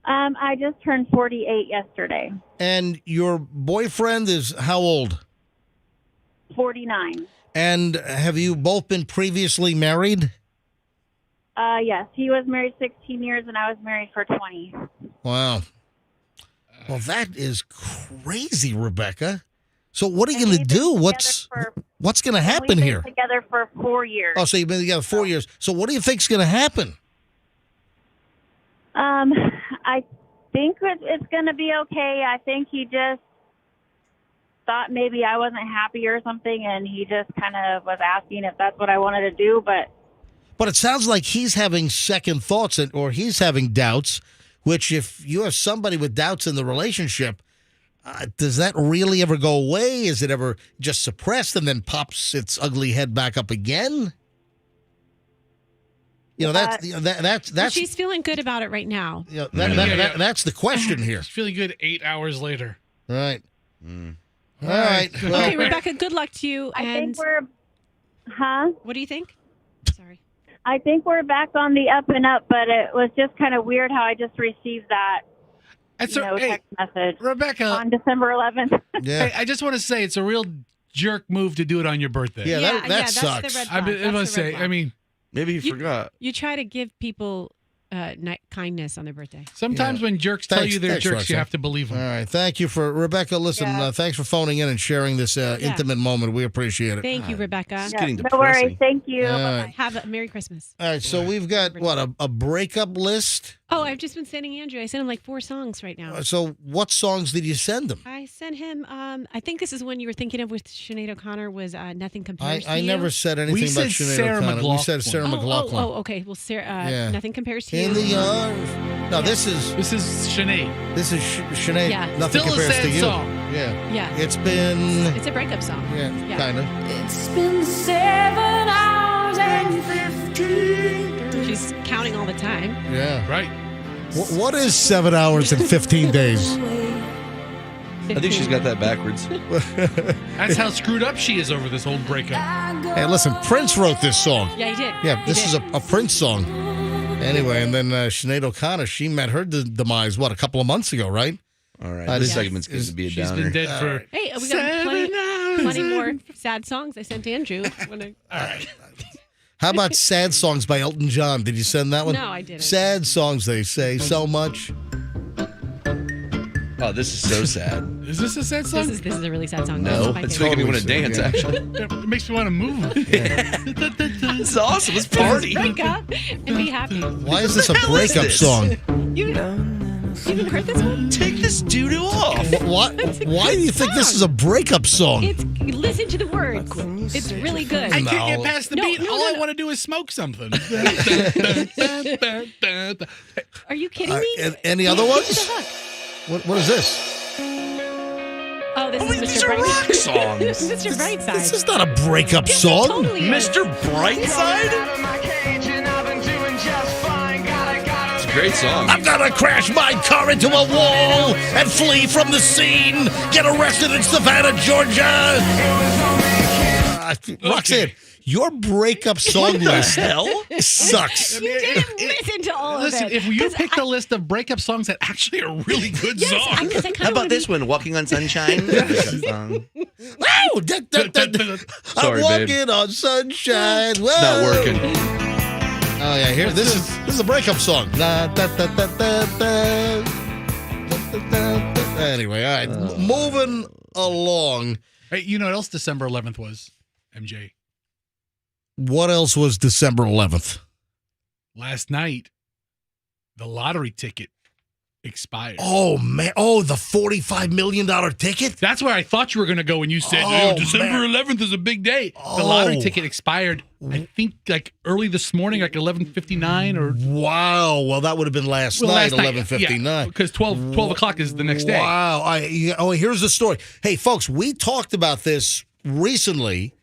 I just turned 48 yesterday.
And your boyfriend is how old?
49.
And have you both been previously married?
Yes, he was married 16 years and I was married for 20.
Wow. Well, that is crazy, Rebecca. So what are you going to do? What's going to happen
We've been
here?
together for 4 years.
Oh, so you've been together 4 years. So what do you think's going to happen?
I think it's going to be okay. I think he just thought maybe I wasn't happy or something, and he just kind of was asking if that's what I wanted to do, But
it sounds like he's having second thoughts or he's having doubts, which if you have somebody with doubts in the relationship, does that really ever go away? Is it ever just suppressed and then pops its ugly head back up again? You know, that's
Well, she's feeling good about it right now.
that's the question here.
She's feeling good 8 hours later.
Right. All right. Well,
Okay, Rebecca, good luck to you.
I
And
think we're,
what do you think? Sorry.
I think we're back on the up and up, but it was just kind of weird how I just received that text message
Rebecca,
on December 11th.
Yeah.
Hey, I just want to say it's a real jerk move to do it on your birthday.
Yeah, that
that's
sucks.
The red
I
flag. That's
must
the red
say,
flag.
I mean,
maybe he forgot.
You try to give people kindness on their birthday.
Sometimes when jerks tell you they're
Thanks,
jerks,
Roxanne.
you have to believe them.
All right. Thank you for Rebecca. Listen, thanks for phoning in and sharing this intimate moment. We appreciate it.
Thank you, Rebecca.
No worries. Thank you.
All right.
Have a Merry Christmas.
All right. So we've got a breakup list.
Oh, I've just been sending Andrew. I sent him like 4 songs right now.
So what songs did you send him?
I sent him. I think this is one you were thinking of with Sinead O'Connor. Was Nothing Compares to
I
You.
never said anything
We
about
said
Sinead
Sarah
O'Connor. We
McLachlan.
said Sarah McLachlan.
Oh, okay. Well, Sarah,
Yeah.
Nothing Compares to You.
In the arms. No, this is
Sinead.
This is Sinead.
Yeah.
Nothing
Still a
compares
sad
to you.
song.
Yeah.
Yeah.
It's been.
It's a breakup song.
Yeah. Kind of.
It's been 7 hours and 15.
She's counting all the time.
Yeah.
Right.
What is 7 hours and 15 days?
I think she's got that backwards.
That's how screwed up she is over this whole breakup.
Hey, listen, Prince wrote this song.
Yeah, he did.
Yeah, this is a Prince song. Anyway, and then Sinead O'Connor, she met her demise, a couple of months ago, right?
All right. This segment's going to be a
She's
downer.
been dead for.
Hey, we got plenty more sad songs I sent to Andrew.
All right.
How about Sad Songs by Elton John? Did you send that one?
No, I didn't.
Sad songs, they say so much.
Oh, this is so sad.
Is this a sad song?
This is a really sad song.
No,
This
it's
is my
making me
favorite.
want to dance, actually.
It makes me want to move.
This is awesome. Let's party.
Break up and be happy.
Why is this a
hell is
breakup
this?
song?
You haven't heard this one?
Take the this doo-doo off.
What? Why do you think this is a breakup song?
Listen to the words. It's really good.
I can't get past the beat. All I want to do is smoke something.
Are you kidding me?
Any other ones? What is this?
Oh, this is
these
Mr.
are rock
Brightside.
songs.
Mr. Brightside.
This is not a breakup song.
Totally is.
Mr. Brightside? It's a great song.
I'm gonna crash my car into a wall and flee from the scene. Get arrested in Savannah, Georgia. Roxanne, your breakup song list sucks.
You didn't listen to all
Listen,
of it.
if you picked a list of breakup songs that actually are really good songs.
How about this one, Walking on Sunshine? Song.
Oh,
Sorry,
I'm
babe.
walking on sunshine. Whoa.
It's not working.
Oh yeah, here this is a breakup song. Anyway, all right, moving along.
Hey, you know what else December 11th was, MJ?
What else was December 11th?
Last night, the lottery ticket expired.
Oh man! Oh, the $45 million ticket.
That's where I thought you were going to go when you said,
Oh,
December 11th is a big day. The lottery ticket expired, I think, like early this morning, like 11:59 or.
Wow. Well, that would have been last night, 11:59.
Because 12 o'clock is the next day.
Wow. Here's the story. Hey, folks, we talked about this recently.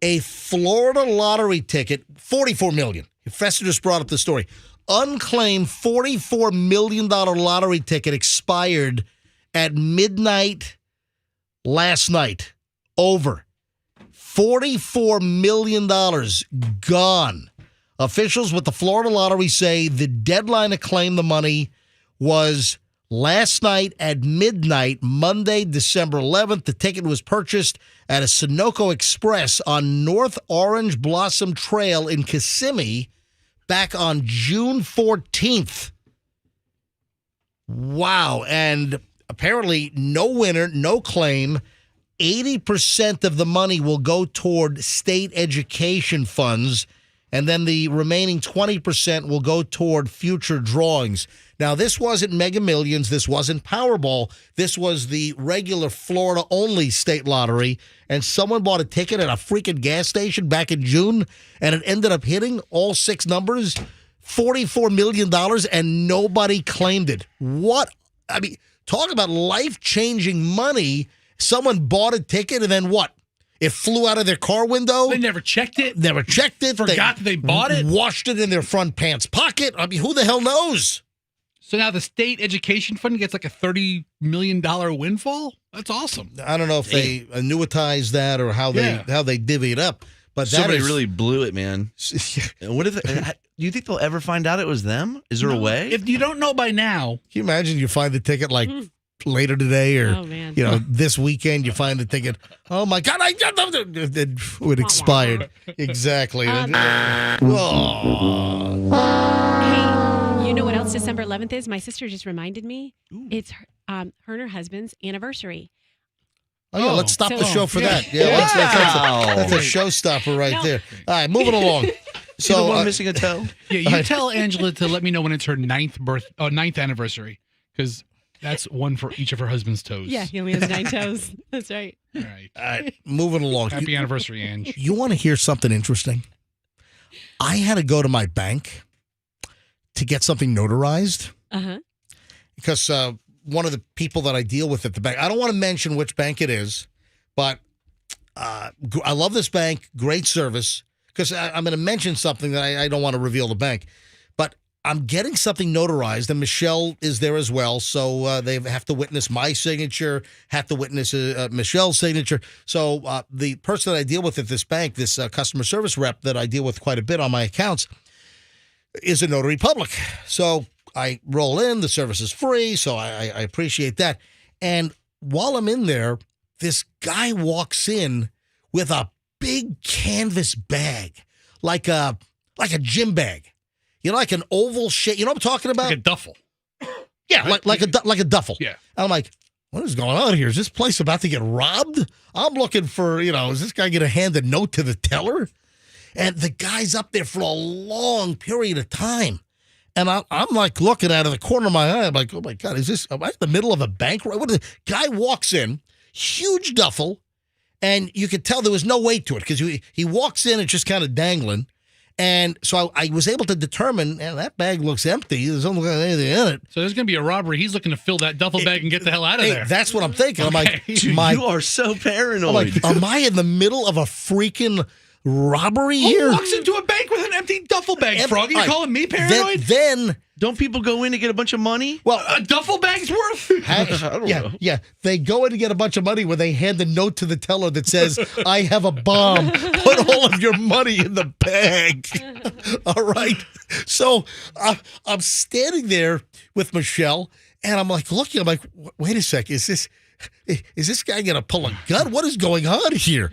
A Florida lottery ticket, $44 million. Fester just brought up the story. Unclaimed $44 million lottery ticket expired at midnight last night. Over. $44 million gone. Officials with the Florida Lottery say the deadline to claim the money was last night at midnight, Monday, December 11th. The ticket was purchased at a Sunoco Express on North Orange Blossom Trail in Kissimmee back on June 14th. Wow. And apparently no winner, no claim. 80% of the money will go toward state education funds, and then the remaining 20% will go toward future drawings. Now, this wasn't Mega Millions. This wasn't Powerball. This was the regular Florida-only state lottery, and someone bought a ticket at a freaking gas station back in June, and it ended up hitting all six numbers, $44 million, and nobody claimed it. What? I mean, talk about life-changing money. Someone bought a ticket, and then what? It flew out of their car window.
They never checked it.
Forgot
they bought it.
Washed it in their front pants pocket. I mean, who the hell knows?
So now the state education fund gets like a $30 million windfall? That's awesome.
I don't know if they annuitize that or how they divvy it up. But
somebody really blew it, man. What if? Do you think they'll ever find out it was them? Is there a way?
If you don't know by now,
can you imagine you find the ticket like later today or this weekend? You find the ticket. Oh my God! It expired. Exactly.
You know what else December 11th is? My sister just reminded me. It's her and her husband's anniversary.
Oh, yeah, let's stop the show for that. Yeah, that's a showstopper right there. All right, moving along.
So, the one missing a toe?
Yeah, you tell Angela to let me know when it's her ninth anniversary, because that's one for each of her husband's toes.
Yeah, he only has 9 toes. That's right.
All right.
All right, moving along.
Happy anniversary, Ange.
You want to hear something interesting? I had to go to my bank to get something notarized. Because one of the people that I deal with at the bank, I don't want to mention which bank it is, but I love this bank, great service, because I'm going to mention something that I don't want to reveal the bank. But I'm getting something notarized, and Michelle is there as well, so they have to witness my signature, have to witness Michelle's signature. So the person that I deal with at this bank, this customer service rep that I deal with quite a bit on my accounts, is a notary public. So I roll in, the service is free, so I appreciate that. And while I'm in there, this guy walks in with a big canvas bag, like a gym bag. You know, like an oval shape. You know what I'm talking about?
Like a duffel.
Yeah, like a duffel.
Yeah.
And I'm like, what is going on here? Is this place about to get robbed? I'm looking for, is this guy going to hand a note to the teller? And the guy's up there for a long period of time. And I'm like looking out of the corner of my eye. I'm like, oh my God, am I in the middle of a bank? What is it? Guy walks in, huge duffel, and you could tell there was no weight to it because he walks in, it's just kind of dangling. And so I was able to determine, that bag looks empty. There's not anything in it.
So there's going to be a robbery. He's looking to fill that duffel bag and get the hell out of there.
That's what I'm thinking. I'm like,
Dude, you are so paranoid.
I'm like, am I in the middle of a freaking robbery here?
Who walks into a bank with an empty duffel bag, Froggy? You calling me paranoid?
Then
don't people go in to get a bunch of money?
Well,
a duffel bag's worth?
I don't know.
Yeah. They go in to get a bunch of money where they hand a note to the teller that says, I have a bomb. Put all of your money in the bag. All right. So I'm standing there with Michelle, and I'm like looking. I'm like, wait a sec. Is this guy going to pull a gun? What is going on here?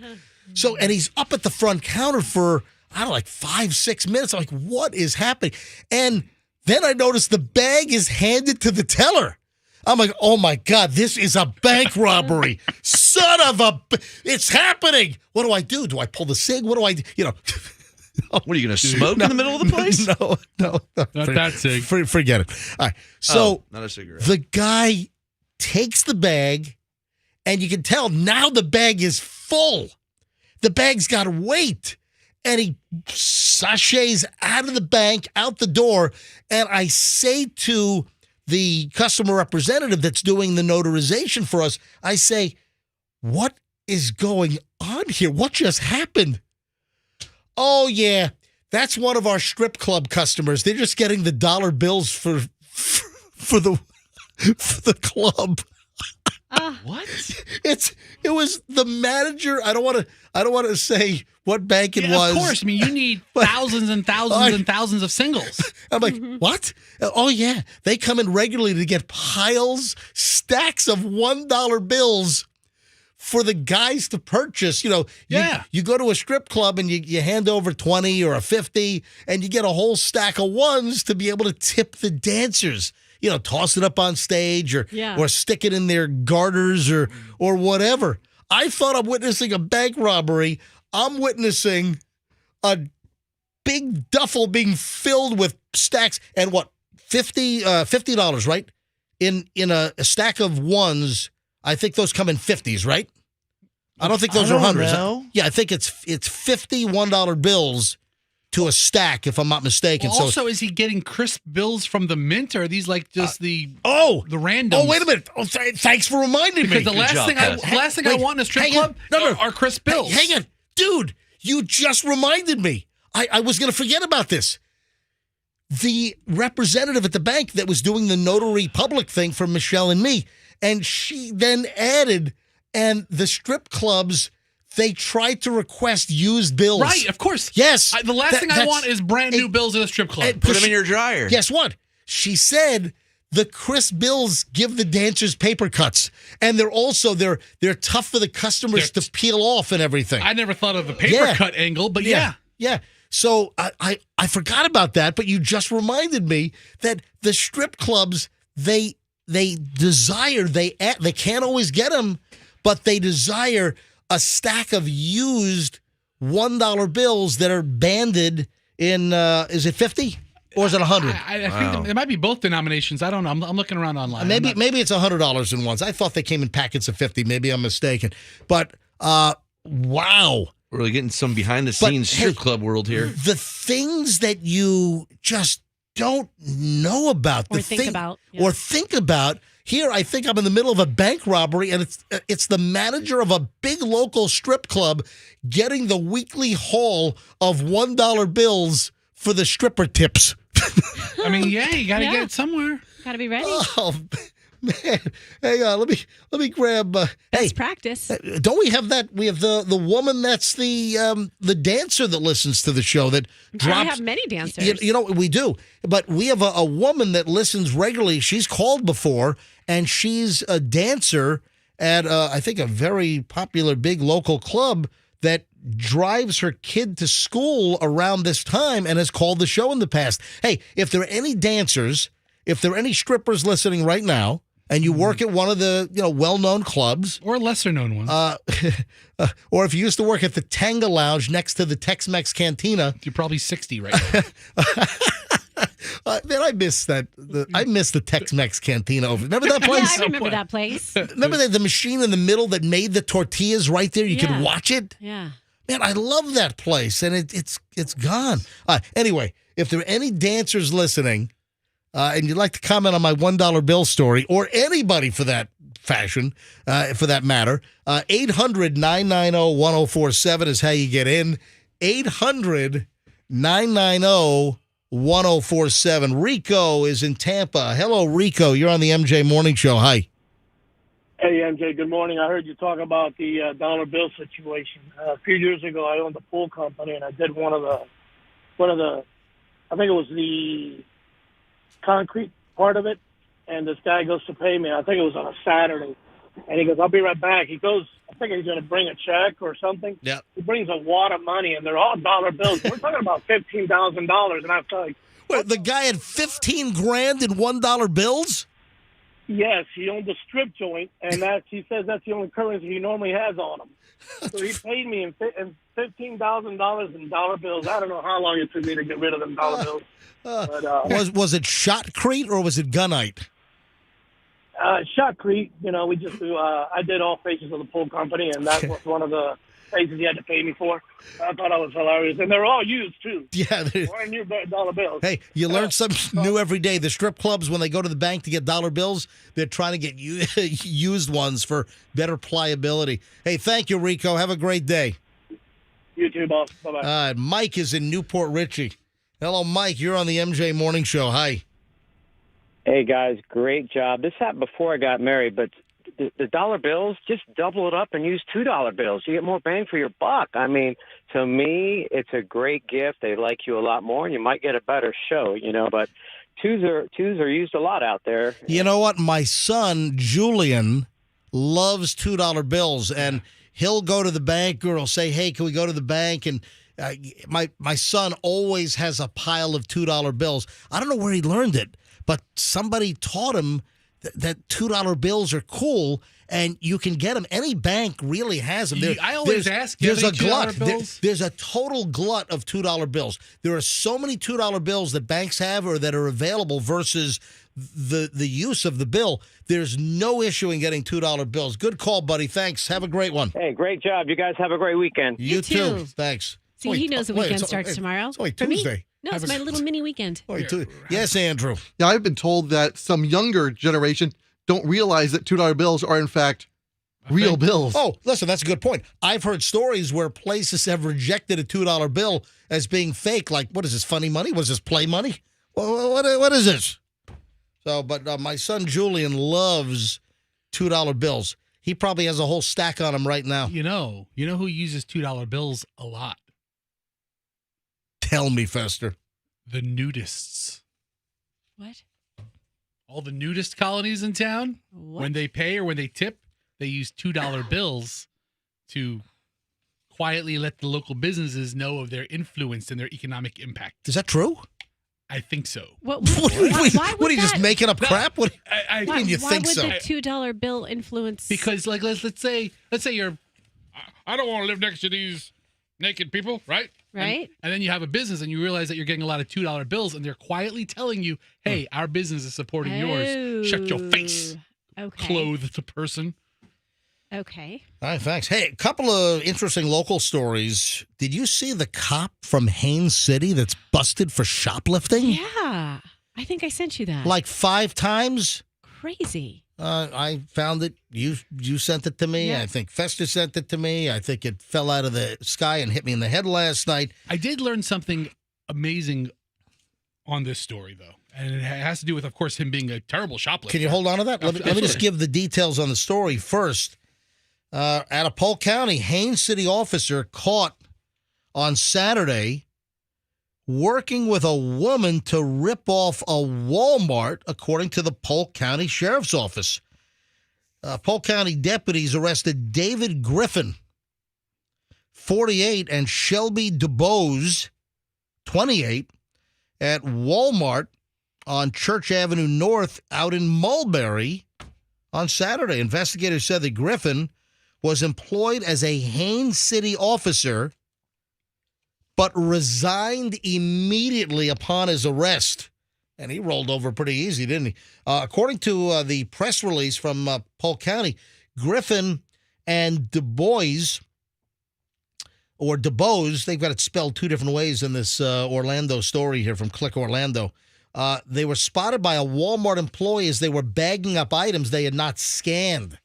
So, and he's up at the front counter for, I don't know, like 5-6 minutes. I'm like, what is happening? And then I noticed the bag is handed to the teller. I'm like, oh my God, this is a bank robbery. Son of a, it's happening. What do I do? Do I pull the cig? What do I,
What, are you going to smoke in the middle of the place?
No.
Not that cig.
Forget it. All right. So
not a cigarette.
The guy takes the bag, and you can tell now the bag is full. The bag's got weight. And he sachets out of the bank, out the door, and I say to the customer representative that's doing the notarization for us, I say, what is going on here? What just happened? Oh, yeah, that's one of our strip club customers. They're just getting the dollar bills for the club.
What?
It was the manager. I don't want to say what bank it was.
Of course. I mean, you need thousands and thousands and thousands of singles.
I'm like, what? Oh, yeah. They come in regularly to get stacks of $1 bills for the guys to purchase. You go to a strip club and you hand over 20 or a 50 and you get a whole stack of ones to be able to tip the dancers. Toss it up on stage or stick it in their garters or whatever. I thought I'm witnessing a bank robbery. I'm witnessing a big duffel being filled with stacks and $50, right? In a stack of ones, I think those come in 50s, right? I don't think those are hundreds. Yeah, I think it's 50 $1 bills to a stack, if I'm not mistaken.
Well, also, is he getting crisp bills from the mint, or are these like just the randoms?
Oh, wait a minute. Oh, thanks for reminding me.
Because the last thing I want in a strip club are crisp bills.
Hang on. Dude, you just reminded me. I was going to forget about this. The representative at the bank that was doing the notary public thing for Michelle and me, and she then added, and the strip clubs, they tried to request used bills.
Right, of course.
Yes.
The last thing I want is brand new bills at a strip club.
Put them in your dryer.
Guess what? She said the crisp bills give the dancers paper cuts. And they're tough for the customers to peel off and everything.
I never thought of the paper cut angle, but yeah.
So I forgot about that, but you just reminded me that the strip clubs, they desire, they can't always get them, but they desire a stack of used $1 bills that are banded in, is it 50 or is it 100?
I think it might be both denominations. I don't know. I'm looking around online.
Maybe it's $100 in ones. I thought they came in packets of 50. Maybe I'm mistaken. But wow.
We're really getting some behind the scenes strip club world here.
The things that you just don't know about.
Or think
about. Here, I think I'm in the middle of a bank robbery, and it's the manager of a big local strip club getting the weekly haul of $1 bills for the stripper tips.
I mean, you got to get it somewhere.
Got to be ready.
Oh man, hang on. Let me grab.
Best practice.
Don't we have that? We have the woman that's the dancer that listens to the show that drops.
We have many dancers.
You know we do, but we have a woman that listens regularly. She's called before. And she's a dancer at, I think, a very popular big local club that drives her kid to school around this time and has called the show in the past. Hey, if there are any dancers, if there are any strippers listening right now, and you work at one of the well-known clubs.
Or lesser-known ones.
Or if you used to work at the Tanga Lounge next to the Tex-Mex Cantina.
You're probably 60 right now.
Man, I miss that. I miss the Tex-Mex Cantina over. Remember that place?
Yeah, I remember that place.
Remember the machine in the middle that made the tortillas right there? You could watch it.
Yeah.
Man, I love that place, and it's gone. Anyway, if there are any dancers listening, and you'd like to comment on my $1 bill story, or anybody for that fashion, for that matter, 800-990-1047 is how you get in. 800-990-1047. Rico is in Tampa. Hello, Rico. You're on the MJ Morning Show. Hi.
Hey, MJ, good morning. I heard you talk about the dollar bill situation. A few years ago, I owned a pool company, and I did one of the, I think it was the concrete part of it, and this guy goes to pay me. I think it was on a Saturday, and he goes, "I'll be right back." He goes, I think he's going to bring a check or something.
Yeah.
He brings a wad of money, and they're all dollar bills. We're talking about $15,000, and I was like,
"What? The guy had 15 grand in $1 bills?"
Yes, he owned a strip joint, and he says that's the only currency he normally has on him. So he paid me in $15,000 in dollar bills. I don't know how long it took me to get rid of them dollar bills. But,
was it shotcrete or was it gunite?
Shotcrete. We just do. I did all phases of the pool company, and that was one of the phases he had to pay me for. I thought that was hilarious, and they're all used too.
Yeah,
brand new dollar bills.
Hey, you learn something new every day. The strip clubs, when they go to the bank to get dollar bills, they're trying to get used ones for better pliability. Hey, thank you, Rico. Have a great day.
You too, boss. Bye-bye.
Mike is in Newport Richie. Hello, Mike. You're on the MJ Morning Show. Hi.
Hey, guys. Great job. This happened before I got married, but the dollar bills, just double it up and use $2 bills. You get more bang for your buck. I mean, to me, it's a great gift. They like you a lot more, and you might get a better show, but twos are used a lot out there.
You know what? My son, Julian, loves $2 bills, and he'll go to the bank or he'll say, "Hey, can we go to the bank?" And my son always has a pile of $2 bills. I don't know where he learned it, but somebody taught him that $2 bills are cool, and you can get them. Any bank really has them.
I always ask,
there's a
$2
glut.
bills?
There's a total glut of $2 bills. There are so many $2 bills that banks have or that are available versus the use of the bill. There's no issue in getting $2 bills. Good call, buddy. Thanks. Have a great one.
Hey, great job. You guys have a great weekend.
You too. Thanks.
See, he knows the weekend starts tomorrow.
It's only
For me,
Tuesday.
no, it's my little mini weekend.
Yes, Andrew.
Yeah, I've been told that some younger generation don't realize that $2 bills are, in fact, real bills.
Oh, listen, that's a good point. I've heard stories where places have rejected a $2 bill as being fake. Like, what is this, funny money? Was this play money? What is this? So, but my son Julian loves $2 bills. He probably has a whole stack on him right now.
You know who uses $2 bills a lot?
Tell me, Fester.
The nudists.
What?
All the nudist colonies in town, when they pay or when they tip, they use $2 bills to quietly let the local businesses know of their influence and their economic impact.
Is that true?
I think so.
What
are you just making up crap? What
I
do you mean you think so?
Why would the $2 bill influence?
Because, like, let's say you're, I don't want to live next to these naked people, right?
Right.
And then you have a business and you realize that you're getting a lot of $2 bills and they're quietly telling you, "Hey, our business is supporting yours. Shut your face."
Okay.
Clothed person.
Okay.
All right, thanks. Hey, a couple of interesting local stories. Did you see the cop from Haines City that's busted for shoplifting?
Yeah. I think I sent you that.
Like 5 times?
Crazy.
I found it. You sent it to me.
Yeah.
I think Fester sent it to me. I think it fell out of the sky and hit me in the head last night.
I did learn something amazing on this story, though. And it has to do with, of course, him being a terrible shoplifter.
Can you hold on to that? Let me just give the details on the story first. Out of Polk County, Haines City officer caught on Saturday working with a woman to rip off a Walmart, according to the Polk County Sheriff's Office. Polk County deputies arrested David Griffin, 48, and Shelby DuBose, 28, at Walmart on Church Avenue North out in Mulberry on Saturday. Investigators said that Griffin was employed as a Haines City officer but resigned immediately upon his arrest. And he rolled over pretty easy, didn't he? According to the press release from Polk County, Griffin and DuBose, they've got it spelled two different ways in this Orlando story here from Click Orlando. They were spotted by a Walmart employee as they were bagging up items they had not scanned.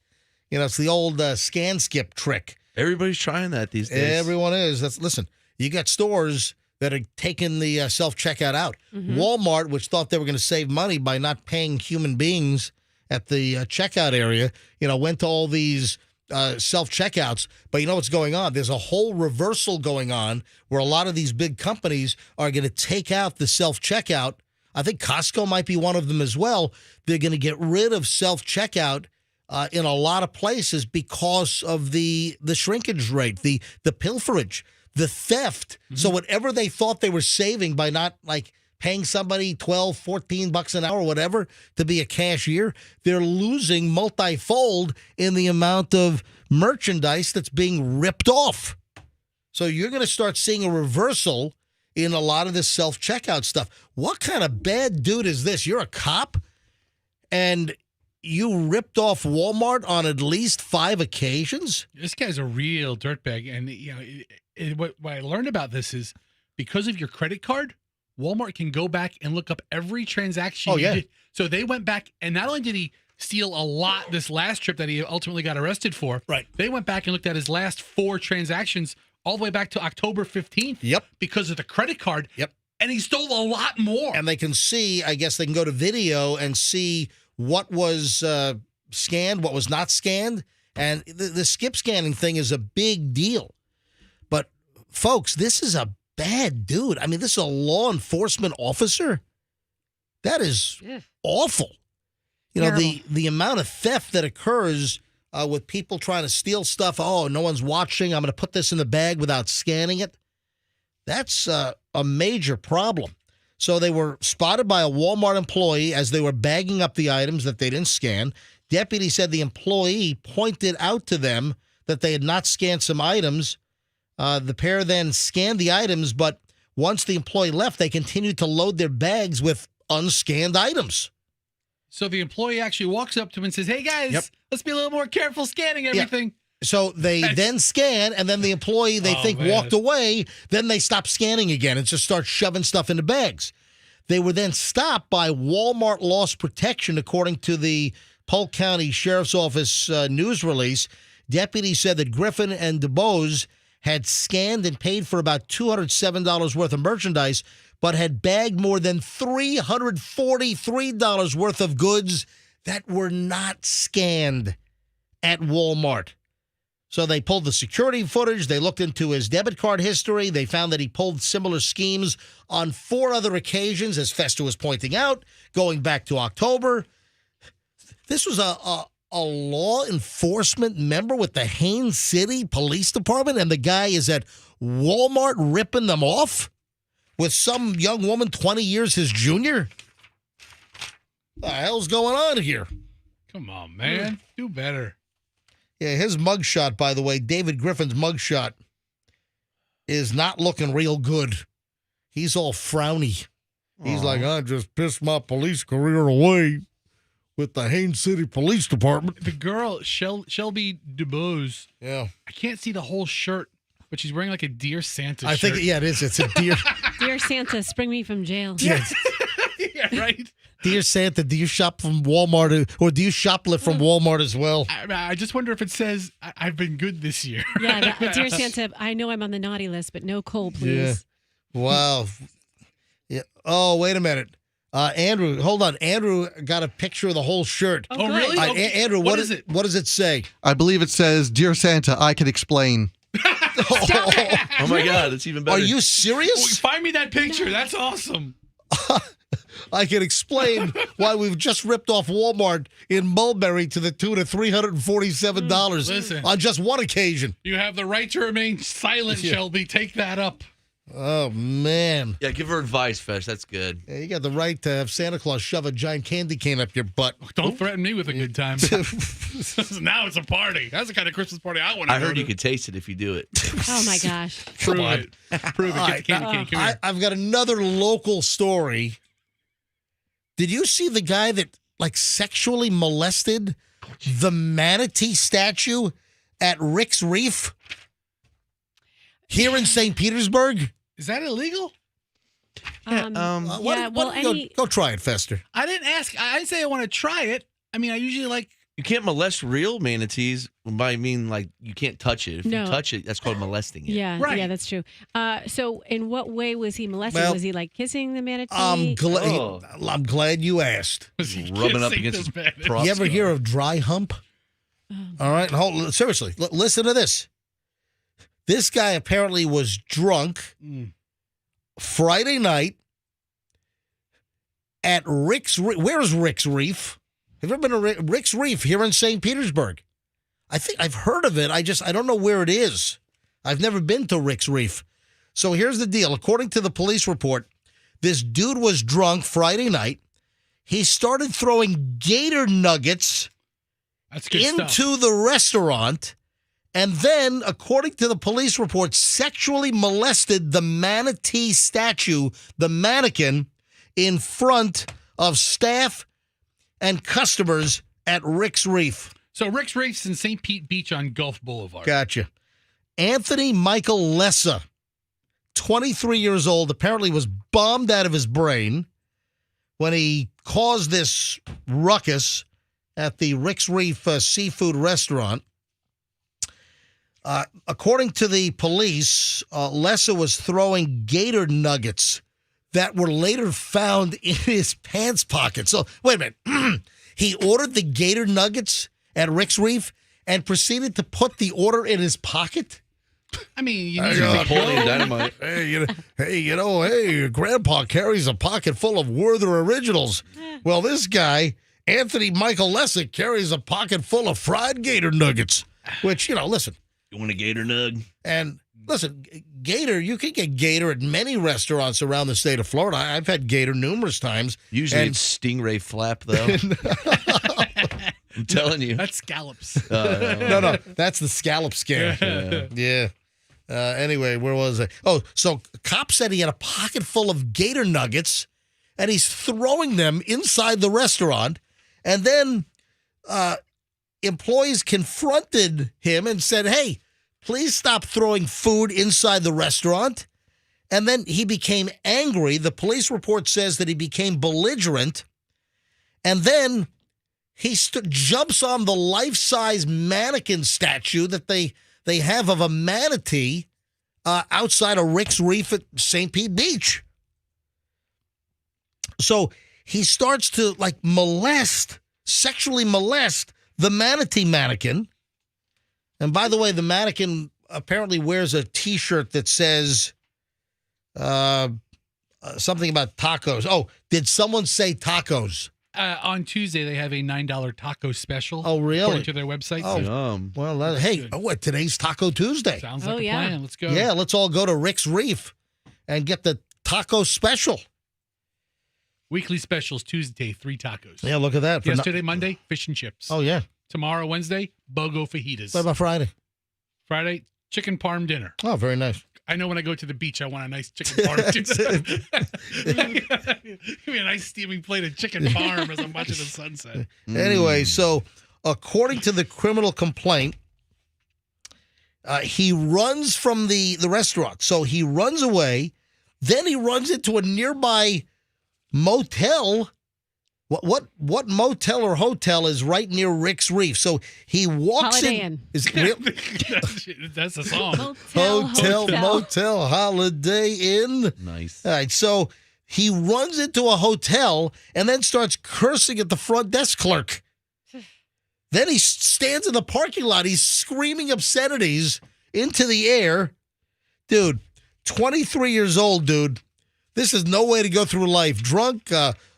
You know, it's the old scan skip trick.
Everybody's trying that these days.
Everyone is. Listen, you got stores that are taking the self-checkout out. Walmart, which thought they were going to save money by not paying human beings at the checkout area, went to all these self-checkouts. But you know what's going on? There's a whole reversal going on where a lot of these big companies are going to take out the self-checkout. I think Costco might be one of them as well. They're going to get rid of self-checkout in a lot of places because of the shrinkage rate, the pilferage, the theft. So whatever they thought they were saving by not paying somebody $12, $14 an hour or whatever to be a cashier, they're losing multifold in the amount of merchandise that's being ripped off. So you're going to start seeing a reversal in a lot of this self-checkout stuff. What kind of bad dude is this? You're a cop and you ripped off Walmart on at least 5 occasions?
This guy's a real dirtbag. And what I learned about this is because of your credit card, Walmart can go back and look up every transaction you did. So they went back, and not only did he steal a lot this last trip that he ultimately got arrested for,
right?
They went back and looked at his last 4 transactions all the way back to October 15th.
Yep.
Because of the credit card.
Yep.
And he stole a lot more.
And they can see, I guess they can go to video and see what was scanned, what was not scanned. And the skip scanning thing is a big deal. But, folks, this is a bad dude. I mean, this is a law enforcement officer. That is awful. The amount of theft that occurs with people trying to steal stuff. Oh, no one's watching. I'm going to put this in the bag without scanning it. That's a major problem. So they were spotted by a Walmart employee as they were bagging up the items that they didn't scan. Deputy said the employee pointed out to them that they had not scanned some items. The pair then scanned the items, but once the employee left, they continued to load their bags with unscanned items.
So the employee actually walks up to him and says, hey, guys, let's be a little more careful scanning everything.
Yeah. So they then scan, and then the employee, they walked away. Then they stop scanning again and just start shoving stuff into bags. They were then stopped by Walmart Loss Protection, according to the Polk County Sheriff's Office news release. Deputies said that Griffin and DuBose had scanned and paid for about $207 worth of merchandise, but had bagged more than $343 worth of goods that were not scanned at Walmart. So they pulled the security footage. They looked into his debit card history. They found that he pulled similar schemes on 4 other occasions, as Festa was pointing out, going back to October. This was a law enforcement member with the Haines City Police Department, and the guy is at Walmart ripping them off with some young woman 20 years his junior? What the hell's going on here?
Come on, man. Do better.
Yeah, his mugshot, by the way, David Griffin's mugshot, is not looking real good. He's all frowny. He's like, I just pissed my police career away with the Haines City Police Department.
The girl, Shelby DuBose.
Yeah.
I can't see the whole shirt, but she's wearing like a Dear Santa shirt.
I think, it is. It's a deer.
Dear Santa, spring me from jail.
Yeah,
yeah, right.
Dear Santa, do you shop from Walmart or do you shoplift from Walmart as well?
I just wonder if it says, I've been good this year.
Yeah, Dear Santa, I know I'm on the naughty list, but no coal, please.
Yeah. Wow. Yeah. Oh, wait a minute. Andrew, hold on. Andrew got a picture of the whole shirt.
Oh, really?
Andrew, what is it? What does it say?
I believe it says, Dear Santa, I can explain.
Oh my God, it's even better.
Are you serious?
Find me that picture. That's awesome.
I can explain why we've just ripped off Walmart in Mulberry to the tune of $347
Listen.
on just one occasion.
You have the right to remain silent, Shelby. Take that up.
Oh, man.
Yeah, give her advice, Fesh. That's good.
Yeah, you got the right to have Santa Claus shove a giant candy cane up your butt.
Don't threaten me with a good time. Now it's a party. That's the kind of Christmas party I want to
I
go
heard
to.
you could taste it if you do it.
Oh, my gosh.
Prove
Come on.
it. Prove it.
All
Get
right,
the candy cane. Come here.
I've got another local story. Did you see the guy that, sexually molested the manatee statue at Rick's Reef here in St. Petersburg?
Is that illegal?
Go try it, Fester.
I didn't ask. I didn't say I want to try it. I mean, I usually
You can't molest real manatees. By I mean, you can't touch it. If
No.
you touch it, that's called molesting it.
Yeah,
Right.
yeah, that's true. So, in what way was he molesting?
Well,
was he kissing the manatee?
I'm glad you asked.
Rubbing up against the props.
You ever hear of dry hump? All right, seriously, listen to this. This guy apparently was drunk Friday night at Rick's Reef. Where's Rick's Reef? Have you ever been to Rick's Reef here in St. Petersburg? I think I've heard of it. I don't know where it is. I've never been to Rick's Reef. So here's the deal. According to the police report, this dude was drunk Friday night. He started throwing gator nuggets into the restaurant. And then, according to the police report, sexually molested the manatee statue, the mannequin, in front of staff and customers at Rick's Reef.
So Rick's Reef's in St. Pete Beach on Gulf Boulevard.
Gotcha. Anthony Michael Lessa, 23 years old, apparently was bombed out of his brain when he caused this ruckus at the Rick's Reef seafood restaurant. According to the police, Lessa was throwing gator nuggets that were later found in his pants pocket. So, wait a minute. He ordered the gator nuggets at Rick's Reef and proceeded to put the order in his pocket?
I mean, you
Hey,
need to
Napoleon
Dynamite.
Hey, Grandpa carries a pocket full of Werther Originals. Well, this guy, Anthony Michael Lessa, carries a pocket full of fried gator nuggets, which, listen.
You want a gator nug?
And listen, gator, you can get gator at many restaurants around the state of Florida. I've had gator numerous times.
Usually it's stingray flap, though. I'm telling you.
That's scallops.
No, that's the scallop scare. Yeah. Anyway, where was I? Oh, so cop said he had a pocket full of gator nuggets, and he's throwing them inside the restaurant. And then employees confronted him and said, hey, please stop throwing food inside the restaurant. And then he became angry. The police report says that he became belligerent. And then he jumps on the life-size mannequin statue that they have of a manatee outside of Rick's Reef at St. Pete Beach. So he starts to sexually molest the manatee mannequin. And by the way, the mannequin apparently wears a T-shirt that says something about tacos. Oh, did someone say tacos?
On Tuesday, they have a $9 taco special.
Oh, really?
According to their website.
Oh, well, hey, today's Taco Tuesday.
Sounds like a plan. Let's go.
Yeah, let's all go to Rick's Reef and get the taco special.
Weekly specials, Tuesday, 3 tacos.
Yeah, look at that.
Yesterday, Monday, fish and chips.
Oh, yeah.
Tomorrow, Wednesday, BOGO fajitas.
What about Friday?
Friday, chicken parm dinner.
Oh, very nice.
I know when I go to the beach, I want a nice chicken parm dinner. Give me a nice steaming plate of chicken parm as I'm watching the sunset.
Anyway, so according to the criminal complaint, he runs from the restaurant. So he runs away. Then he runs into a nearby motel. What motel or hotel is right near Rick's Reef? So he walks
Holiday
in.
Inn.
Is it real?
That's a song.
Hotel, motel, Holiday Inn.
Nice.
All right, so he runs into a hotel and then starts cursing at the front desk clerk. Then he stands in the parking lot. He's screaming obscenities into the air. Dude, 23 years old, dude. This is no way to go through life. Drunk,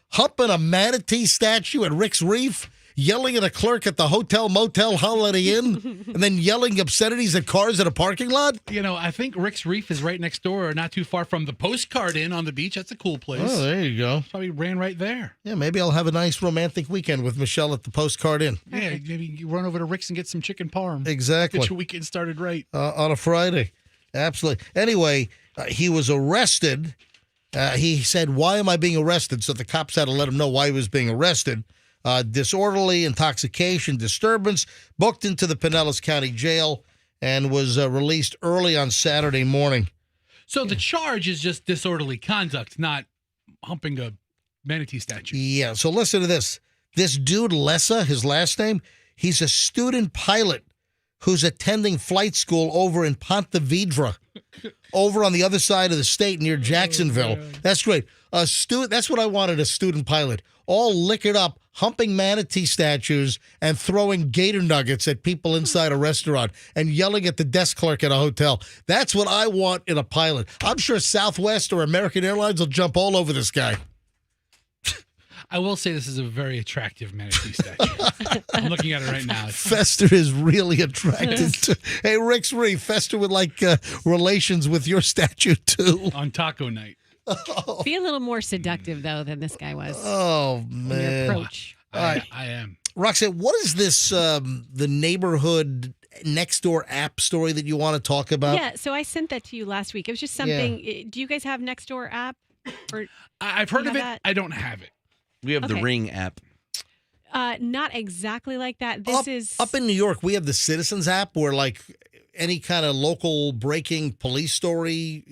humping a manatee statue at Rick's Reef, yelling at a clerk at the hotel, motel, Holiday Inn, and then yelling obscenities at cars in a parking lot?
I think Rick's Reef is right next door, or not too far from the Postcard Inn on the beach. That's a cool place.
Oh, there you go.
Probably ran right there.
Yeah, maybe I'll have a nice romantic weekend with Michelle at the Postcard Inn.
Yeah, maybe you run over to Rick's and get some chicken parm.
Exactly.
Get your weekend started right.
On a Friday. Absolutely. Anyway, he was arrested. He said, "Why am I being arrested?" So the cops had to let him know why he was being arrested. Disorderly intoxication, disturbance, booked into the Pinellas County Jail, and was released early on Saturday morning.
So the charge is just disorderly conduct, not humping a manatee statue.
Yeah, so listen to this. This dude, Lessa, his last name, he's a student pilot who's attending flight school over in Ponte Vedra, over on the other side of the state near Jacksonville. That's great. That's what I wanted, a student pilot. All liquored up, humping manatee statues and throwing gator nuggets at people inside a restaurant and yelling at the desk clerk at a hotel. That's what I want in a pilot. I'm sure Southwest or American Airlines will jump all over this guy.
I will say this is a very attractive manatee statue. I'm looking at it right now.
Fester is really attracted to. Hey, Rick's Reef, Fester would like relations with your statue too.
On taco night.
Be a little more seductive though than this guy was.
Oh
in
man!
your approach.
I am.
Roxanne, what is this? The neighborhood Nextdoor app story that you want to talk about?
Yeah, so I sent that to you last week. It was just something. Do you guys have Nextdoor app? Or
I've heard of it.
That?
I don't have it.
We have the Ring app.
Not exactly like that. This is
up in New York. We have the Citizens app, where like any kind of local breaking police story,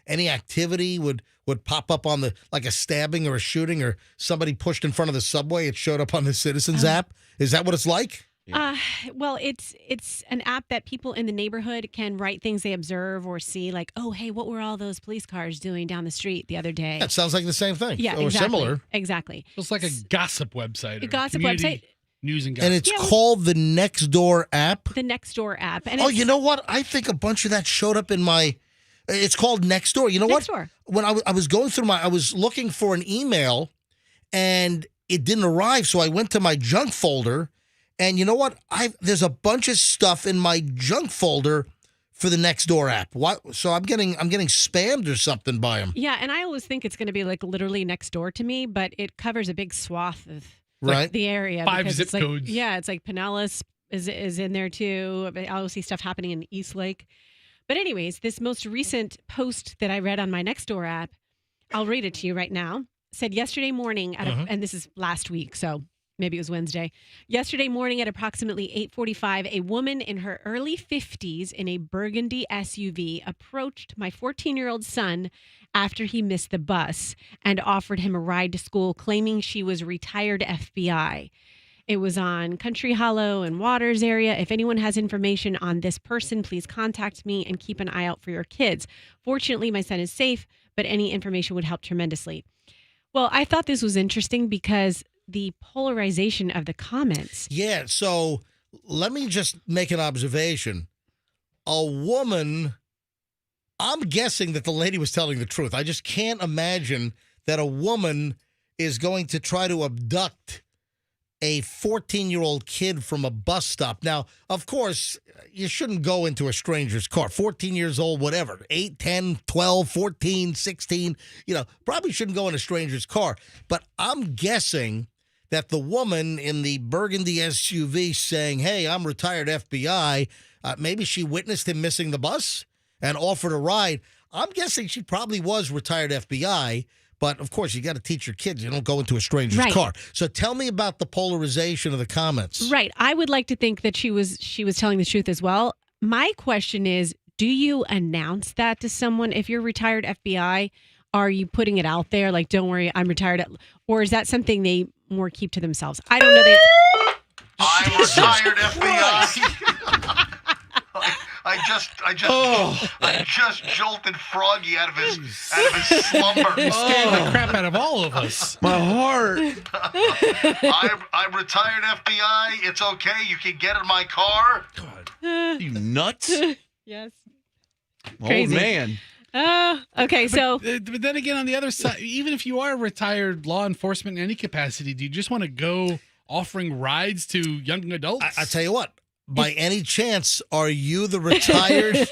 any activity would pop up on the, like a stabbing or a shooting or somebody pushed in front of the subway. It showed up on the Citizens app. Is that what it's like?
Well, it's an app that people in the neighborhood can write things they observe or see, like, oh, hey, what were all those police cars doing down the street the other day?
That sounds like the same thing.
Yeah,
or
exactly.
similar.
Exactly.
It's like a gossip website.
A gossip
community
website.
News and gossip.
And it's called the Nextdoor app.
The Nextdoor app. And
you know what? I think a bunch of that showed up in my. It's called Nextdoor. You know
Nextdoor.
What? When I was going through I was looking for an email, and it didn't arrive, so I went to my junk folder. And you know what? There's a bunch of stuff in my junk folder for the Nextdoor app. So I'm getting spammed or something by them.
Yeah, and I always think it's going to be like literally next door to me, but it covers a big swath of the area.
5 zip
it's like,
codes.
Yeah, it's like Pinellas is in there too. I always see stuff happening in Eastlake. But anyways, this most recent post that I read on my Nextdoor app, I'll read it to you right now. Said yesterday morning, and this is last week, so maybe it was Wednesday. Yesterday morning at approximately 8:45, a woman in her early 50s in a burgundy SUV approached my 14-year-old son after he missed the bus and offered him a ride to school, claiming she was retired FBI. It was on Country Hollow and Waters area. If anyone has information on this person, please contact me and keep an eye out for your kids. Fortunately, my son is safe, but any information would help tremendously. Well, I thought this was interesting because the polarization of the comments.
Yeah, so let me just make an observation. A woman, I'm guessing that the lady was telling the truth. I just can't imagine that a woman is going to try to abduct a 14-year-old kid from a bus stop. Now, of course, you shouldn't go into a stranger's car. 14 years old, whatever, 8, 10, 12, 14, 16, probably shouldn't go in a stranger's car. But I'm guessing that the woman in the burgundy SUV saying, hey, I'm retired FBI, maybe she witnessed him missing the bus and offered a ride. I'm guessing she probably was retired FBI, but of course, you got to teach your kids. You don't go into a stranger's car. So tell me about the polarization of the comments.
Right. I would like to think that she was telling the truth as well. My question is, do you announce that to someone? If you're retired FBI, are you putting it out there? Like, don't worry, I'm retired. Or is that something they more keep to themselves? I don't know.
I'm retired FBI. I just jolted Froggy out of his slumber.
You scared the crap out of all of us.
My heart.
I'm retired FBI. It's okay. You can get in my car.
God, you nuts?
Yes.
Crazy. Oh man.
Okay, so
but then again, on the other side, even if you are retired law enforcement in any capacity, do you just want to go offering rides to young adults.
I tell you what. By any chance, are you the retired?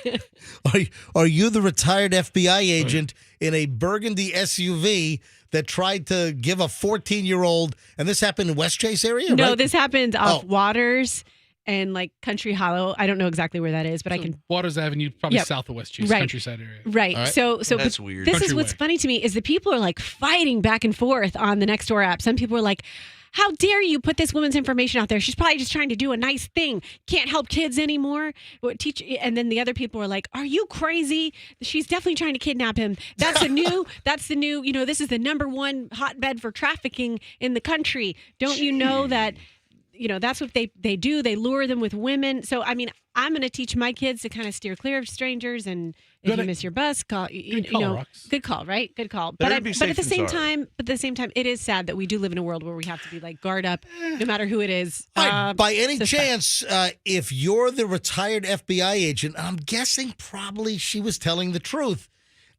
are you the retired FBI agent in a burgundy SUV that tried to give a 14-year-old? And this happened in West Chase area.
No,
right?
this happened off Waters and like Country Hollow. I don't know exactly where that is, but I can.
Waters Avenue, probably
Yep.
south of West Chase,
Right.
countryside area.
Right. So
That's
but
weird.
This
Country
is what's
way.
funny to me is that people are like fighting back and forth on the Nextdoor app. Some people are like, how dare you put this woman's information out there? She's probably just trying to do a nice thing. Can't help kids anymore. And then the other people are like, are you crazy? She's definitely trying to kidnap him. That's the new, this is the #1 hotbed for trafficking in the country. Don't you know that, that's what they do. They lure them with women. So, I mean, I'm going to teach my kids to kind of steer clear of strangers. And if you miss your bus, call, good call, right? Good call. But at the same time, it is sad that we do live in a world where we have to be like guard up no matter who it is.
By any chance, if you're the retired FBI agent, I'm guessing probably she was telling the truth.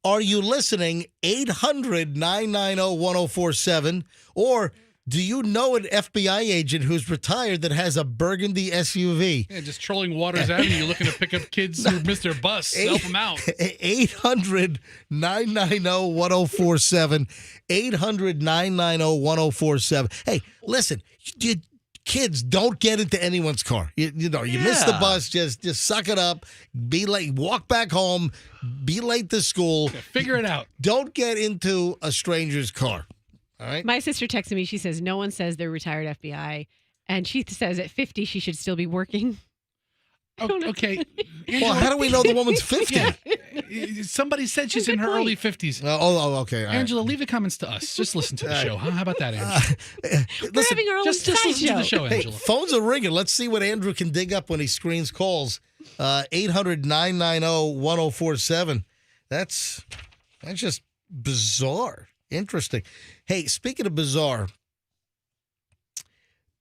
Are you listening? 800-990-1047 or do you know an FBI agent who's retired that has a burgundy SUV?
Yeah, just trolling Waters Avenue, looking to pick up kids who missed their bus, help them out.
800-990-1047. 800-990-1047. Hey, listen, kids, don't get into anyone's car. You miss the bus, just suck it up, be late, walk back home, be late to school.
Yeah, figure it out.
Don't get into a stranger's car. All right.
My sister texted me. She says, no one says they're retired FBI. And she says at 50, she should still be working.
Okay.
Well, how do we know the woman's 50?
Yeah. Somebody said she's in her early 50s.
Okay. All right.
Angela, leave the comments to us. Just listen to the show. Huh? How about that, Angela?
We're having our own
just listen to the show,
Hey,
Angela.
phones are ringing. Let's see what Andrew can dig up when he screens calls. 800-990-1047. That's just bizarre. Interesting. Hey, speaking of bizarre,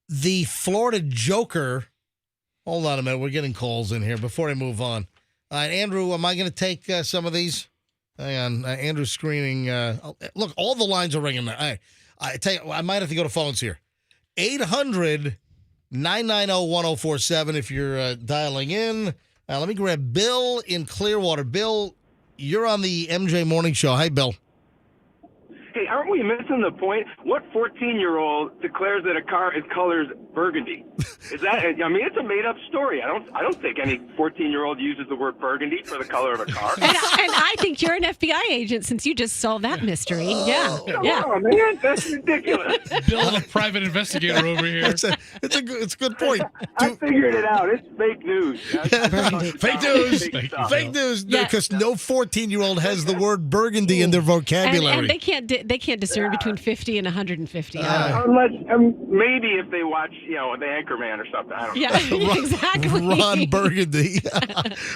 the Florida Joker. Hold on a minute. We're getting calls in here before I move on. All right, Andrew, am I going to take some of these? Hang on. Andrew's screening. Look, all the lines are ringing now. All right. I tell you, I might have to go to phones here. 800-990-1047 if you're dialing in. Let me grab Bill in Clearwater. Bill, you're on the MJ Morning Show. Hi, Bill.
Hey, aren't we missing the point? What 14-year-old declares that a car is colors burgundy? Is that? I mean, it's a made-up story. I don't think any 14-year-old uses the word burgundy for the color of a car.
And I think you're an FBI agent since you just solved that mystery. Yeah.
Oh man, that's ridiculous.
Bill, a private investigator over here.
It's a good point.
I figured it out. It's fake news.
Fake news. Fake news. Because no 14-year-old has the word burgundy in their vocabulary.
And they can't discern between 50 and 150.
Unless maybe if they watch, the Anchorman or something. I don't know.
Yeah, exactly.
Ron Burgundy.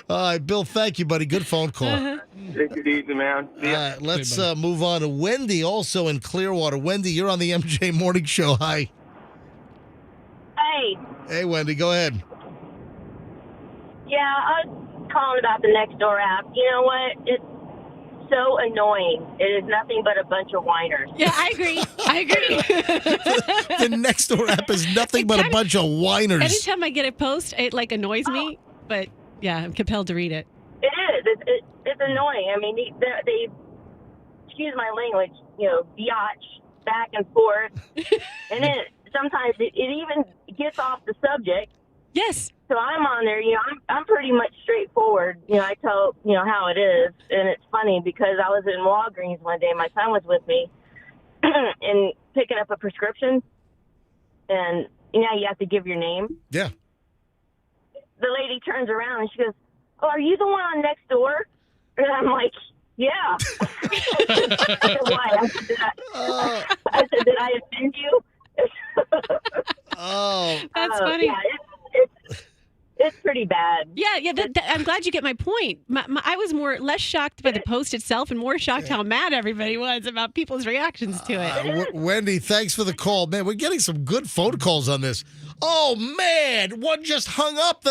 All right, Bill, thank you, buddy. Good phone call.
Take it easy, man.
Let's move on to Wendy, also in Clearwater. Wendy, you're on the MJ Morning Show. Hi.
Hey.
Hey, Wendy, go ahead.
Yeah, I was calling about the Nextdoor app. You know what? It's so annoying. It is nothing but a bunch of whiners.
Yeah, I agree.
The Nextdoor app is nothing but a bunch of whiners.
Anytime I get a post, it like annoys me. But yeah, I'm compelled to read it.
It is. It's annoying. I mean, they excuse my language, biatch back and forth. And then sometimes it even gets off the subject.
Yes.
So I'm on there, I'm pretty much straightforward. I tell, how it is. And it's funny because I was in Walgreens one day. My son was with me and picking up a prescription. And, you have to give your name.
Yeah.
The lady turns around and she goes, "Oh, are you the one on Nextdoor?" And I'm like, "Yeah." I said, "Why?" I said, "Did I offend you?"
That's funny.
Yeah, it's pretty bad.
Yeah. I'm glad you get my point. I was less shocked by the post itself and more shocked how mad everybody was about people's reactions to it.
Wendy, thanks for the call. Man, we're getting some good phone calls on this. Oh, man. One just hung up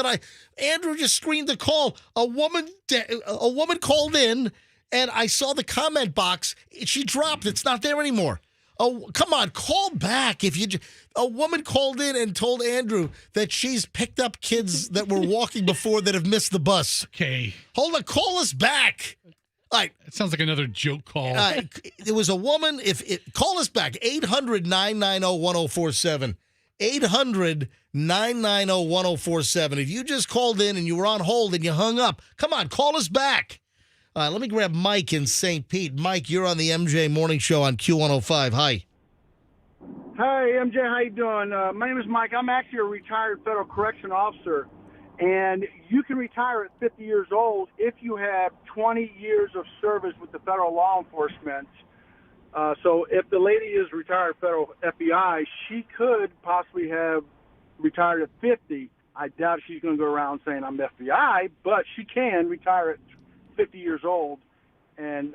Andrew just screened the call. A woman called in, and I saw the comment box. She dropped. It's not there anymore. Oh, come on, call back. A woman called in and told Andrew that she's picked up kids that were walking before that have missed the bus.
Okay.
Hold on, call us back. All right.
It sounds like another joke call.
There was a woman. Call us back, 800-990-1047. 800-990-1047. If you just called in and you were on hold and you hung up, come on, call us back. Let me grab Mike in St. Pete. Mike, you're on the MJ Morning Show on Q105. Hi.
Hi, MJ. How you doing? My name is Mike. I'm actually a retired federal correction officer, and you can retire at 50 years old if you have 20 years of service with the federal law enforcement. So if the lady is retired federal FBI, she could possibly have retired at 50. I doubt she's going to go around saying I'm FBI, but she can retire at 50 years old and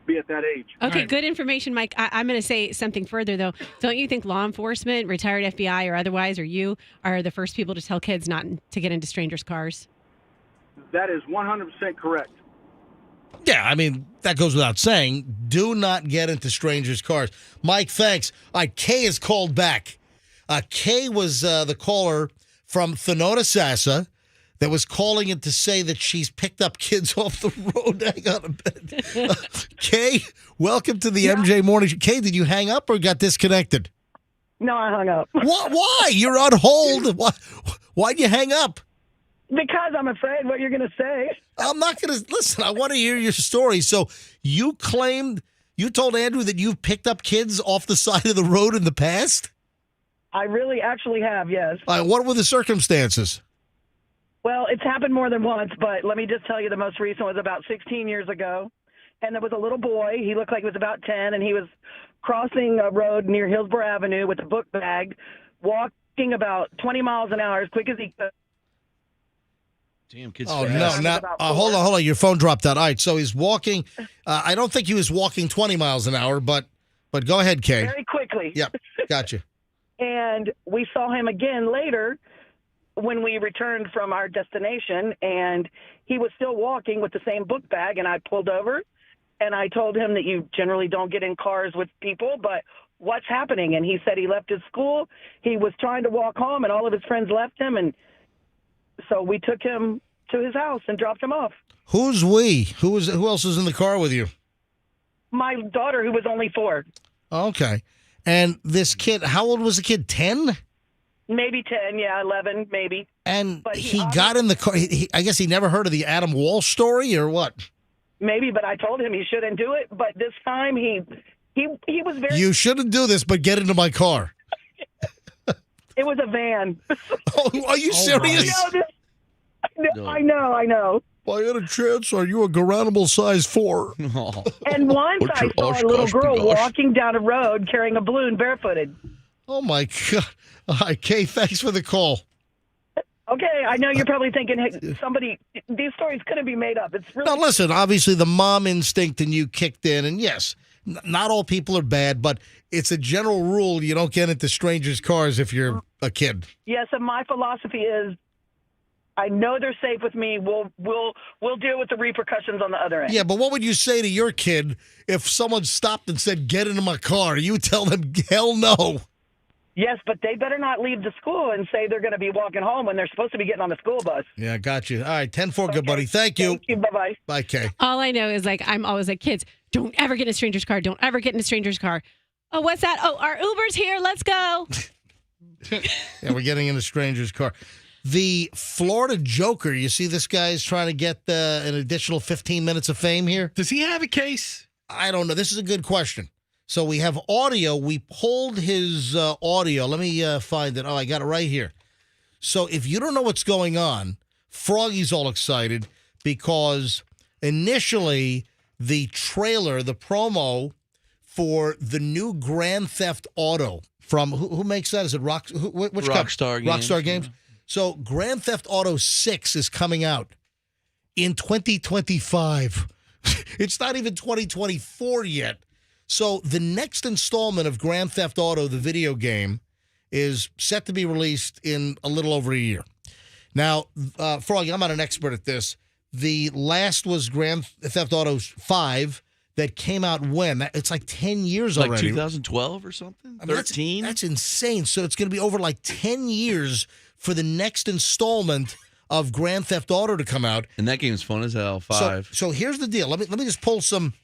be at that age.
Okay, good information, Mike. I'm going to say something further, though. Don't you think law enforcement, retired FBI or otherwise, or you, are the first people to tell kids not to get into strangers' cars?
That is 100% correct.
Yeah, I mean, that goes without saying. Do not get into strangers' cars. Mike, thanks. All right, Kay is called back. Kay was the caller from Thonotosassa that was calling in to say that she's picked up kids off the road. Hang on a minute. Kay, welcome to the MJ Morning Show. Kay, did you hang up or got disconnected?
No, I hung up.
Why? You're on hold. Why'd you hang up?
Because I'm afraid what you're going to say.
I'm not going to listen. I want to hear your story. So you told Andrew that you've picked up kids off the side of the road in the past?
I really actually have, yes.
What were the circumstances?
Well, it's happened more than once, but let me just tell you the most recent was about 16 years ago. And there was a little boy. He looked like he was about 10, and he was crossing a road near Hillsborough Avenue with a book bag, walking about 20 miles an hour as quick as he could.
Damn, kids.
Oh, no. Hold on. Your phone dropped out. All right, so he's walking. I don't think he was walking 20 miles an hour, but go ahead, Kay.
Very quickly.
Yep, gotcha.
And we saw him again later when we returned from our destination, and he was still walking with the same book bag, and I pulled over, and I told him that you generally don't get in cars with people, but what's happening? And he said he left his school. He was trying to walk home, and all of his friends left him, and so we took him to his house and dropped him off.
Who's we? Who else is in the car with you?
My daughter, who was only 4.
Okay. And this kid, how old was the kid? 10?
Maybe 10, yeah, 11, maybe.
And but he got in the car. I guess he never heard of the Adam Walsh story or what?
Maybe, but I told him he shouldn't do it. But this time he was very...
You shouldn't do this, but get into my car.
It was a van.
Oh, are you serious?
I know.
By any chance, are you a Garanimal size 4?
And once I saw a little girl walking down a road carrying a balloon barefooted.
Oh, my God. All right, Kay, thanks for the call.
Okay, I know you're probably thinking, hey, these stories couldn't be made up. It's really...
Now, listen, obviously the mom instinct in you kicked in, and yes, not all people are bad, but it's a general rule you don't get into strangers' cars if you're a kid.
Yes, and my philosophy is I know they're safe with me. We'll deal with the repercussions on the other end.
Yeah, but what would you say to your kid if someone stopped and said, get into my car? You tell them, hell no.
Yes, but they better not leave the school and say they're going to be walking home when they're supposed to be getting on the school bus.
Yeah, got you. All right, 10-4, good buddy. Thank you.
Thank you. Bye-bye.
Bye, Kay.
All I know is, I'm always like, kids, don't ever get in a stranger's car. Don't ever get in a stranger's car. Oh, what's that? Oh, our Uber's here. Let's go.
Yeah, we're getting in a stranger's car. The Florida Joker, you see this guy is trying to get an additional 15 minutes of fame here?
Does he have a case?
I don't know. This is a good question. So we have audio. We pulled his audio. Let me find it. Oh, I got it right here. So if you don't know what's going on, Froggy's all excited because initially the trailer, the promo for the new Grand Theft Auto from, who makes that? Is it which
Rockstar Games.
Rockstar Games. So Grand Theft Auto 6 is coming out in 2025. It's not even 2024 yet. So the next installment of Grand Theft Auto, the video game, is set to be released in a little over a year. Now, Froggy, I'm not an expert at this. The last was Grand Theft Auto 5. that came out when? It's like 10 years
Like
already.
2012 or something?
I mean,
13?
That's insane. So it's going to be over like 10 years for the next installment of Grand Theft Auto to come out.
And that game's fun as hell. 5.
So here's the deal. Let me just pull some.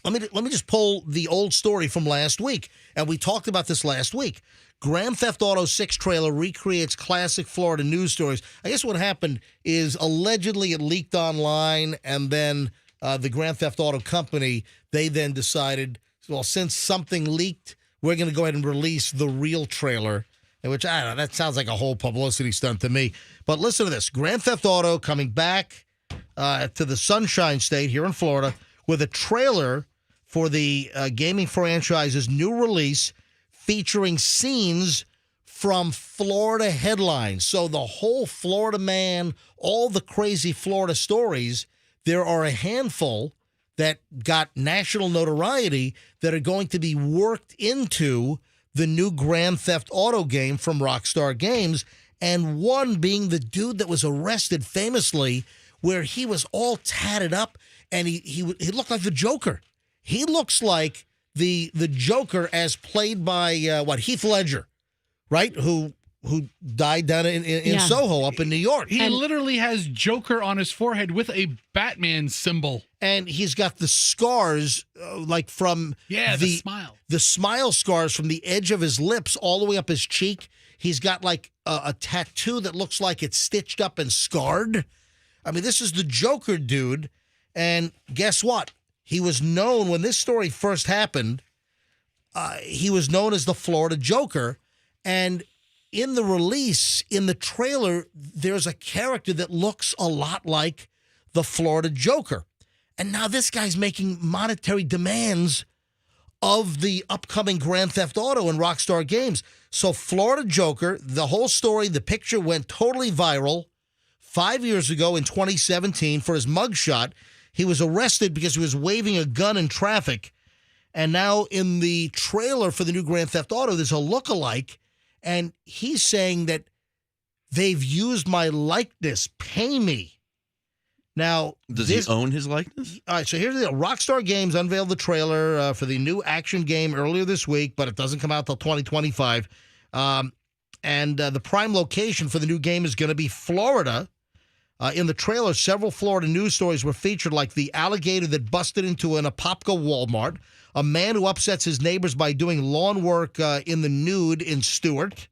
Let me just pull the old story from last week, and we talked about this last week. Grand Theft Auto 6 trailer recreates classic Florida news stories. I guess what happened is allegedly it leaked online, and then the Grand Theft Auto company, they then decided, well, since something leaked, we're going to go ahead and release the real trailer, which, I don't know, that sounds like a whole publicity stunt to me. But listen to this. Grand Theft Auto coming back to the Sunshine State here in Florida with a trailer for the gaming franchise's new release featuring scenes from Florida headlines. So the whole Florida man, all the crazy Florida stories, there are a handful that got national notoriety that are going to be worked into the new Grand Theft Auto game from Rockstar Games, and one being the dude that was arrested famously where he was all tatted up and he looked like the Joker. He looks like the Joker as played by Heath Ledger, right? Who died down in Soho up in New York.
He literally has Joker on his forehead with a Batman symbol.
And he's got the scars like from
the smile.
The smile scars from the edge of his lips all the way up his cheek. He's got like a tattoo that looks like it's stitched up and scarred. I mean, this is the Joker dude. And guess what? He was known when this story first happened. He was known as the Florida Joker. And in the release, in the trailer, there's a character that looks a lot like the Florida Joker. And now this guy's making monetary demands of the upcoming Grand Theft Auto and Rockstar Games. So Florida Joker, the whole story, the picture went totally viral 5 years ago in 2017 for his mugshot. He was arrested because he was waving a gun in traffic. And now in the trailer for the new Grand Theft Auto, there's a lookalike. And he's saying that they've used my likeness. Pay me. Now,
does he own his likeness?
All right, so here's the deal. Rockstar Games unveiled the trailer for the new action game earlier this week, but it doesn't come out till 2025. And the prime location for the new game is going to be Florida. In the trailer, several Florida news stories were featured, like the alligator that busted into an Apopka Walmart, a man who upsets his neighbors by doing lawn work in the nude in Stewart,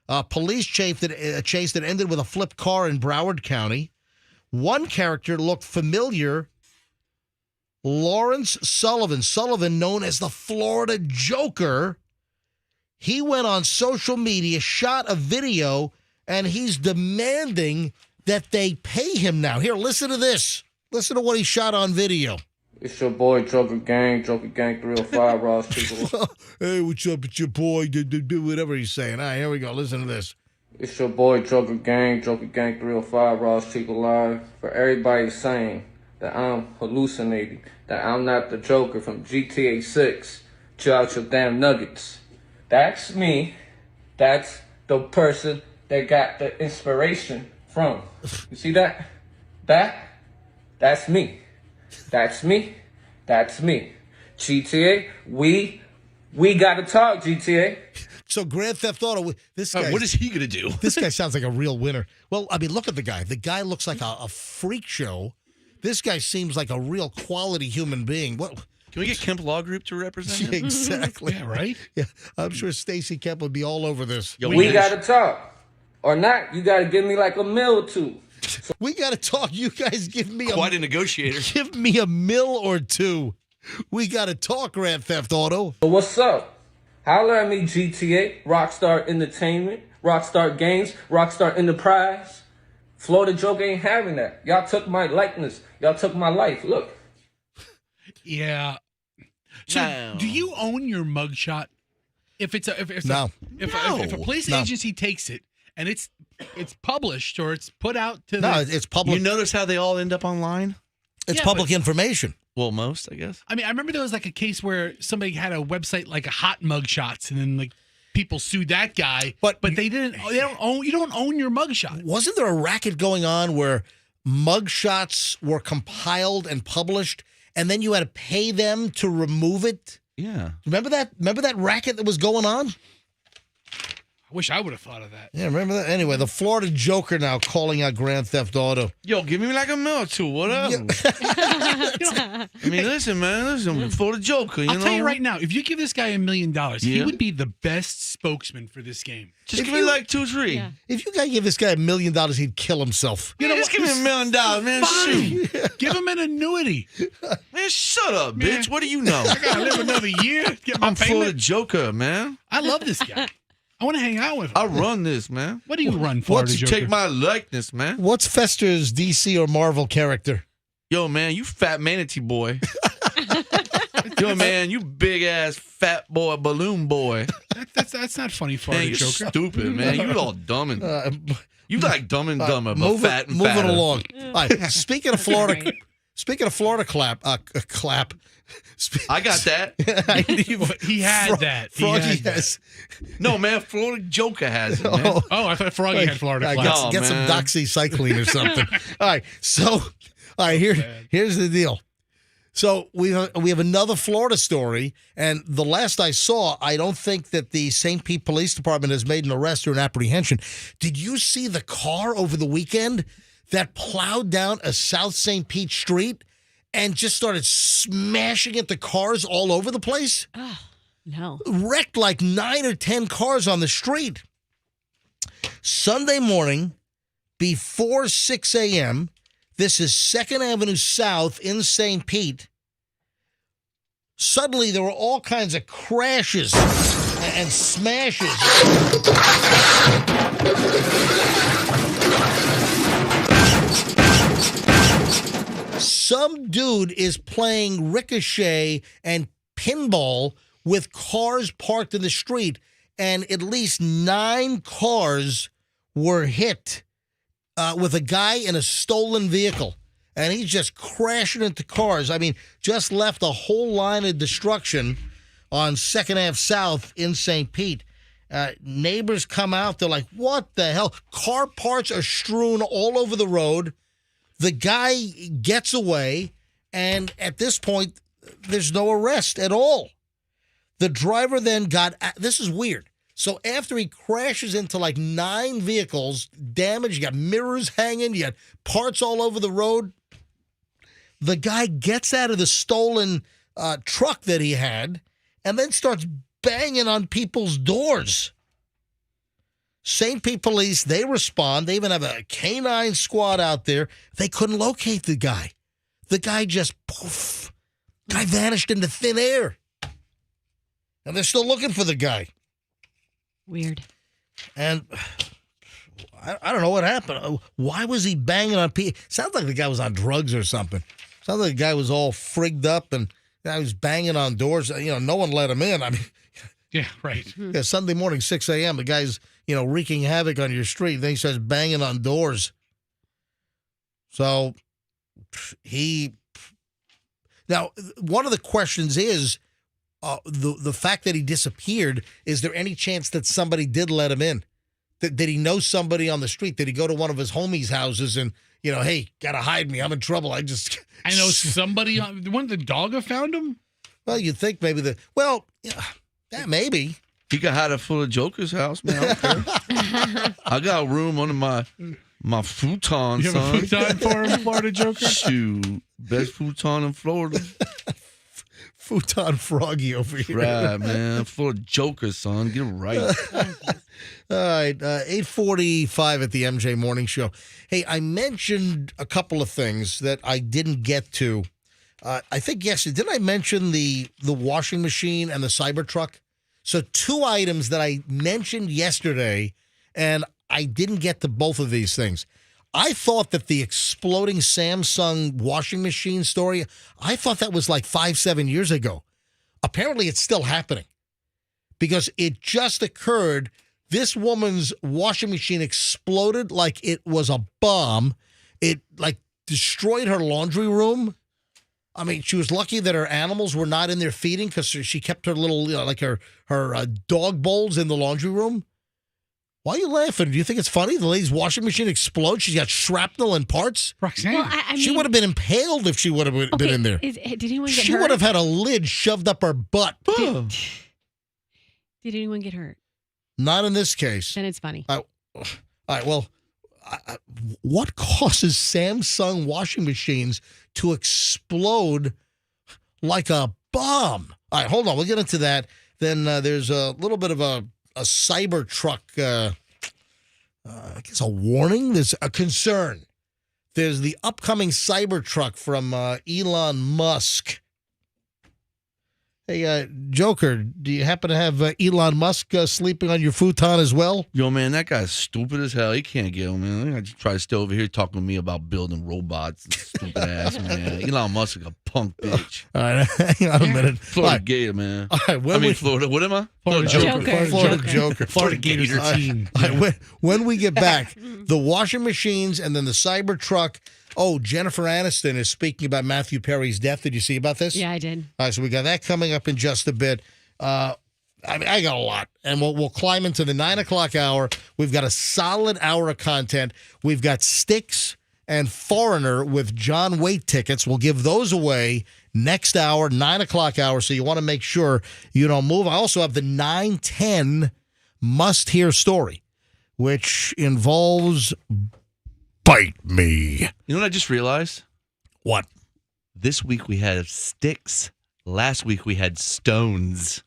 a police chase that ended with a flipped car in Broward County. One character looked familiar, Lawrence Sullivan, known as the Florida Joker. He went on social media, shot a video, and he's demanding that they pay him now. Here, listen to this. Listen to what he shot on video.
It's your boy, Joker Gang 305, Ross people.
Hey, what's up? It's your boy. Do whatever he's saying. All right, here we go. Listen to this.
It's your boy, Joker Gang 305, Ross Chico Live. For everybody saying that I'm hallucinating, that I'm not the Joker from GTA 6, chill out your damn nuggets. That's me. That's the person that got the inspiration from. You see that? That's me. That's me. That's me. GTA, we got to talk, GTA.
So Grand Theft Auto, this guy.
What is he going to do?
This guy sounds like a real winner. Well, I mean, look at the guy. The guy looks like a freak show. This guy seems like a real quality human being. What?
Can we get Kemp Law Group to represent him?
Exactly.
Yeah, right?
Yeah, I'm sure Stacy Kemp would be all over this.
We got to talk. Or not, you got to give me like a meal or two.
We got to talk. You guys give me
quite a negotiator.
Give me a mill or two. We got to talk, Grand Theft Auto.
So what's up? Holler at me, GTA, Rockstar Entertainment, Rockstar Games, Rockstar Enterprise. Florida Joker ain't having that. Y'all took my likeness. Y'all took my life. Look.
Yeah. So, do you own your mugshot? If a police agency takes it and it's published or it's put out to
it's public.
You notice how they all end up online?
It's public information.
Well, most, I guess.
I mean, I remember there was like a case where somebody had a website like a hot mugshots, and then like people sued that guy, but they didn't. They don't own. You don't own your mugshot.
Wasn't there a racket going on where mugshots were compiled and published, and then you had to pay them to remove it.
Yeah.
Remember that racket that was going on?
I wish I would have thought of that.
Yeah, remember that? Anyway, the Florida Joker now calling out Grand Theft Auto.
Yo, give me like a minute or two. What up? I mean, listen, man. Florida Joker,
I'll tell you right now, if you give this guy $1 million, he
Yeah.
would be the best spokesman for this game.
Just give me like 2, 3.
Yeah.
If you gotta give this guy $1 million, he'd kill himself.
You know, just give me $1 million, man.
Fine.
Shoot.
Give him an annuity.
Man, shut up, bitch. What do you know?
I gotta live another year. Get my
I'm
payment.
Florida Joker, man.
I love this guy. I want to hang out with him.
I run this, man.
What do you run,
What's
Florida
you
Joker?
take my likeness, man?
What's Fester's DC or Marvel character?
Yo, man, you fat manatee boy. Yo, man, you big ass fat boy, balloon boy.
That's not funny,
Man,
Florida
you're
Joker.
stupid, man. You all dumb and you like Dumb and Dumber, but fat and
moving
fatter.
along. All right, speaking of Florida clap.
I got that.
He had that. He
Froggy
had that.
has.
No, man, Florida Joker has it, man.
Oh, I thought Froggy had Florida clap.
Get some
man.
doxycycline or something. All right, so here's the deal. So we have another Florida story, and the last I saw, I don't think that the St. Pete Police Department has made an arrest or an apprehension. Did you see the car over the weekend that plowed down a South St. Pete street and just started smashing into cars all over the place?
Oh, no.
Wrecked like 9 or 10 cars on the street. Sunday morning, before 6 a.m., this is 2nd Avenue South in St. Pete. Suddenly, there were all kinds of crashes and smashes. Some dude is playing ricochet and pinball with cars parked in the street, and at least 9 cars were hit with a guy in a stolen vehicle, and he's just crashing into cars. I mean, just left a whole line of destruction on 2nd Ave South in St. Pete. Neighbors come out. They're like, what the hell? Car parts are strewn all over the road. The guy gets away, and at this point, there's no arrest at all. The driver then this is weird. So after he crashes into like 9 vehicles, damaged, you got mirrors hanging, you got parts all over the road, the guy gets out of the stolen truck that he had and then starts banging on people's doors. St. Pete Police, they respond. They even have a canine squad out there. They couldn't locate the guy. The guy just, poof, guy vanished into thin air. And they're still looking for the guy.
Weird.
And I don't know what happened. Why was he banging on people? Sounds like the guy was on drugs or something. Sounds like the guy was all frigged up and he was banging on doors. You know, no one let him in. I mean,
yeah, right.
Yeah, Sunday morning, 6 a.m., the guy's, wreaking havoc on your street. Then he starts banging on doors. So now, one of the questions is, the fact that he disappeared, is there any chance that somebody did let him in? Did he know somebody on the street? Did he go to one of his homies' houses and, hey, gotta hide me, I'm in trouble. I
know somebody, when the dog have found him?
Well, you'd think maybe yeah, maybe.
He got hide at Florida Joker's house, man. I don't care. I got a room under my futon,
You have
son.
a futon for him, Florida Joker?
Shoot, best futon in Florida.
Futon Froggy over here.
Right, man. Florida Joker, son. Get it right.
All right, 8:45 at the MJ Morning Show. Hey, I mentioned a couple of things that I didn't get to. I think yesterday, didn't I mention the washing machine and the Cybertruck? So 2 items that I mentioned yesterday, and I didn't get to both of these things. I thought that the exploding Samsung washing machine story, I thought that was like 5-7 years ago. Apparently, it's still happening because it just occurred. This woman's washing machine exploded like it was a bomb. It like destroyed her laundry room. I mean, she was lucky that her animals were not in there feeding because she kept her little, like her dog bowls in the laundry room. Why are you laughing? Do you think it's funny? The lady's washing machine explodes. She's got shrapnel and parts.
Roxanne.
Well, I
She
mean-
would have been impaled if she would have been in there.
Did anyone get
She
hurt?
would have had a lid shoved up her butt.
Did anyone get hurt?
Not in this case.
Then it's funny.
All right, well, what causes Samsung washing machines to explode like a bomb? All right, hold on. We'll get into that. Then there's a little bit of a cyber truck, I guess a warning. There's a concern. There's the upcoming cyber truck from Elon Musk. Hey, Joker, do you happen to have Elon Musk sleeping on your futon as well?
Yo, man, that guy's stupid as hell. He can't get him, man. I just try to stay over here talking to me about building robots. Stupid ass, man. Elon Musk is a punk bitch.
All right, hang on a minute.
Florida Gator, man.
All right,
Florida. What am I?
Florida Joker.
Florida Joker.
Florida Gator team.
All right, when we get back, the washing machines and then the cyber truck. Oh, Jennifer Aniston is speaking about Matthew Perry's death. Did you see about this?
Yeah, I did.
All right, so we got that coming up in just a bit. I got a lot, and we'll climb into the 9 o'clock hour. We've got a solid hour of content. We've got Styx and Foreigner with John Waite tickets. We'll give those away next hour, 9 o'clock hour, so you want to make sure you don't move. I also have the 9:10 must-hear story, which involves Bite Me.
You know what I just realized?
What?
This week we had Styx. Last week we had Stones.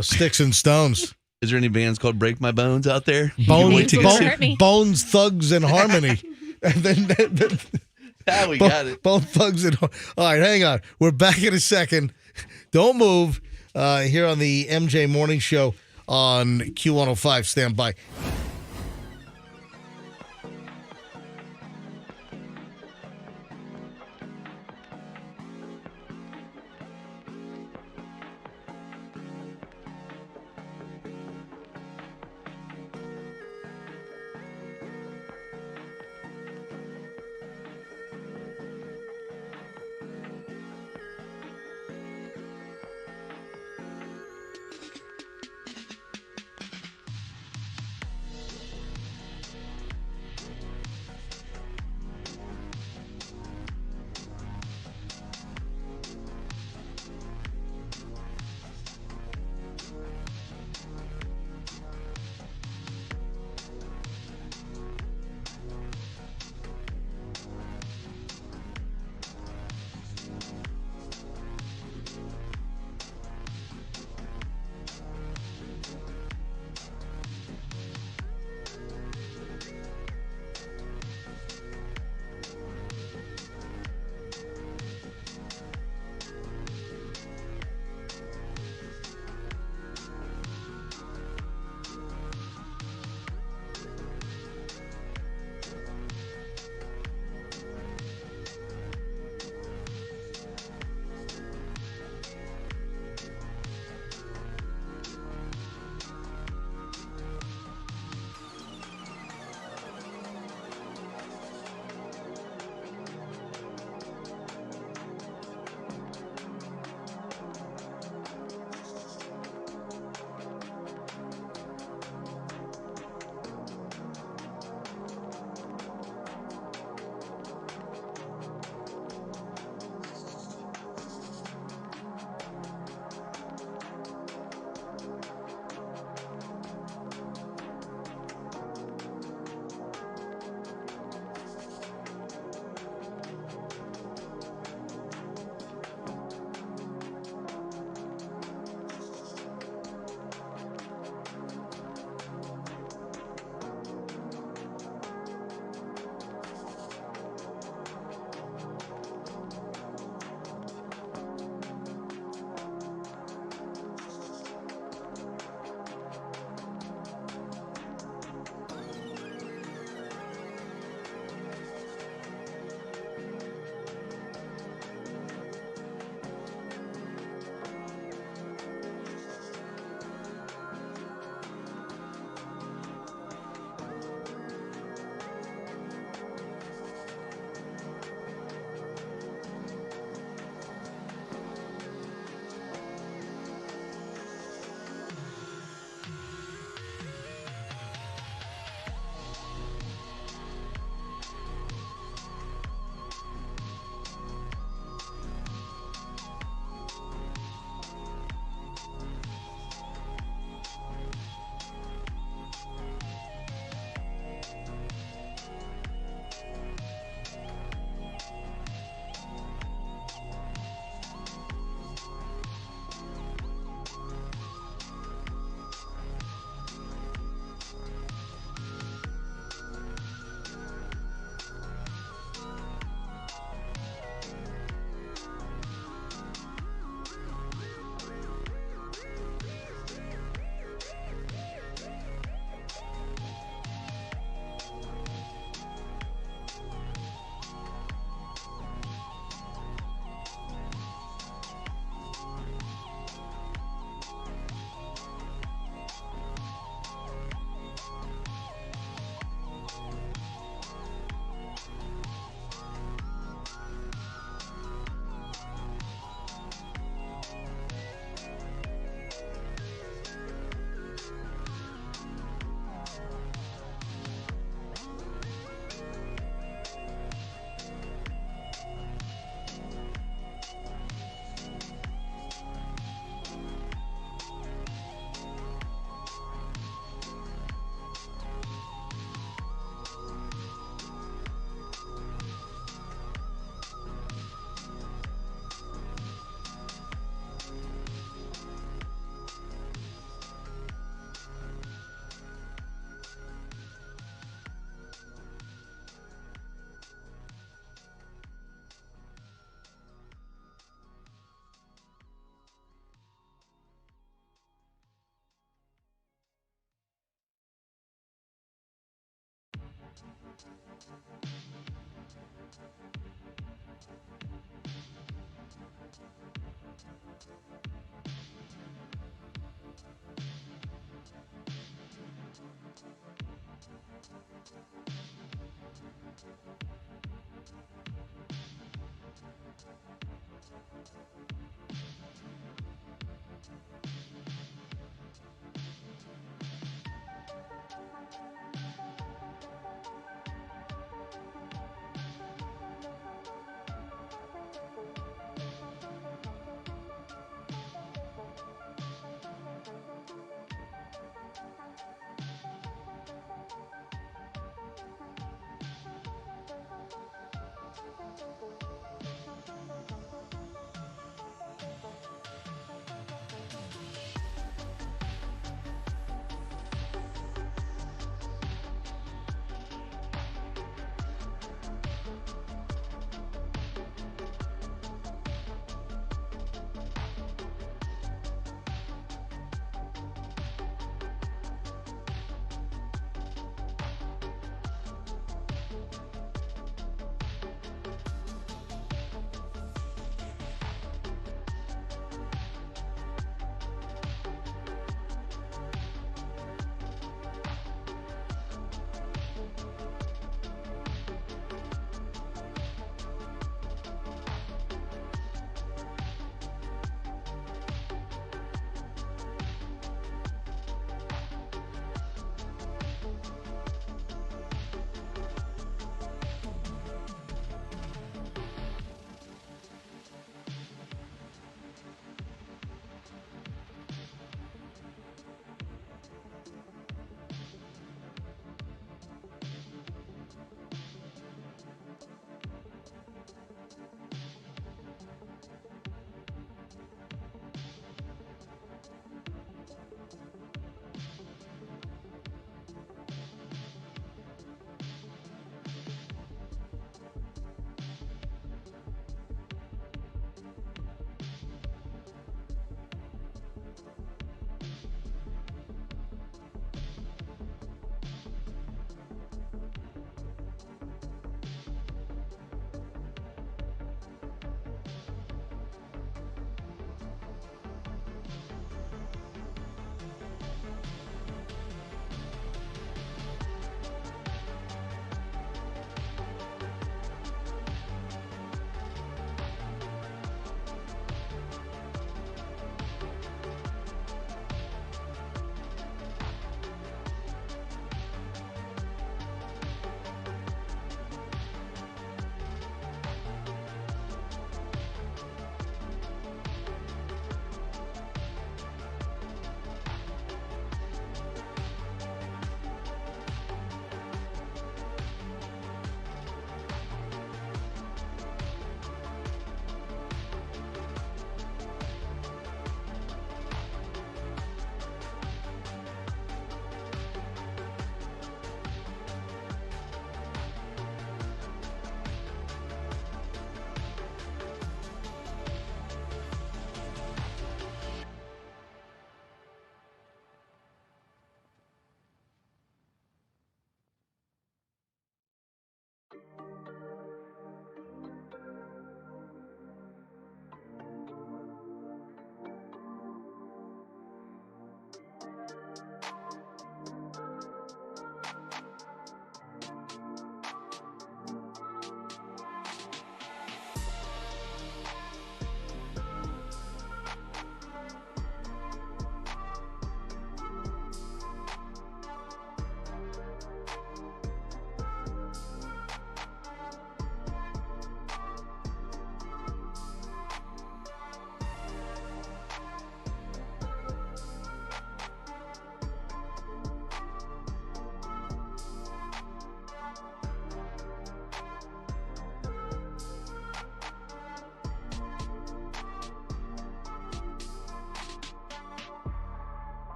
Sticks and Stones.
Is there any bands called Break My Bones out there?
Bones, Thugs, and Harmony. And then
we got it.
Bone Thugs and All right, hang on. We're back in a second. Don't move. Here on the MJ Morning Show on Q105. Stand by.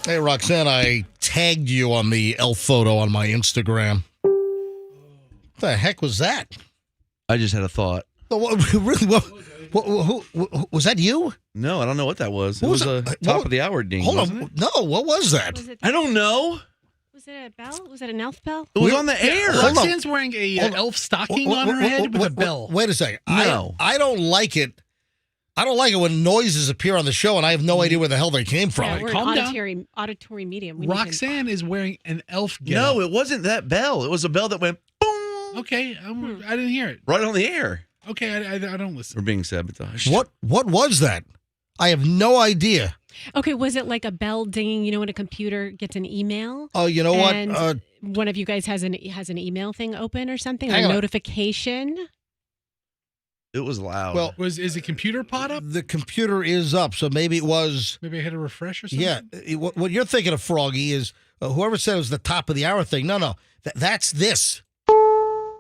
Hey, Roxanne, I tagged you on the elf photo on my Instagram. What the heck was that?
I just had a thought.
Really? Who, was that you?
No, I don't know what that was.
What
It
was
was a
it?
top
What-
of the hour ding.
Hold
wasn't
on.
it?
No, what was that?
I don't know.
Was it a bell? Was it an elf bell?
It was on the air.
Hold on.
Roxanne's wearing a elf stocking on her head with a bell.
Wait a second.
No.
I don't like it. I don't like it when noises appear on the show and I have no idea where the hell they came from.
Yeah, we're
Calm
an
down.
auditory medium. We need to-
Roxanne is wearing an elf getup.
No, it wasn't that bell. It was a bell that went
Okay, I didn't hear it.
right on the air.
Okay, I don't listen.
We're being sabotaged.
What was that? I have no idea.
Okay, was it like a bell dinging? You know when a computer gets an email?
Oh, you know
and
what?
One of you guys has an email thing open or something,
Hang
a
on.
notification.
It was loud.
Well,
Is the computer pot up?
the computer is up, so maybe it was.
Maybe I hit a refresh or something?
Yeah, what you're thinking of, Froggy, is whoever said it was the top of the hour thing. No, that's this.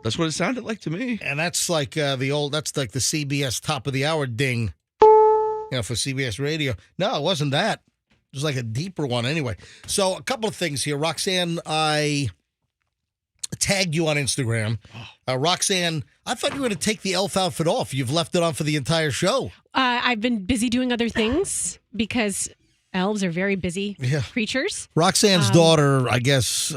that's what it sounded like to me.
And that's like that's like the CBS top of the hour ding, for CBS radio. No, it wasn't that. It was like a deeper one anyway. So a couple of things here. Roxanne, I tagged you on Instagram. Roxanne, I thought you were going to take the elf outfit off. You've left it on for the entire show.
I've been busy doing other things because elves are very busy creatures.
Roxanne's daughter, I guess,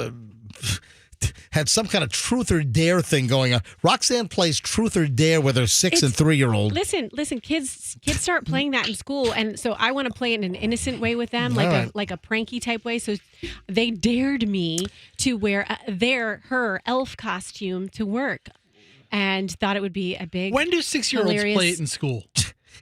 had some kind of truth or dare thing going on. Roxanne plays truth or dare with her 6 and 3-year-old.
Listen, kids start playing that in school, and so I want to play it in an innocent way with them,
All right.
like a pranky type way. So they dared me to wear her elf costume to work, and thought it would be a big.
When do 6-year-olds
hilarious-
play it in school?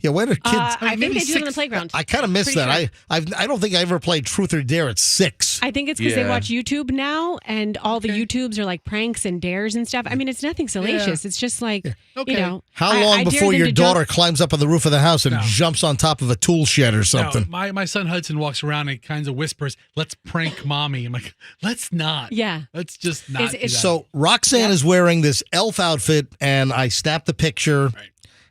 Yeah, when are kids?
I think they do it on the playground.
I kind of miss
Pretty
that.
sure.
I don't think I ever played truth or dare at 6.
I think it's because they watch YouTube now, and all the YouTubes are like pranks and dares and stuff. I mean, it's nothing salacious. It's just like,
How
I
long
dare
before
them
your
to jump-
daughter climbs up on the roof of the house and jumps on top of a tool shed or something?
No, my son Hudson walks around and kind of whispers, "Let's prank mommy." I'm like, "Let's not.
Yeah,
let's just not." do that.
So Roxanne is wearing this elf outfit, and I snapped the picture.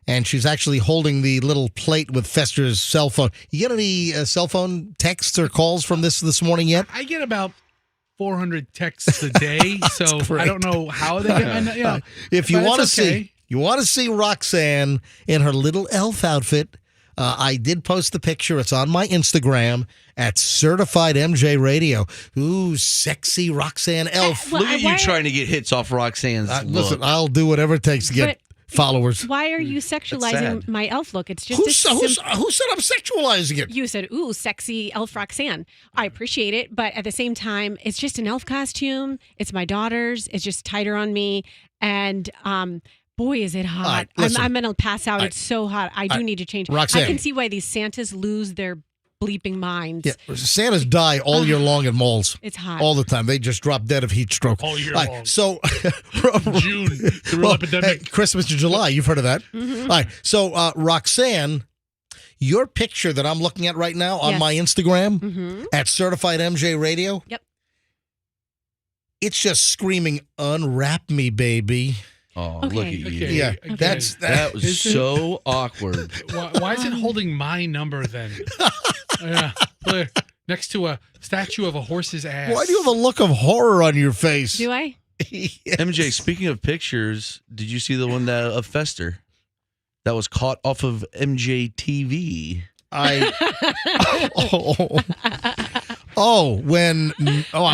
And she's actually holding the little plate with Fester's cell phone. You get any cell phone texts or calls from this morning yet?
I get about 400 texts a day, so I don't know how they get my.
If you
but
want to
it's okay.
see, Roxanne in her little elf outfit, I did post the picture. It's on my Instagram at Certified MJ Radio. Ooh, sexy Roxanne elf.
Look at you trying to get hits off Roxanne's look.
Listen, I'll do whatever it takes to get followers.
Why are you sexualizing
sad.
my elf look? It's just
Who said I'm sexualizing it?
You said, "Ooh, sexy elf Roxanne." I appreciate it, but at the same time, it's just an elf costume. It's my daughter's. It's just tighter on me, and boy, is it hot!
right, listen.
I'm gonna pass out. It's so hot. I do need to change.
Roxanne.
I can see why these Santas lose their bleeping minds.
Yeah, Santas die all year long in malls.
It's hot.
All the time. They just drop dead of heat stroke.
All year
right,
long.
So,
June, the real epidemic.
hey, Christmas to July. You've heard of that.
Mm-hmm.
All right. So, Roxanne, your picture that I'm looking at right now on
Yes.
my Instagram
Mm-hmm.
at Certified MJ Radio.
Yep.
It's just screaming, "Unwrap me, baby."
Oh,
Okay.
look at you.
Okay.
Yeah,
Okay.
That was
Is it-
so awkward.
Why is it holding my number then? Yeah, there, next to a statue of a horse's ass.
Why do you have a look of horror on your face?
Do I?
MJ, speaking of pictures, did you see the one of Fester that was caught off of MJ TV?
I'm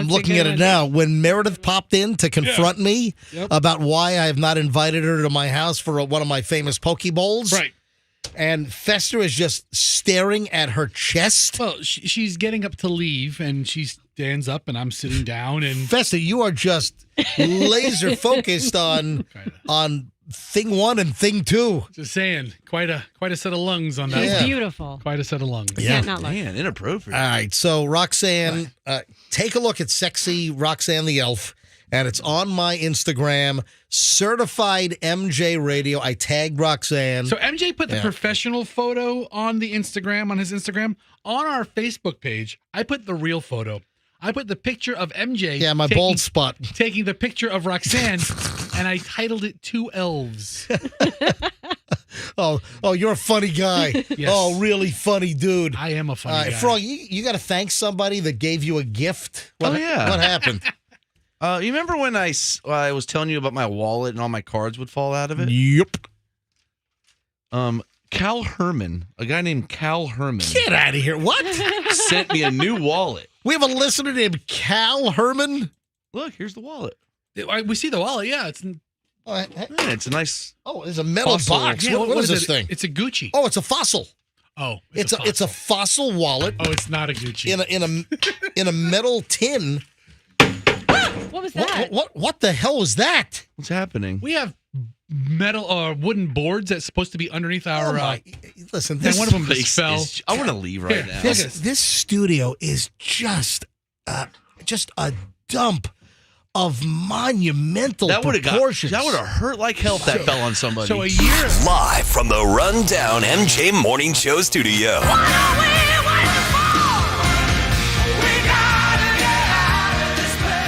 looking at it now. When Meredith popped in to confront me about why I have not invited her to my house for one of my famous poke bowls.
Right.
And Fester is just staring at her chest.
Well, she's getting up to leave, and she stands up, and I'm sitting down, and
Fester, you are just laser focused on thing one and thing two.
just saying, quite a set of lungs on that.
It's
one.
beautiful.
Quite a set of lungs.
Yeah.
Can't not look.
Man, inappropriate.
All right, so Roxanne, take a look at sexy Roxanne the Elf, and it's on my Instagram, Certified MJ Radio. I tagged Roxanne.
So MJ put the
Yeah.
professional photo on the Instagram, on his Instagram. On our Facebook page, I put the real photo. I put the picture of MJ.
Yeah, my bald spot.
Taking the picture of Roxanne, and I titled it Two Elves.
Oh, you're a funny guy.
Yes.
Oh, really funny dude.
I am a funny guy.
Frog, you got to thank somebody that gave you a gift. What happened?
You remember when I was telling you about my wallet and all my cards would fall out of it?
Yep.
Cal Herman, a guy named Cal Herman.
Get out of here. What?
Sent me a new wallet.
We have a listener named Cal Herman.
Look, here's the wallet.
We see the wallet. Yeah, it's
it's a nice.
Oh, it's a metal
fossil.
box.
Yeah,
what is this thing?
It's a Gucci.
Oh, it's a fossil.
Oh,
it's a fossil wallet.
Oh, it's not a Gucci.
In a metal tin.
What was that?
What the hell was that?
What's happening?
We have metal or wooden boards that's supposed to be underneath our.
Listen,
and
this
one of them
place
just fell.
I want to leave right now.
This studio is just a dump of monumental proportions.
That would have hurt like hell if that fell on somebody.
So a year
live from the Rundown MJ Morning Show studio.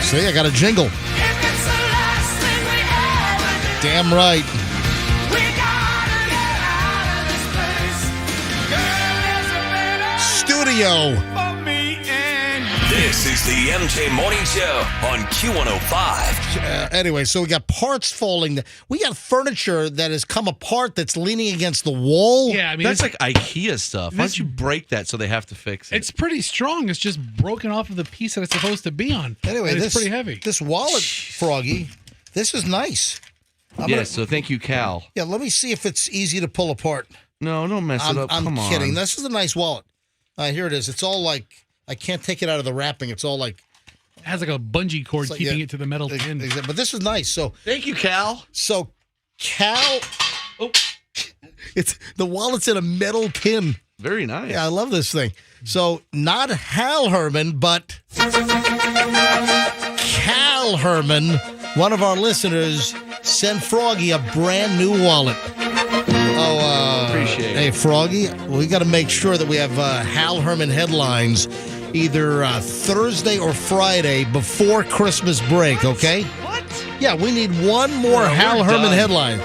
See, I got a jingle. Damn right. Studio.
This is the MJ Morning Show on Q105.
Anyway, so we got parts falling. We got furniture that has come apart that's leaning against the wall.
Yeah, I mean
that's like IKEA stuff. Why don't you break that so they have to fix it?
It's pretty strong. It's just broken off of the piece that it's supposed to be on.
Anyway,
and
this
it's pretty heavy.
This wallet, Froggy, this is nice.
So thank you, Cal.
Yeah, let me see if it's easy to pull apart.
No, don't mess it up.
I'm kidding. This is a nice wallet. Here it is. It's all like, I can't take it out of the wrapping. It's all like,
it has like a bungee cord keeping it to the metal tin.
But this is nice. So
thank you, Cal.
So Cal, it's the wallet's in a metal tin.
Very nice.
Yeah, I love this thing. So not Hal Herman, but Cal Herman, one of our listeners, sent Froggy a brand new wallet.
Appreciate it.
Hey, Froggy, we got to make sure that we have Hal Herman headlines either Thursday or Friday before Christmas break, okay?
What?
Yeah, we need one more Hal Herman headline.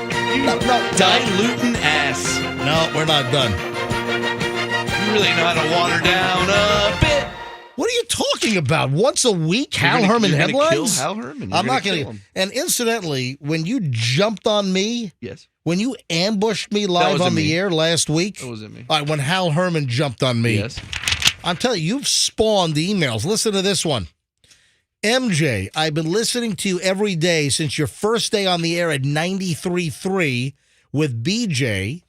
No, diluting ass.
No, we're not done.
You really know how to water down a bit.
What are you talking about? Once a week, Hal Herman
you're
headlines?
Kill Hal Herman.
I'm not going to. And incidentally, when you jumped on me,
yes,
when you ambushed me live on the air last week,
that wasn't me.
All right, when Hal Herman jumped on me,
yes,
I'm telling you, you've spawned emails. Listen to this one. MJ, I've been listening to you every day since your first day on the air at 93.3 with BJ.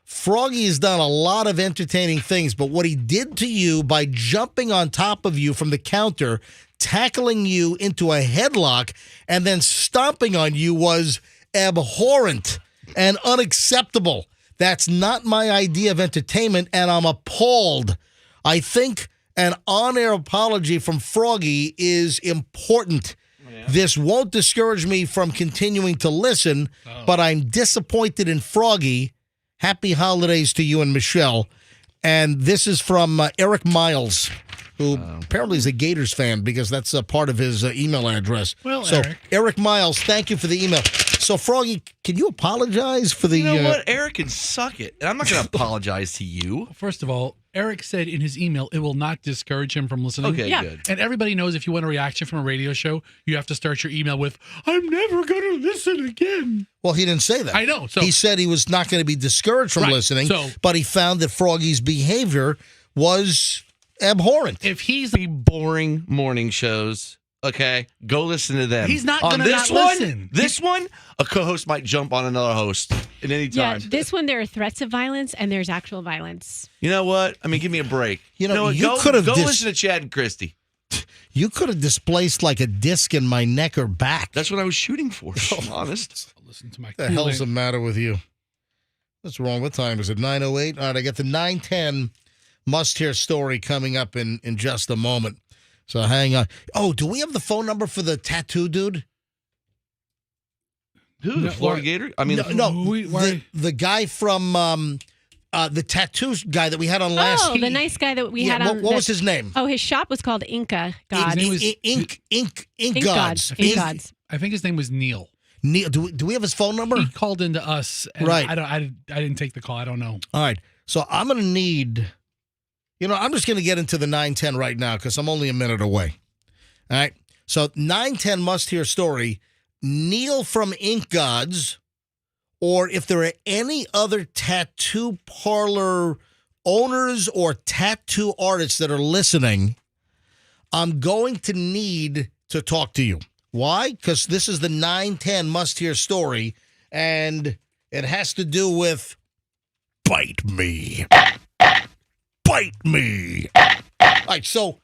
Froggy has done a lot of entertaining things, but what he did to you by jumping on top of you from the counter, tackling you into a headlock, and then stomping on you was abhorrent and unacceptable. That's not my idea of entertainment, and I'm appalled. I think an on-air apology from Froggy is important. This won't discourage me from continuing to listen, but I'm disappointed in Froggy. Happy holidays to you and Michelle. And this is from Eric Miles, who apparently is a Gators fan because that's a part of his email address.
Well,
so,
Eric
Miles, thank you for the email. So, Froggy, can you apologize for the...
You know what? Eric can suck it. And I'm not going to apologize to you.
First of all, Eric said in his email it will not discourage him from listening.
Okay, good.
And everybody knows if you want a reaction from a radio show, you have to start your email with, I'm never going to listen again.
Well, he didn't say that.
I know. So
he said he was not going to be discouraged from listening, but he found that Froggy's behavior was abhorrent.
If he's the boring morning shows, okay, go listen to them.
He's not going to
this
not
one,
listen.
This one, a co-host might jump on another host at any time.
Yeah, this one there are threats of violence and there's actual violence.
You know what? I mean, give me a break.
You know
what?
you
Go
could have
listen to Chad and Christy.
You could have displaced like a disc in my neck or back.
That's what I was shooting for. I'm honest.
Listen to my
What the hell's the matter with you? What's wrong? What time is it? 9:08? All right, I got the 9:10 must-hear story coming up in just a moment. So hang on. Oh, do we have the phone number for the tattoo dude?
Who? The Florida Gator? I mean,
the guy from the tattoo guy that we had on last.
Oh, the nice guy that we had on.
What was his name?
Oh, his shop was called Inca Gods.
Ink
Gods.
Gods.
I think his name was Neil.
Neil, do we have his phone number?
He called into us. And
Right.
I didn't take the call. I don't know.
All right. So I'm going to need, I'm just going to get into the 910 right now because I'm only a minute away. All right. So 910 must hear story. Neil from Ink Gods, or if there are any other tattoo parlor owners or tattoo artists that are listening, I'm going to need to talk to you. Why? Because this is the 910 must hear story, and it has to do with bite me. Bite me. All right, so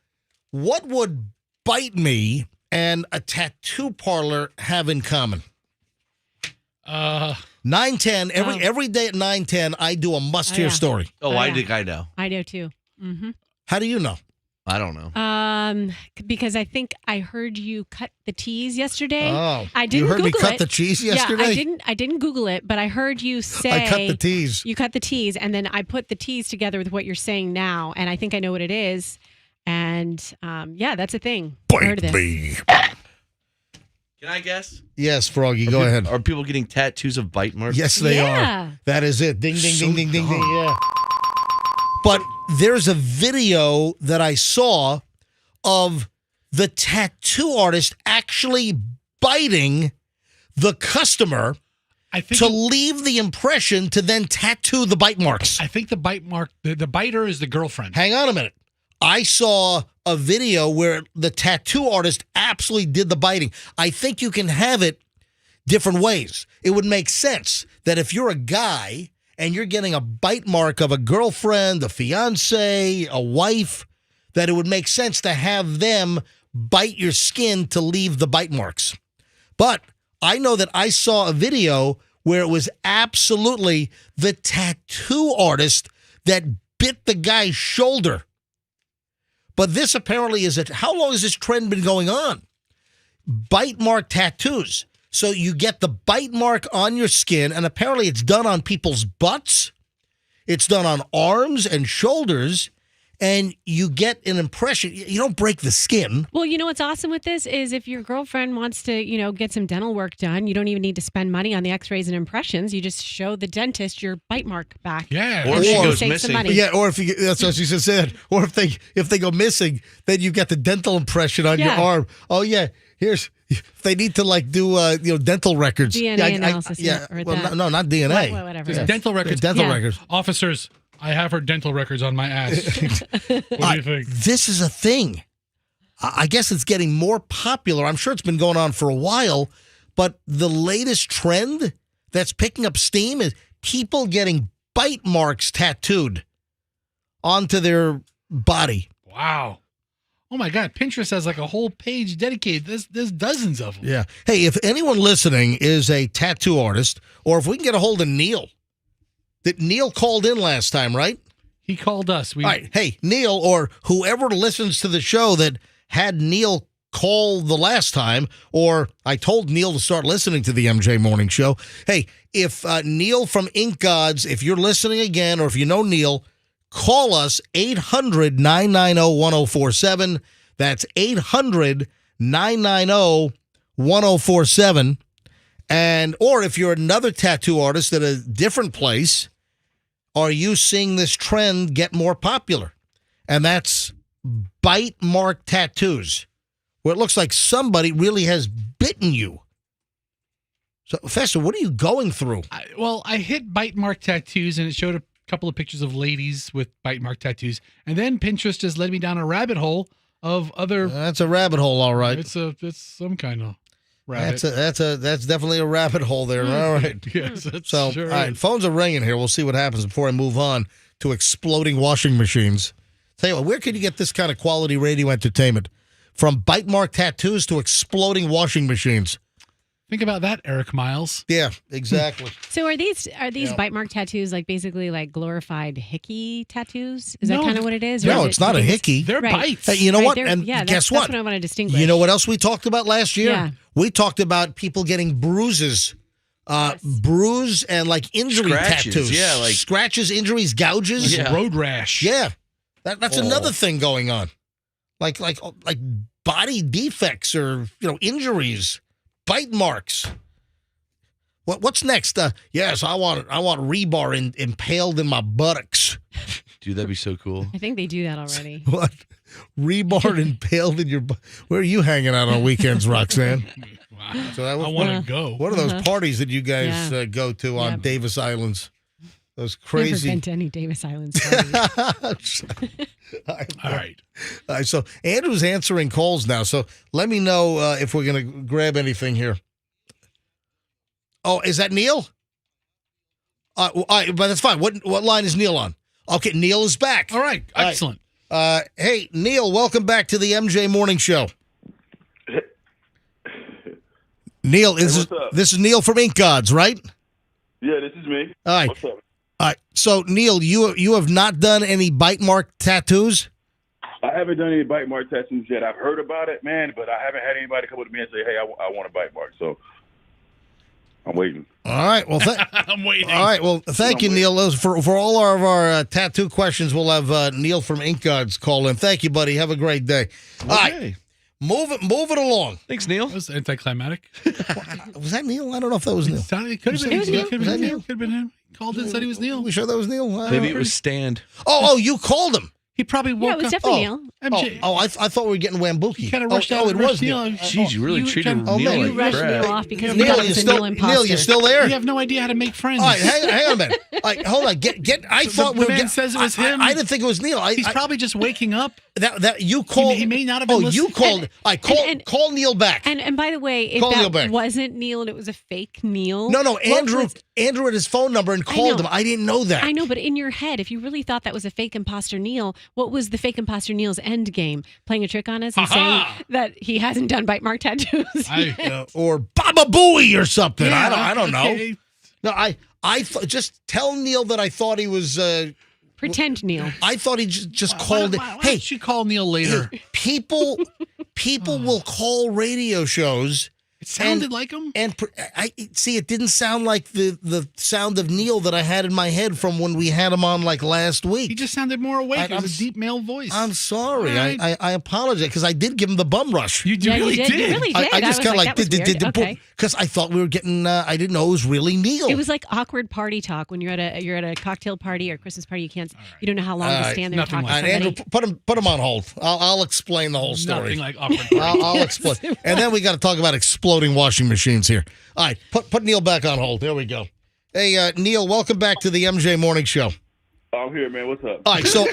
what would bite me and a tattoo parlor have in common? 910, every day at 910, I do a must hear story.
I think I know.
I do too. Mm-hmm.
How do you know?
I don't know.
Because I think I heard you cut the teas yesterday.
Oh,
I didn't
you heard
Google
me cut
it.
the cheese yesterday?
Yeah, I didn't Google it, but I heard you say
I cut the teas.
You cut the teas, and then I put the teas together with what you're saying now, and I think I know what it is. And that's a thing. I heard of this.
Me.
Can I guess?
Yes, Froggy, go ahead.
Are people getting tattoos of bite marks?
Yes, they are. That is it. Ding, ding, ding, ding, ding, ding. Yeah. But there's a video that I saw of the tattoo artist actually biting the customer to leave the impression to then tattoo the bite marks.
I think the bite mark, the biter is the girlfriend.
Hang on a minute. I saw a video where the tattoo artist absolutely did the biting. I think you can have it different ways. It would make sense that if you're a guy and you're getting a bite mark of a girlfriend, a fiance, a wife, that it would make sense to have them bite your skin to leave the bite marks. But I know that I saw a video where it was absolutely the tattoo artist that bit the guy's shoulder. But this apparently how long has this trend been going on? Bite mark tattoos. So you get the bite mark on your skin, and apparently it's done on people's butts. It's done on arms and shoulders, and you get an impression. You don't break the skin.
Well, you know what's awesome with this is if your girlfriend wants to, get some dental work done, you don't even need to spend money on the x-rays and impressions. You just show the dentist your bite mark back.
Yeah.
Or if she goes missing.
Yeah, or that's what she just said. Or if they go missing, then you get the dental impression on your arm. Oh yeah, if they need to do dental records.
DNA analysis.
No, not DNA.
Whatever.
Just dental records.
Dental records.
Officers, I have her dental records on my ass. What do you think?
This is a thing. I guess it's getting more popular. I'm sure it's been going on for a while, but the latest trend that's picking up steam is people getting bite marks tattooed onto their body.
Wow. Oh my God, Pinterest has a whole page dedicated. There's dozens of them.
Yeah. Hey, if anyone listening is a tattoo artist, or if we can get a hold of Neil. That Neil called in last time, right?
He called us.
All right. Hey, Neil, or whoever listens to the show that had Neil call the last time, or I told Neil to start listening to the MJ Morning Show. Hey, if Neil from Ink Gods, if you're listening again, or if you know Neil, call us 800-990-1047. That's 800-990-1047. Or if you're another tattoo artist at a different place, are you seeing this trend get more popular? And that's bite mark tattoos, where it looks like somebody really has bitten you. So, Fester, what are you going through?
I hit bite mark tattoos, and it showed a couple of pictures of ladies with bite mark tattoos. And then Pinterest just led me down a rabbit hole of other...
That's a rabbit hole, all right.
It's some kind of... rabbit.
That's definitely a rabbit hole there. All right.
Yes,
All right, phones are ringing here. We'll see what happens before I move on to exploding washing machines. Tell you what, where can you get this kind of quality radio entertainment? From bite mark tattoos to exploding washing machines.
Think about that, Eric Miles.
Yeah, exactly.
So are these bite mark tattoos basically glorified hickey tattoos? Is that kind of what it is?
No, it's not a hickey.
They're bites.
Hey, you know what? And guess what?
That's what I want to distinguish.
You know what else we talked about last year?
Yeah.
We talked about people getting bruises. Bruise and injury
Scratches,
tattoos.
yeah,
scratches, injuries, gouges.
Like a road rash.
Yeah. That's another thing going on. Like body defects or injuries, bite marks. What's next? Yes, I want rebar impaled in my buttocks.
Dude, that'd be so cool.
I think they do that already.
What? Rebar impaled in your butt. Where are you hanging out on weekends, Roxanne?
Wow.
So that was
I want to go.
What are those parties that you guys go to on Davis Islands? Those crazy.
Never been to any Davis Islands parties.
All
right.
All right. So Andrew's answering calls now. So let me know if we're going to grab anything here. Oh, is that Neil? All right, but that's fine. What line is Neil on? Okay, Neil is back.
All right. Excellent.
Hey, Neil, welcome back to the MJ Morning Show. Neil, this is Neil from Ink Gods, right?
Yeah, this is me.
All right.
What's up?
All right. So, Neil, you have not done any bite mark tattoos?
I haven't done any bite mark tattoos yet. I've heard about it, man, but I haven't had anybody come up to me and say, hey, I want a bite mark. So I'm waiting.
All right. Well,
I'm waiting.
All right. Well, thank you, Neil. Those for all of our tattoo questions, we'll have Neil from Ink Gods call in. Thank you, buddy. Have a great day. All right. Move it along.
Thanks, Neil.
That was anticlimactic.
Was that Neil? I don't know if that was Neil.
It could have been Neil. Could have been him. Called in, said he was Neil.
We sure that was Neil?
Maybe it was Stand.
Oh, you called him.
He probably woke
it was
up.
definitely Neil.
MJ.
I thought we were getting Wambuki.
Kind of rushed out.
It was
Neil.
Jeez, you really treated Neil
You
like
rushed
crap.
Neil off because
Neil,
Neil
you
was a
still-
Neil imposter.
Neil, you still there?
You have no idea how to make friends.
All right, hang on a minute. All right, hold on. Get. I thought
the
we were
man
getting.
says it was him.
I didn't think it was Neil.
He's probably just waking up.
That you called.
He may not have been listening.
You called. Call Neil back.
And by the way, if
Call Neil
that
back.
wasn't Neil and it was a fake Neil.
No,
what
Andrew.
was-
Andrew had his phone number and
I
called
know.
him. I didn't know that.
I know, but in your head, if you really thought that was a fake imposter Neil, what was the fake imposter Neil's end game? Playing a trick on us and saying that he hasn't done bite mark tattoos yet?
Or Baba Booey or something.
Yeah,
I don't know.
okay.
No, just tell Neil that I thought he was.
Pretend Neil.
I thought he just called it.
Why
Hey,
don't you call Neil later?
people will call radio shows.
It sounded like him.
And I see. It didn't sound like the sound of Neil that I had in my head from when we had him on like last week.
He just sounded more awake. It
I'm
was a deep male voice.
I'm sorry.
All right.
I apologize because I did give him the bum rush.
You really did.
You really did.
I just
was
kind of
that was weird. Okay.
because I thought we were getting. I didn't know it was really Neil.
It was like awkward party talk when you're at a cocktail party or Christmas party. You don't know how long to stand there and talk to somebody.
Andrew, put him on hold. I'll explain the whole story.
Nothing like awkward party.
I'll explain. And then we got to talk about exploding washing machines here. All right, put Neil back on hold. There we go. Hey, Neil, welcome back to the MJ Morning Show.
I'm here, man. What's up?
All right, so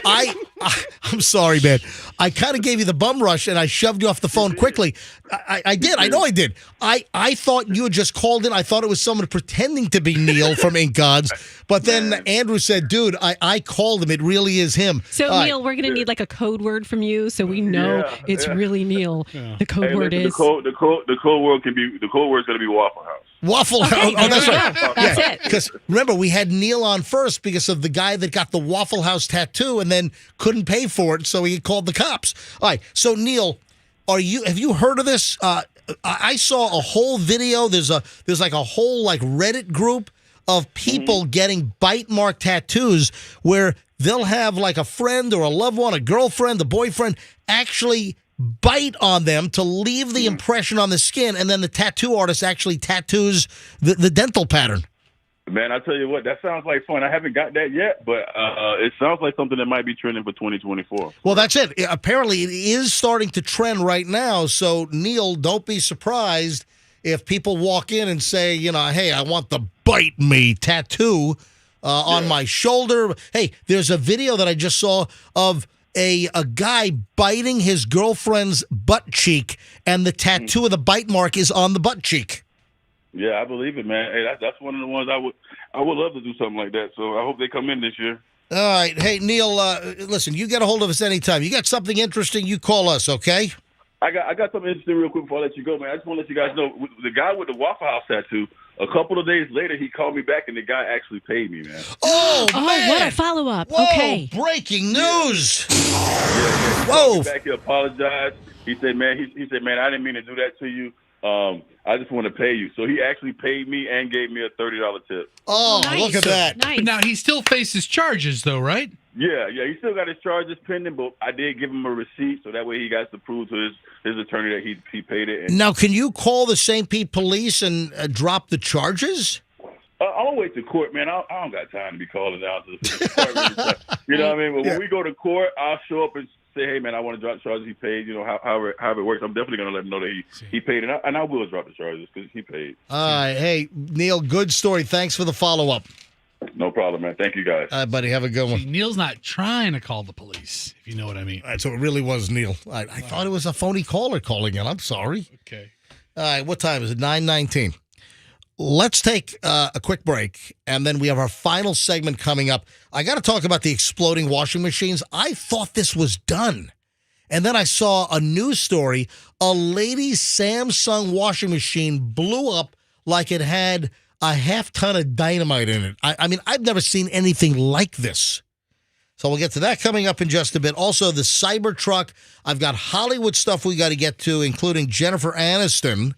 I'm sorry, man. I kind of gave you the bum rush and I shoved you off the phone quickly. I did. I know I did. I thought you had just called in. I thought it was someone pretending to be Neil from Ink Gods. But then Andrew said, dude, I called him. It really is him.
So,
All
Neil,
right.
we're going to need like a code word from you so we know it's really Neil. The code word
listen,
is.
the code word's gonna be Waffle House.
Waffle House.
Okay,
Oh, that's
there we
right.
go. That's it.
Because remember, we had Neil on first because of the guy that got the Waffle House tattoo and then couldn't pay for it, so he called the cops. All right. So Neil, have you heard of this? I saw a whole video. There's like a whole like Reddit group of people getting bite mark tattoos where they'll have like a friend or a loved one, a girlfriend, a boyfriend actually bite on them to leave the impression on the skin, and then the tattoo artist actually tattoos the dental pattern.
Man, I tell you what, that sounds like fun. I haven't got that yet, but it sounds like something that might be trending for 2024.
Well, that's it. Apparently, it is starting to trend right now. So, Neil, don't be surprised if people walk in and say, hey, I want the bite me tattoo on my shoulder. Hey, there's a video that I just saw of a guy biting his girlfriend's butt cheek, and the tattoo of the bite mark is on the butt cheek.
Yeah, I believe it, man. Hey, that's one of the ones I would love to do something like that. So I hope they come in this year.
All right. Hey, Neil, listen, you get a hold of us anytime. You got something interesting, you call us, okay?
I got something interesting real quick before I let you go, man. I just want to let you guys know, the guy with the Waffle House tattoo, a couple of days later, he called me back, and the guy actually paid me, man.
Oh, man.
What a follow-up.
Whoa,
Okay.
breaking news.
Yeah. He
Whoa.
called me back, he apologized. He said, man, I didn't mean to do that to you. I just want to pay you. So he actually paid me and gave me a $30 tip.
Oh,
Nice.
look at that.
Nice.
But now he still faces charges, though, right?
Yeah. He still got his charges pending, but I did give him a receipt, so that way he got to prove to his attorney that he paid it. And,
Now, can you call the St. Pete police and drop the charges?
I'll wait to court, man. I don't got time to be calling down to the department. You know what I mean? But when we go to court, I'll show up and say, hey, man, I want to drop charges. He paid. You know, however it works. I'm definitely going to let him know that he paid, and I will drop the charges because he paid.
All right. Hey, Neil, good story. Thanks for the follow-up.
No problem, man. Thank you, guys.
All right, buddy. Have a good one.
See, Neil's not trying to call the police, if you know what I mean.
All right, so it really was Neil. I thought it was a phony caller calling in. I'm sorry.
Okay.
All right, what time is it? 9:19. Let's take a quick break, and then we have our final segment coming up. I got to talk about the exploding washing machines. I thought this was done. And then I saw a news story. A lady's Samsung washing machine blew up like it had a half ton of dynamite in it. I mean, I've never seen anything like this. So we'll get to that coming up in just a bit. Also, the Cybertruck. I've got Hollywood stuff we got to get to, including Jennifer Aniston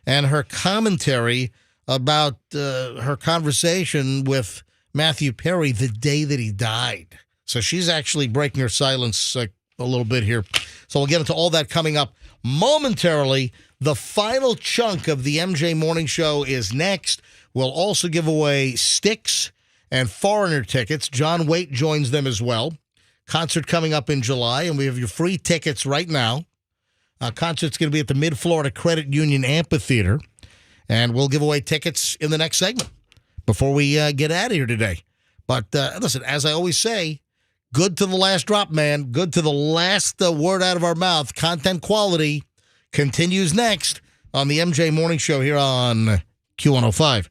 and her commentary about her conversation with Matthew Perry the day that he died. So she's actually breaking her silence a little bit here. So we'll get into all that coming up momentarily. The final chunk of the MJ Morning Show is next. We'll also give away Styx and Foreigner tickets. John Waite joins them as well. Concert coming up in July, and we have your free tickets right now. Concert's going to be at the Mid-Florida Credit Union Amphitheater, and we'll give away tickets in the next segment before we get out of here today. But listen, as I always say, good to the last drop, man. Good to the last word out of our mouth. Content quality continues next on the MJ Morning Show here on Q105.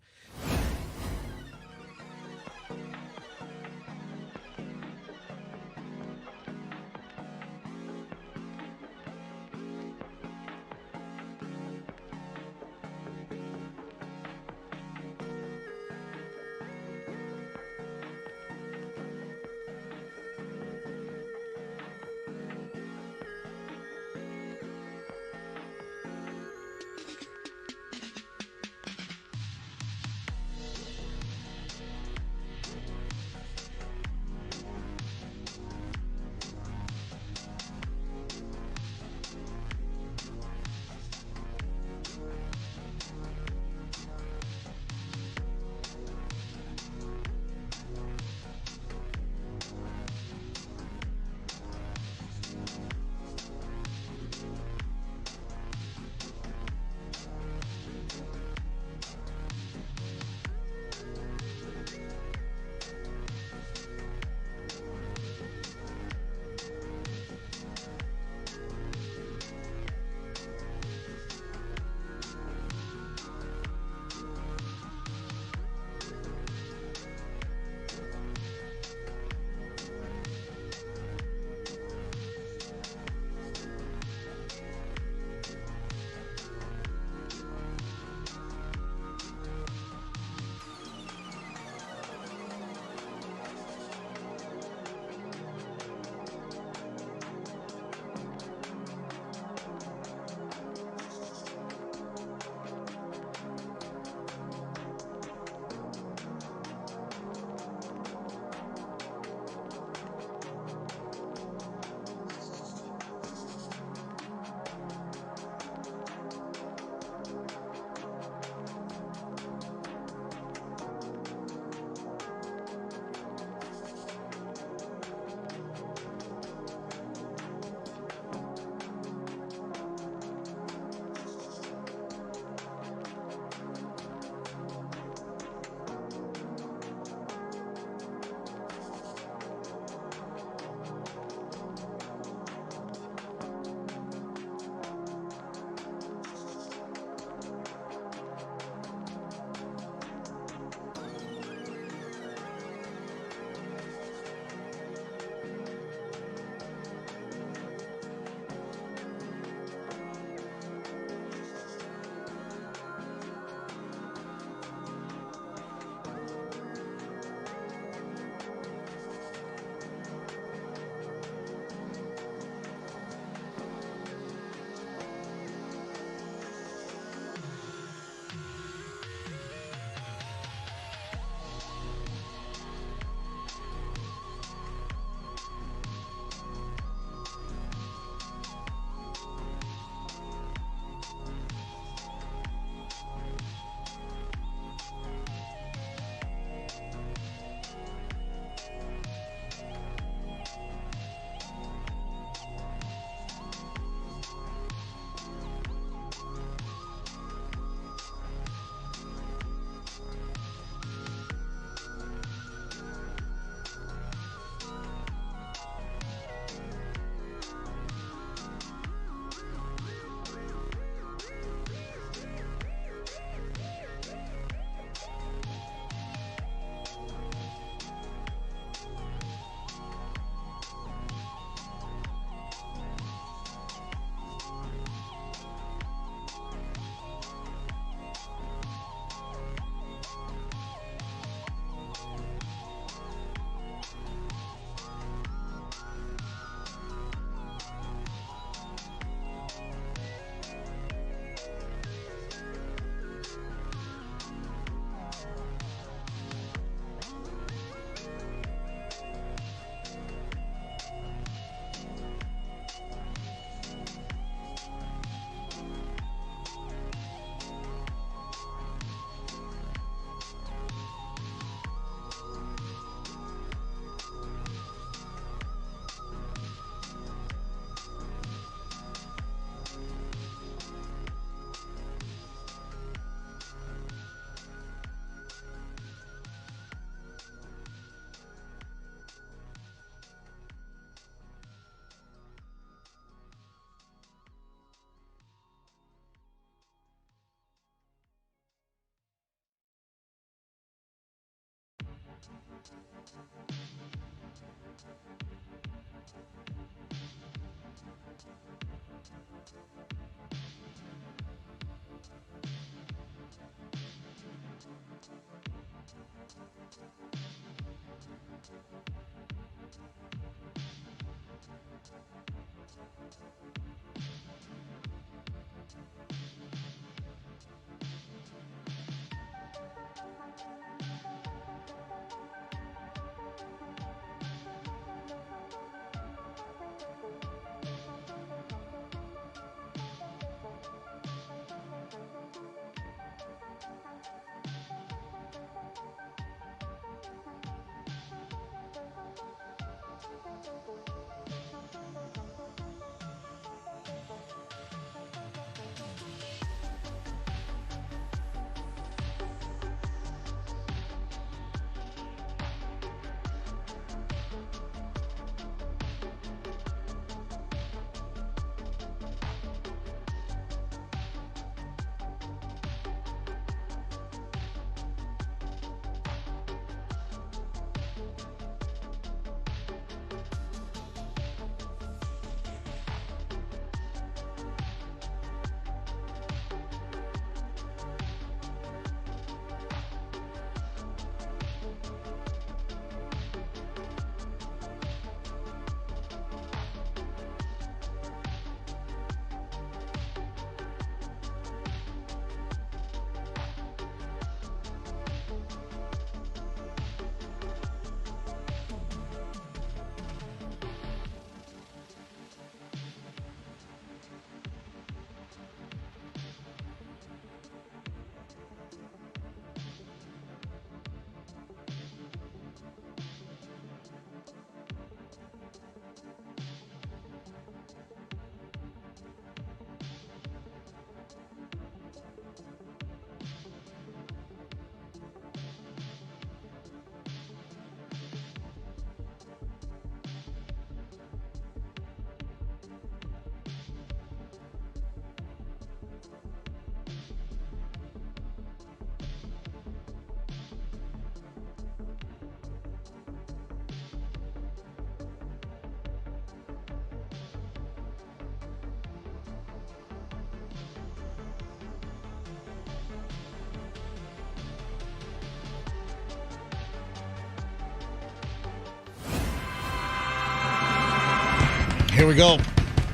Here we go.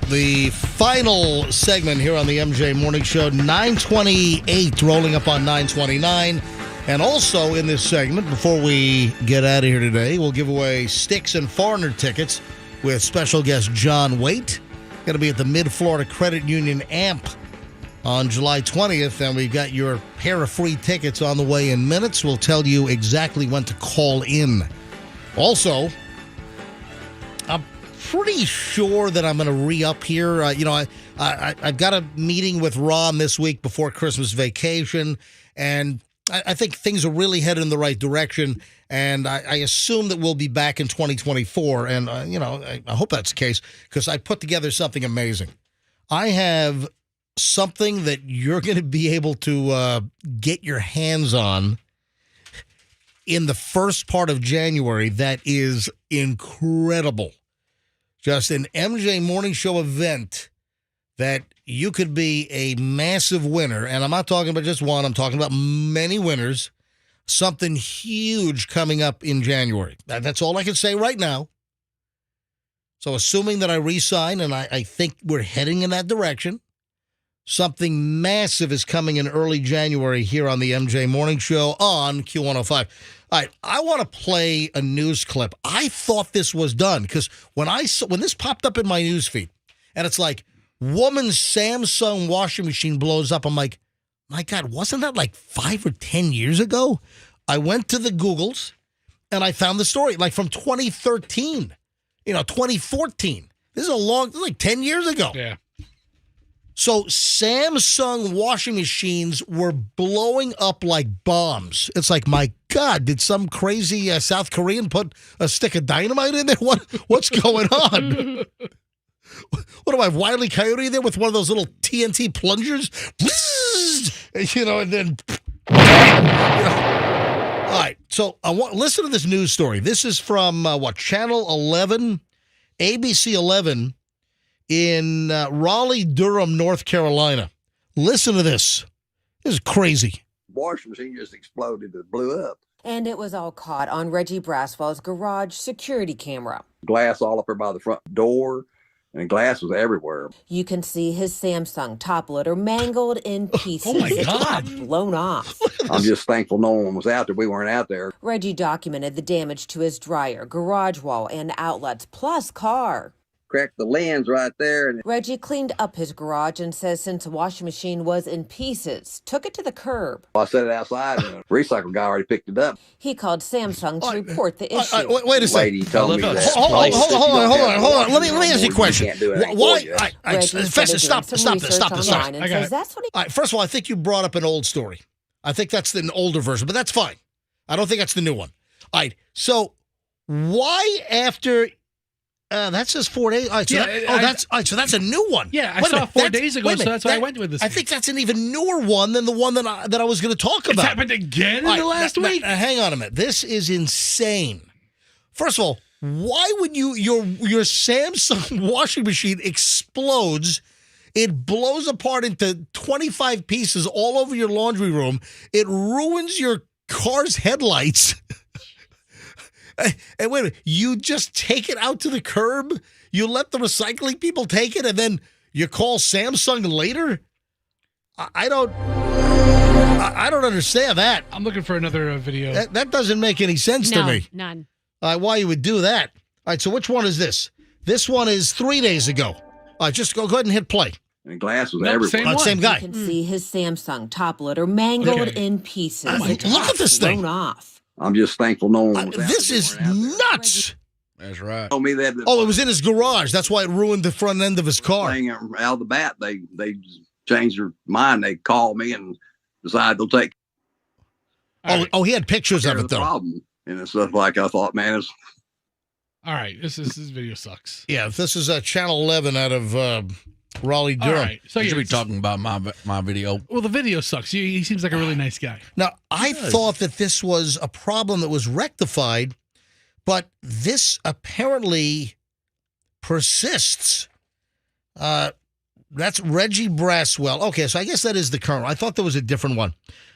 The final segment here on the MJ Morning Show, 9:28, rolling up on 9:29. And also in this segment, before we get out of here today, we'll give away Sticks and Foreigner tickets with special guest John Waite. Going to be at the Mid-Florida Credit Union AMP on July 20th, and we've got your pair of free tickets on the way in minutes. We'll tell you exactly when to call in. Also, I'm pretty sure that I'm going to re-up here. I've got a meeting with Ron this week before Christmas vacation, and I think things are really headed in the right direction, and I assume that we'll be back in 2024, and, I hope that's the case, because I put together something amazing. I have something that you're going to be able to get your hands on in the first part of January that is incredible. Just an MJ Morning Show event that you could be a massive winner. And I'm not talking about just one. I'm talking about many winners. Something huge coming up in January. That's all I can say right now. So assuming that I re-sign, and I think we're heading in that direction, something massive is coming in early January here on the MJ Morning Show on Q105. All right, I want to play a news clip. I thought this was done because when this popped up in my news feed, and it's like, woman's Samsung washing machine blows up. I'm like, my God, wasn't that like 5 or 10 years ago? I went to the Googles and I found the story like from 2013, 2014. This is like 10 years ago.
Yeah.
So Samsung washing machines were blowing up like bombs. It's like, my God, did some crazy South Korean put a stick of dynamite in there? What's going on? What do I have, Wile E. Coyote there with one of those little TNT plungers? And then, All right, so listen to this news story. This is from, Channel 11, ABC 11 in Raleigh, Durham, North Carolina. Listen to this. This is crazy.
Washing machine just exploded. It blew up. And it was all caught on Reggie Braswell's garage security camera.
Glass all up there by the front door, and glass was everywhere.
You can see his Samsung top loader mangled in pieces.
Oh my
It's
God.
blown off.
I'm just thankful no one was out there. We weren't out there.
Reggie documented the damage to his dryer, garage wall, and outlets, plus car.
Cracked the lens right there. And
Reggie cleaned up his garage and says since the washing machine was in pieces, took it to the curb.
I set it outside, and a recycle guy already picked it up.
He called Samsung to report the issue.
Wait a second.
Lady told me that.
Hold on. Let me ask you a question. Why? Festus, stop this.
Online and says that's what he.
First of all, I think you brought up an old story. I think that's an older version, but that's fine. I don't think that's the new one. All right. So why after? That says 4 days. All right, so so that's a new one.
Yeah, I saw 4 days ago, so that's why I went with this.
I think that's an even newer one than the one that I was going to talk about.
It's happened again in the last week.
Hang on a minute. This is insane. First of all, why would your Samsung washing machine explodes? It blows apart into 25 pieces all over your laundry room. It ruins your car's headlights. And wait a minute, you just take it out to the curb? You let the recycling people take it, and then you call Samsung later? I don't understand that.
I'm looking for another video.
That doesn't make any sense to me.
None.
Why you would do that? All right, so which one is this? This one is 3 days ago. All right, just go ahead and hit play.
And glass was everywhere.
Same guy.
You can see his Samsung top loader mangled in pieces.
Look at this thing.
Blown off.
I'm just thankful no one was out
This
there.
is nuts.
That's right.
Told me that.
Oh, it was in his garage. That's why it ruined the front end of his car.
Out of the bat, they changed their mind. They called me and decided they'll take.
Oh, he had pictures of it though.
Problem and stuff like I thought, man, it's.
All right, this video sucks.
Yeah, this is Channel 11 out of Raleigh, Durham.
All right, so
you should be talking about my video.
Well, the video sucks. He seems like a really nice guy.
Now, I thought that this was a problem that was rectified, but this apparently persists. That's Reggie Braswell. Okay, so I guess that is the current one. I thought there was a different one.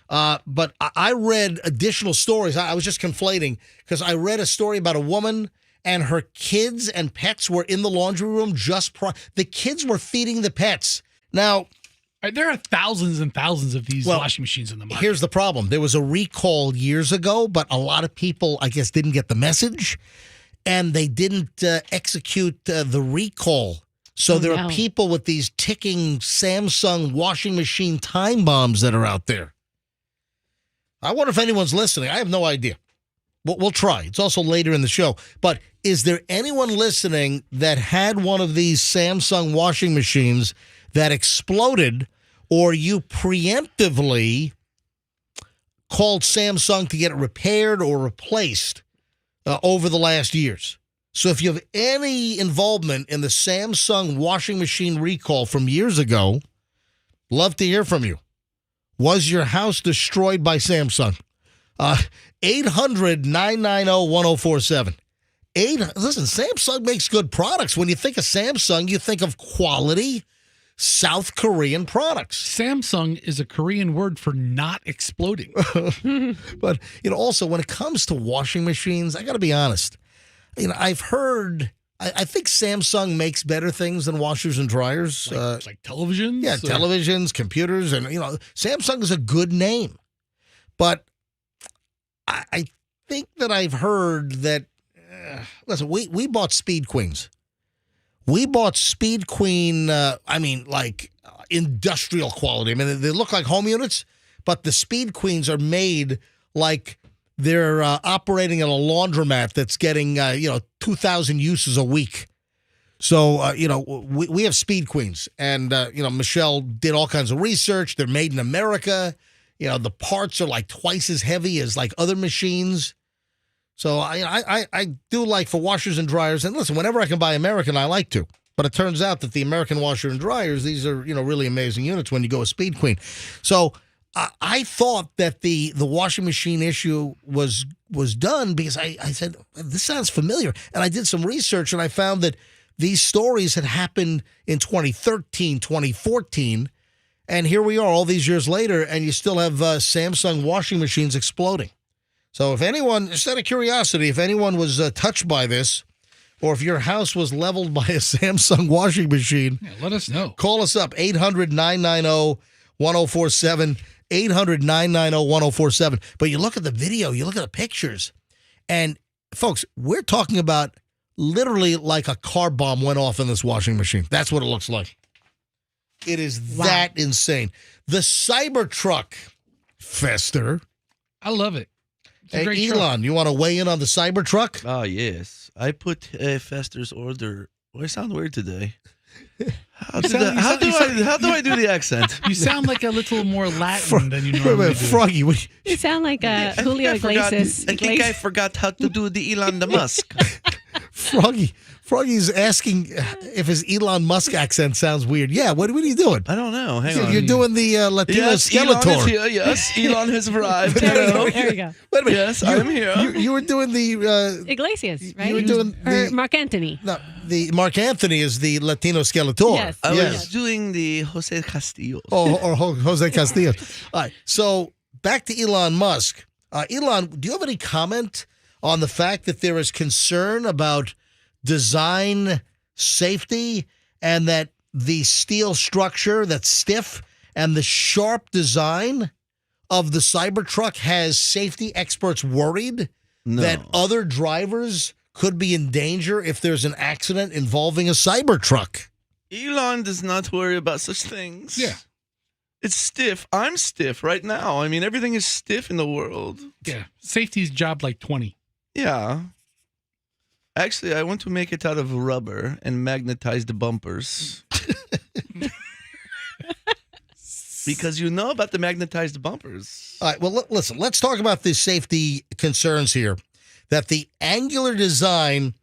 But I read additional stories. I was just conflating because I read a story about a woman and her kids and pets were in the laundry room the kids were feeding the pets. Now,
there are thousands and thousands of these washing machines in the market.
Here's the problem. There was a recall years ago, but a lot of people, I guess, didn't get the message, and they didn't execute the recall. So there are people with these ticking Samsung washing machine time bombs that are out there. I wonder if anyone's listening. I have no idea. We'll try. It's also later in the show. But is there anyone listening that had one of these Samsung washing machines that exploded, or you preemptively called Samsung to get it repaired or replaced over the last years? So if you have any involvement in the Samsung washing machine recall from years ago, love to hear from you. Was your house destroyed by Samsung? 800-990-1047. Listen, Samsung makes good products. When you think of Samsung, you think of quality South Korean products.
Samsung is a Korean word for not exploding.
But, also when it comes to washing machines, I got to be honest. I've heard, I think Samsung makes better things than washers and dryers.
Like televisions?
Yeah, televisions, computers, and, Samsung is a good name. But I think that I've heard that, listen, we bought Speed Queens. We bought Speed Queen, industrial quality. I mean, they look like home units, but the Speed Queens are made like they're operating at a laundromat that's getting, 2,000 uses a week. So, we have Speed Queens. And, Michelle did all kinds of research. They're made in America. The parts are like twice as heavy as like other machines. So I do like for washers and dryers. And listen, whenever I can buy American, I like to. But it turns out that the American washer and dryers, these are, really amazing units when you go with Speed Queen. So I thought that the washing machine issue was done because I said, this sounds familiar. And I did some research and I found that these stories had happened in 2013, 2014. And here we are all these years later, and you still have Samsung washing machines exploding. So if anyone, just out of curiosity, if anyone was touched by this, or if your house was leveled by a Samsung washing machine,
let us know.
Call us up, 800-990-1047, 800-990-1047. But you look at the video, you look at the pictures, and folks, we're talking about literally like a car bomb went off in this washing machine. That's what it looks like. It is that insane. The Cybertruck, Fester.
I love it. It's a
Hey,
great
Elon,
truck.
you want to weigh in on the Cybertruck?
Oh, yes. I put Fester's order. Oh, I sound weird today. How do I do the accent?
You sound like a little more Latin than you normally do.
Froggy,
You sound like Julio Iglesias.
I think I forgot how to do the Elon Musk.
Froggy's asking if his Elon Musk accent sounds weird. Yeah, what are you doing?
I don't know. Hang on.
You're doing the Latino Skeletor.
Elon is here. Yes, Elon has arrived.
There you go.
Wait a minute.
Yes, I'm here.
You were doing the
Iglesias, right?
You were doing
or Mark Anthony.
No, the Mark Anthony is the Latino Skeletor.
Yes.
I was doing the Jose Castillo.
Or Jose Castillo. All right. So back to Elon Musk. Elon, do you have any comment on the fact that there is concern about design safety and that the steel structure that's stiff and the sharp design of the Cybertruck has safety experts worried that other drivers could be in danger if there's an accident involving a Cybertruck?
Elon does not worry about such things.
Yeah.
It's stiff. I'm stiff right now. I mean, everything is stiff in the world.
Yeah. Safety's job like 20.
Yeah. Actually, I want to make it out of rubber and magnetize the bumpers. Because you know about the magnetized bumpers.
All right, well, listen, let's talk about the safety concerns here. That the angular design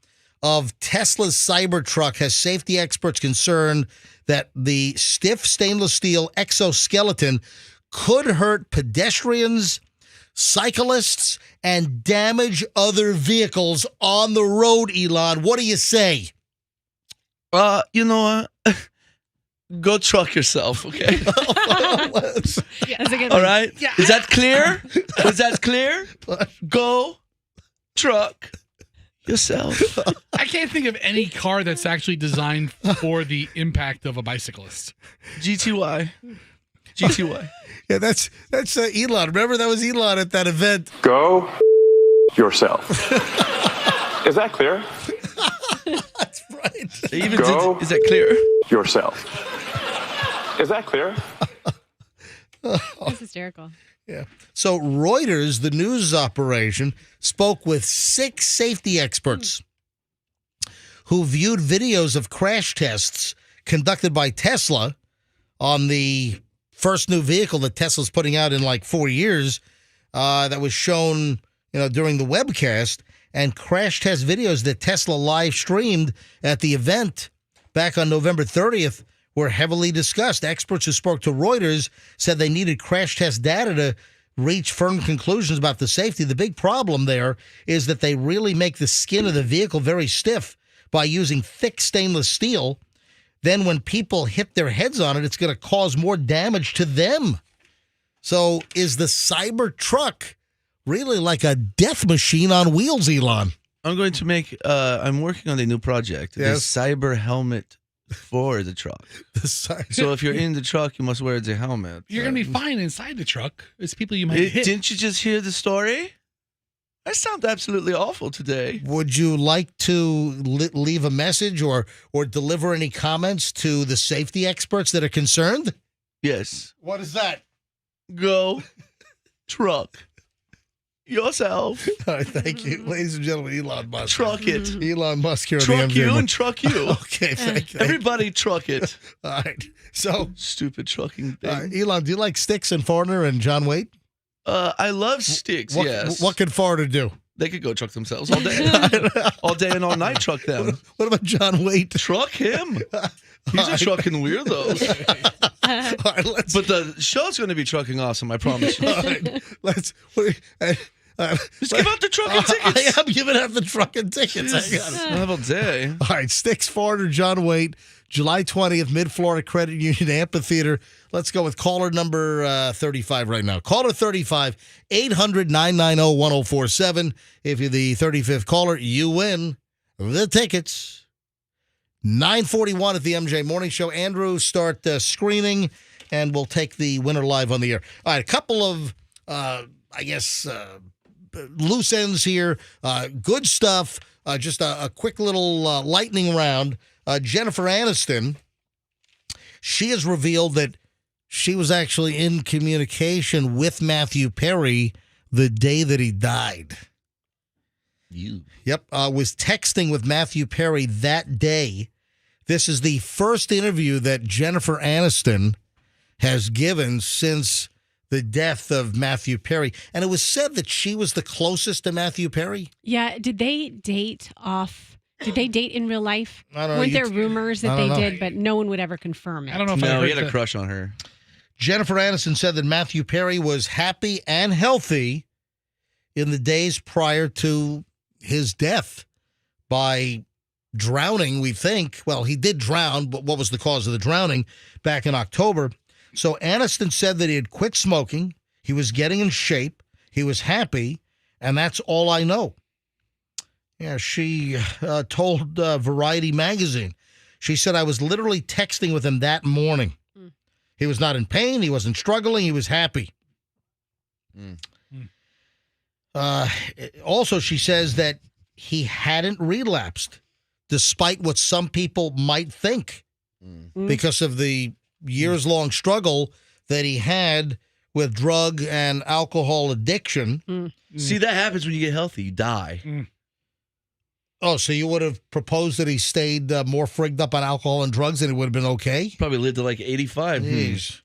of Tesla's Cybertruck has safety experts concerned that the stiff stainless steel exoskeleton could hurt pedestrians, cyclists, and damage other vehicles on the road, Elon. What do you say?
You know what? Go truck yourself, okay?
That's a good
All
one.
right?
Yeah.
Is that clear? Is that clear? Go truck yourself.
I can't think of any car that's actually designed for the impact of a bicyclist.
GTY.
Yeah, that's Elon. Remember, that was Elon at that event.
Go yourself. Is that clear?
That's right.
They even
Go
is that clear?
yourself. Is that clear?
That's hysterical.
Yeah. So Reuters, the news operation, spoke with 6 safety experts who viewed videos of crash tests conducted by Tesla on the first new vehicle that Tesla's putting out in like 4 years that was shown, during the webcast, and crash test videos that Tesla live streamed at the event back on November 30th were heavily discussed. Experts who spoke to Reuters said they needed crash test data to reach firm conclusions about the safety. The big problem there is that they really make the skin of the vehicle very stiff by using thick stainless steel. Then when people hit their heads on it, it's going to cause more damage to them. So is the Cybertruck really like a death machine on wheels, Elon?
I'm going to make, I'm working on a new project.
Yes.
The cyber helmet for the truck. So if you're in the truck, you must wear the helmet.
You're going to be fine inside the truck. It's people you might hit.
Didn't you just hear the story? I sound absolutely awful today.
Would you like to leave a message or deliver any comments to the safety experts that are concerned?
Yes.
What is that?
Go truck yourself.
All right, thank you. Ladies and gentlemen, Elon Musk.
Truck it.
Elon Musk here
Truck
on the MJ
you
Morning.
and truck you.
Okay, thank you.
Everybody truck it.
All right. So,
stupid trucking thing.
Elon, do you like Styx and Foreigner and John Waite?
I love Styx, yes.
What can Foreigner do?
They could go truck themselves all day. All day and all night truck them.
What about John Waite?
Truck him. He's a trucking weirdo.
All right,
but the show's going to be trucking awesome, I promise you.
All right,
Just give out the truck and tickets.
I am giving out the truck and tickets. I got it.
Have a day.
All right, Sticks foreigner John Waite, July 20th, Mid-Florida Credit Union Amphitheater. Let's go with caller number 35 right now. Caller 35, 800-990-1047. If you're the 35th caller, you win the tickets. 9:41 at the MJ Morning Show. Andrew, start screening, and we'll take the winner live on the air. All right, a couple of, loose ends here. Good stuff. Just a quick little lightning round. Jennifer Aniston, she has revealed that she was actually in communication with Matthew Perry the day that he died. Yep, was texting with Matthew Perry that day. This is the first interview that Jennifer Aniston has given since the death of Matthew Perry. And it was said that she was the closest to Matthew Perry.
Yeah. Did they date in real life?
I don't know.
Weren't there rumors that they did, but no one would ever confirm it?
I don't know if
No, he had a crush on her.
Jennifer Aniston said that Matthew Perry was happy and healthy in the days prior to his death by drowning, we think. Well, he did drown, but what was the cause of the drowning back in October? So Aniston said that he had quit smoking, he was getting in shape, he was happy, and that's all I know. Yeah, she told Variety magazine. She said, I was literally texting with him that morning. He was not in pain, he wasn't struggling, he was happy. Also, she says that he hadn't relapsed, despite what some people might think, because of the years-long struggle that he had with drug and alcohol addiction.
See, that happens when you get healthy. You die.
Oh, so you would have proposed that he stayed more frigged up on alcohol and drugs and it would have been okay?
Probably lived to like 85.
Jeez.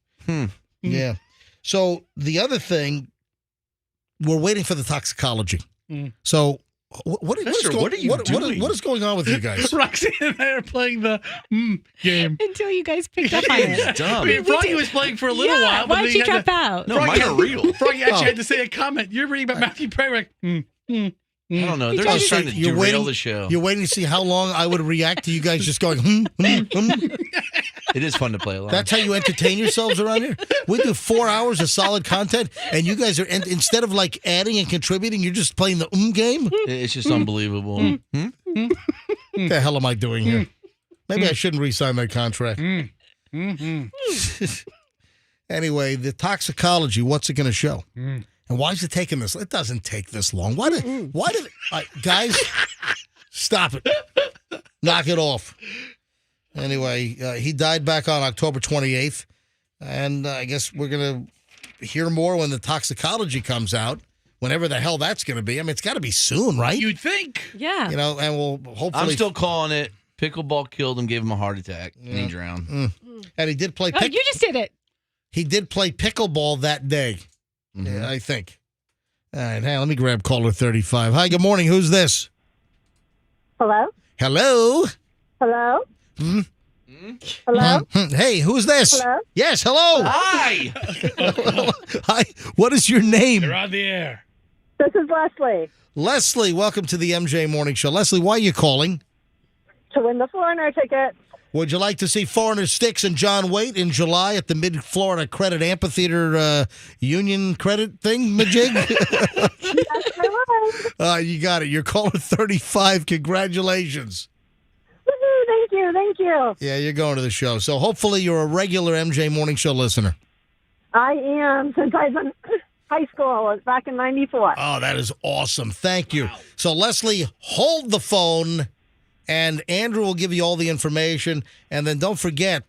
Yeah. So the other thing, we're waiting for the toxicology. So what is going on with you guys?
Roxanne and I are playing the game.
Until you guys picked up on it.
I mean, Froggy was playing for a little while. But
Why'd you drop out?
No, mine are real.
Froggy actually had to say a comment. You're reading about Matthew Perry.
I don't know. They're just trying to derail the show.
You're waiting to see how long I would react to you guys just going,
It is fun to play along.
That's how you entertain yourselves around here? We do 4 hours of solid content, and you guys are, instead of like adding and contributing, you're just playing the game?
It's just unbelievable.
What the hell am I doing here? Maybe I shouldn't re-sign my contract. Anyway, the toxicology, what's it going to show? And why is it taking this? It doesn't take this long. Why did guys, stop it. Knock it off. Anyway, he died back on October 28th. And I guess we're going to hear more when the toxicology comes out, whenever the hell that's going to be. I mean, it's got to be soon, right?
You'd think.
Yeah.
You know, and we'll hopefully.
I'm still calling it. Pickleball killed him, gave him a heart attack, and he drowned.
And he did play
Oh, you just did it.
He did play pickleball that day, yeah, I think. All right, hey, let me grab caller 35. Hi, good morning. Who's this?
Hello?
Hello?
Hello? Hello?
Hey, who's this?
Hello?
Yes, hello.
Hi.
Hi, what is your name?
You're on the air.
This is Leslie.
Leslie, welcome to the MJ Morning Show. Leslie, why are you calling?
To win the foreigner ticket.
Would you like to see Foreigner Sticks and John Waite in July at the Mid-Florida Credit Amphitheater Union Credit thing, majig?
Yes, I would.
You got it. You're caller 35. Congratulations.
Woohoo, thank you.
Yeah, you're going to the show. So hopefully you're a regular MJ Morning Show listener.
I am, since I was in high school. It was back in 94.
Oh, that is awesome. Thank you. So, Leslie, hold the phone, and Andrew will give you all the information. And then don't forget,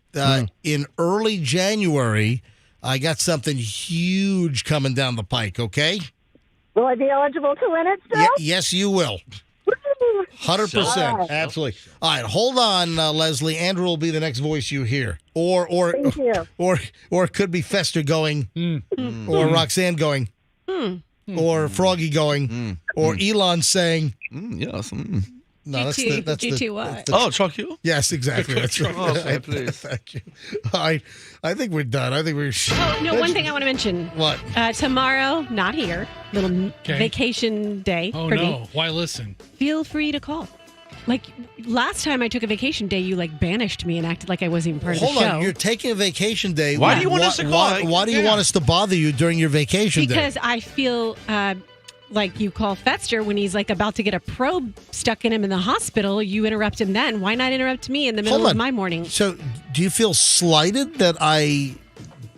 in early January, I got something huge coming down the pike, okay?
Will I be eligible to win it still?
Yes, you will. 100%. Absolutely. All right, hold on, Leslie. Andrew will be the next voice you hear.
Thank you.
Or it could be Fester going, or Roxanne going, or Froggy going, or Elon saying,
yes.
No, that's
what?
Oh, truck you?
Yes, exactly. That's right.
Oh, sorry, please.
Thank you. All right, I think we're done. I think we're.
Oh, no, one thing I want to mention.
What?
Tomorrow, not here. little vacation day
Oh,
for
no.
me,
Why listen?
feel free to call. Like last time I took a vacation day, you like banished me and acted like I wasn't even part of the show.
Hold on, you're taking a vacation day.
Why do you want us to call?
Why do you want us to bother you during your vacation day?
Because I feel like you call Fetster when he's like about to get a probe stuck in him in the hospital. You interrupt him then. Why not interrupt me in the middle of my morning?
So, do you feel slighted that I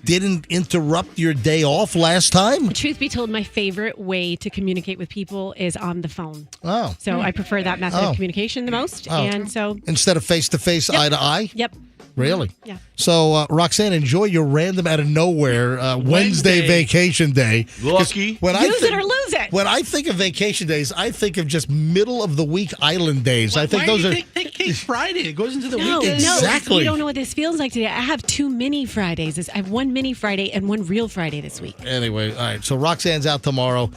didn't interrupt your day off last time?
Truth be told, my favorite way to communicate with people is on the phone.
Oh.
So I prefer that method of communication the most.
Oh.
And so
Instead of face-to-face, eye-to-eye?
Yep.
Really?
Yeah.
So, Roxanne, enjoy your random out of nowhere Wednesday vacation day.
Lucky.
Use it or lose it.
When I think of vacation days, I think of just middle of the week island days. I think those are.
Take Case Friday. It goes into the
No,
weekend.
Exactly.
you don't know what this feels like today. I have 2 mini Fridays. I have 1 mini Friday and 1 real Friday this week.
Anyway, all right. So Roxanne's out tomorrow.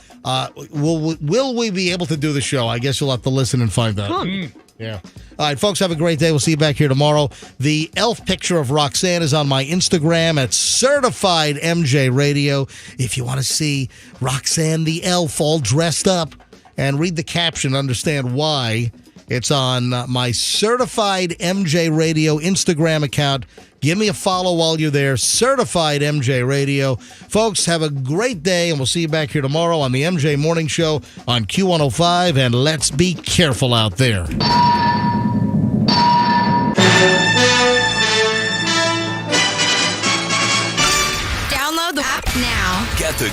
Will we be able to do the show? I guess you'll have to listen and find out. Yeah. All right, folks, have a great day. We'll see you back here tomorrow. The elf picture of Roxanne is on my Instagram at Certified MJ Radio. If you want to see Roxanne the elf all dressed up and read the caption, understand why, it's on my Certified MJ Radio Instagram account. Give me a follow while you're there. Certified MJ Radio. Folks, have a great day, and we'll see you back here tomorrow on the MJ Morning Show on Q105. And let's be careful out there.
Download the app now.
Get the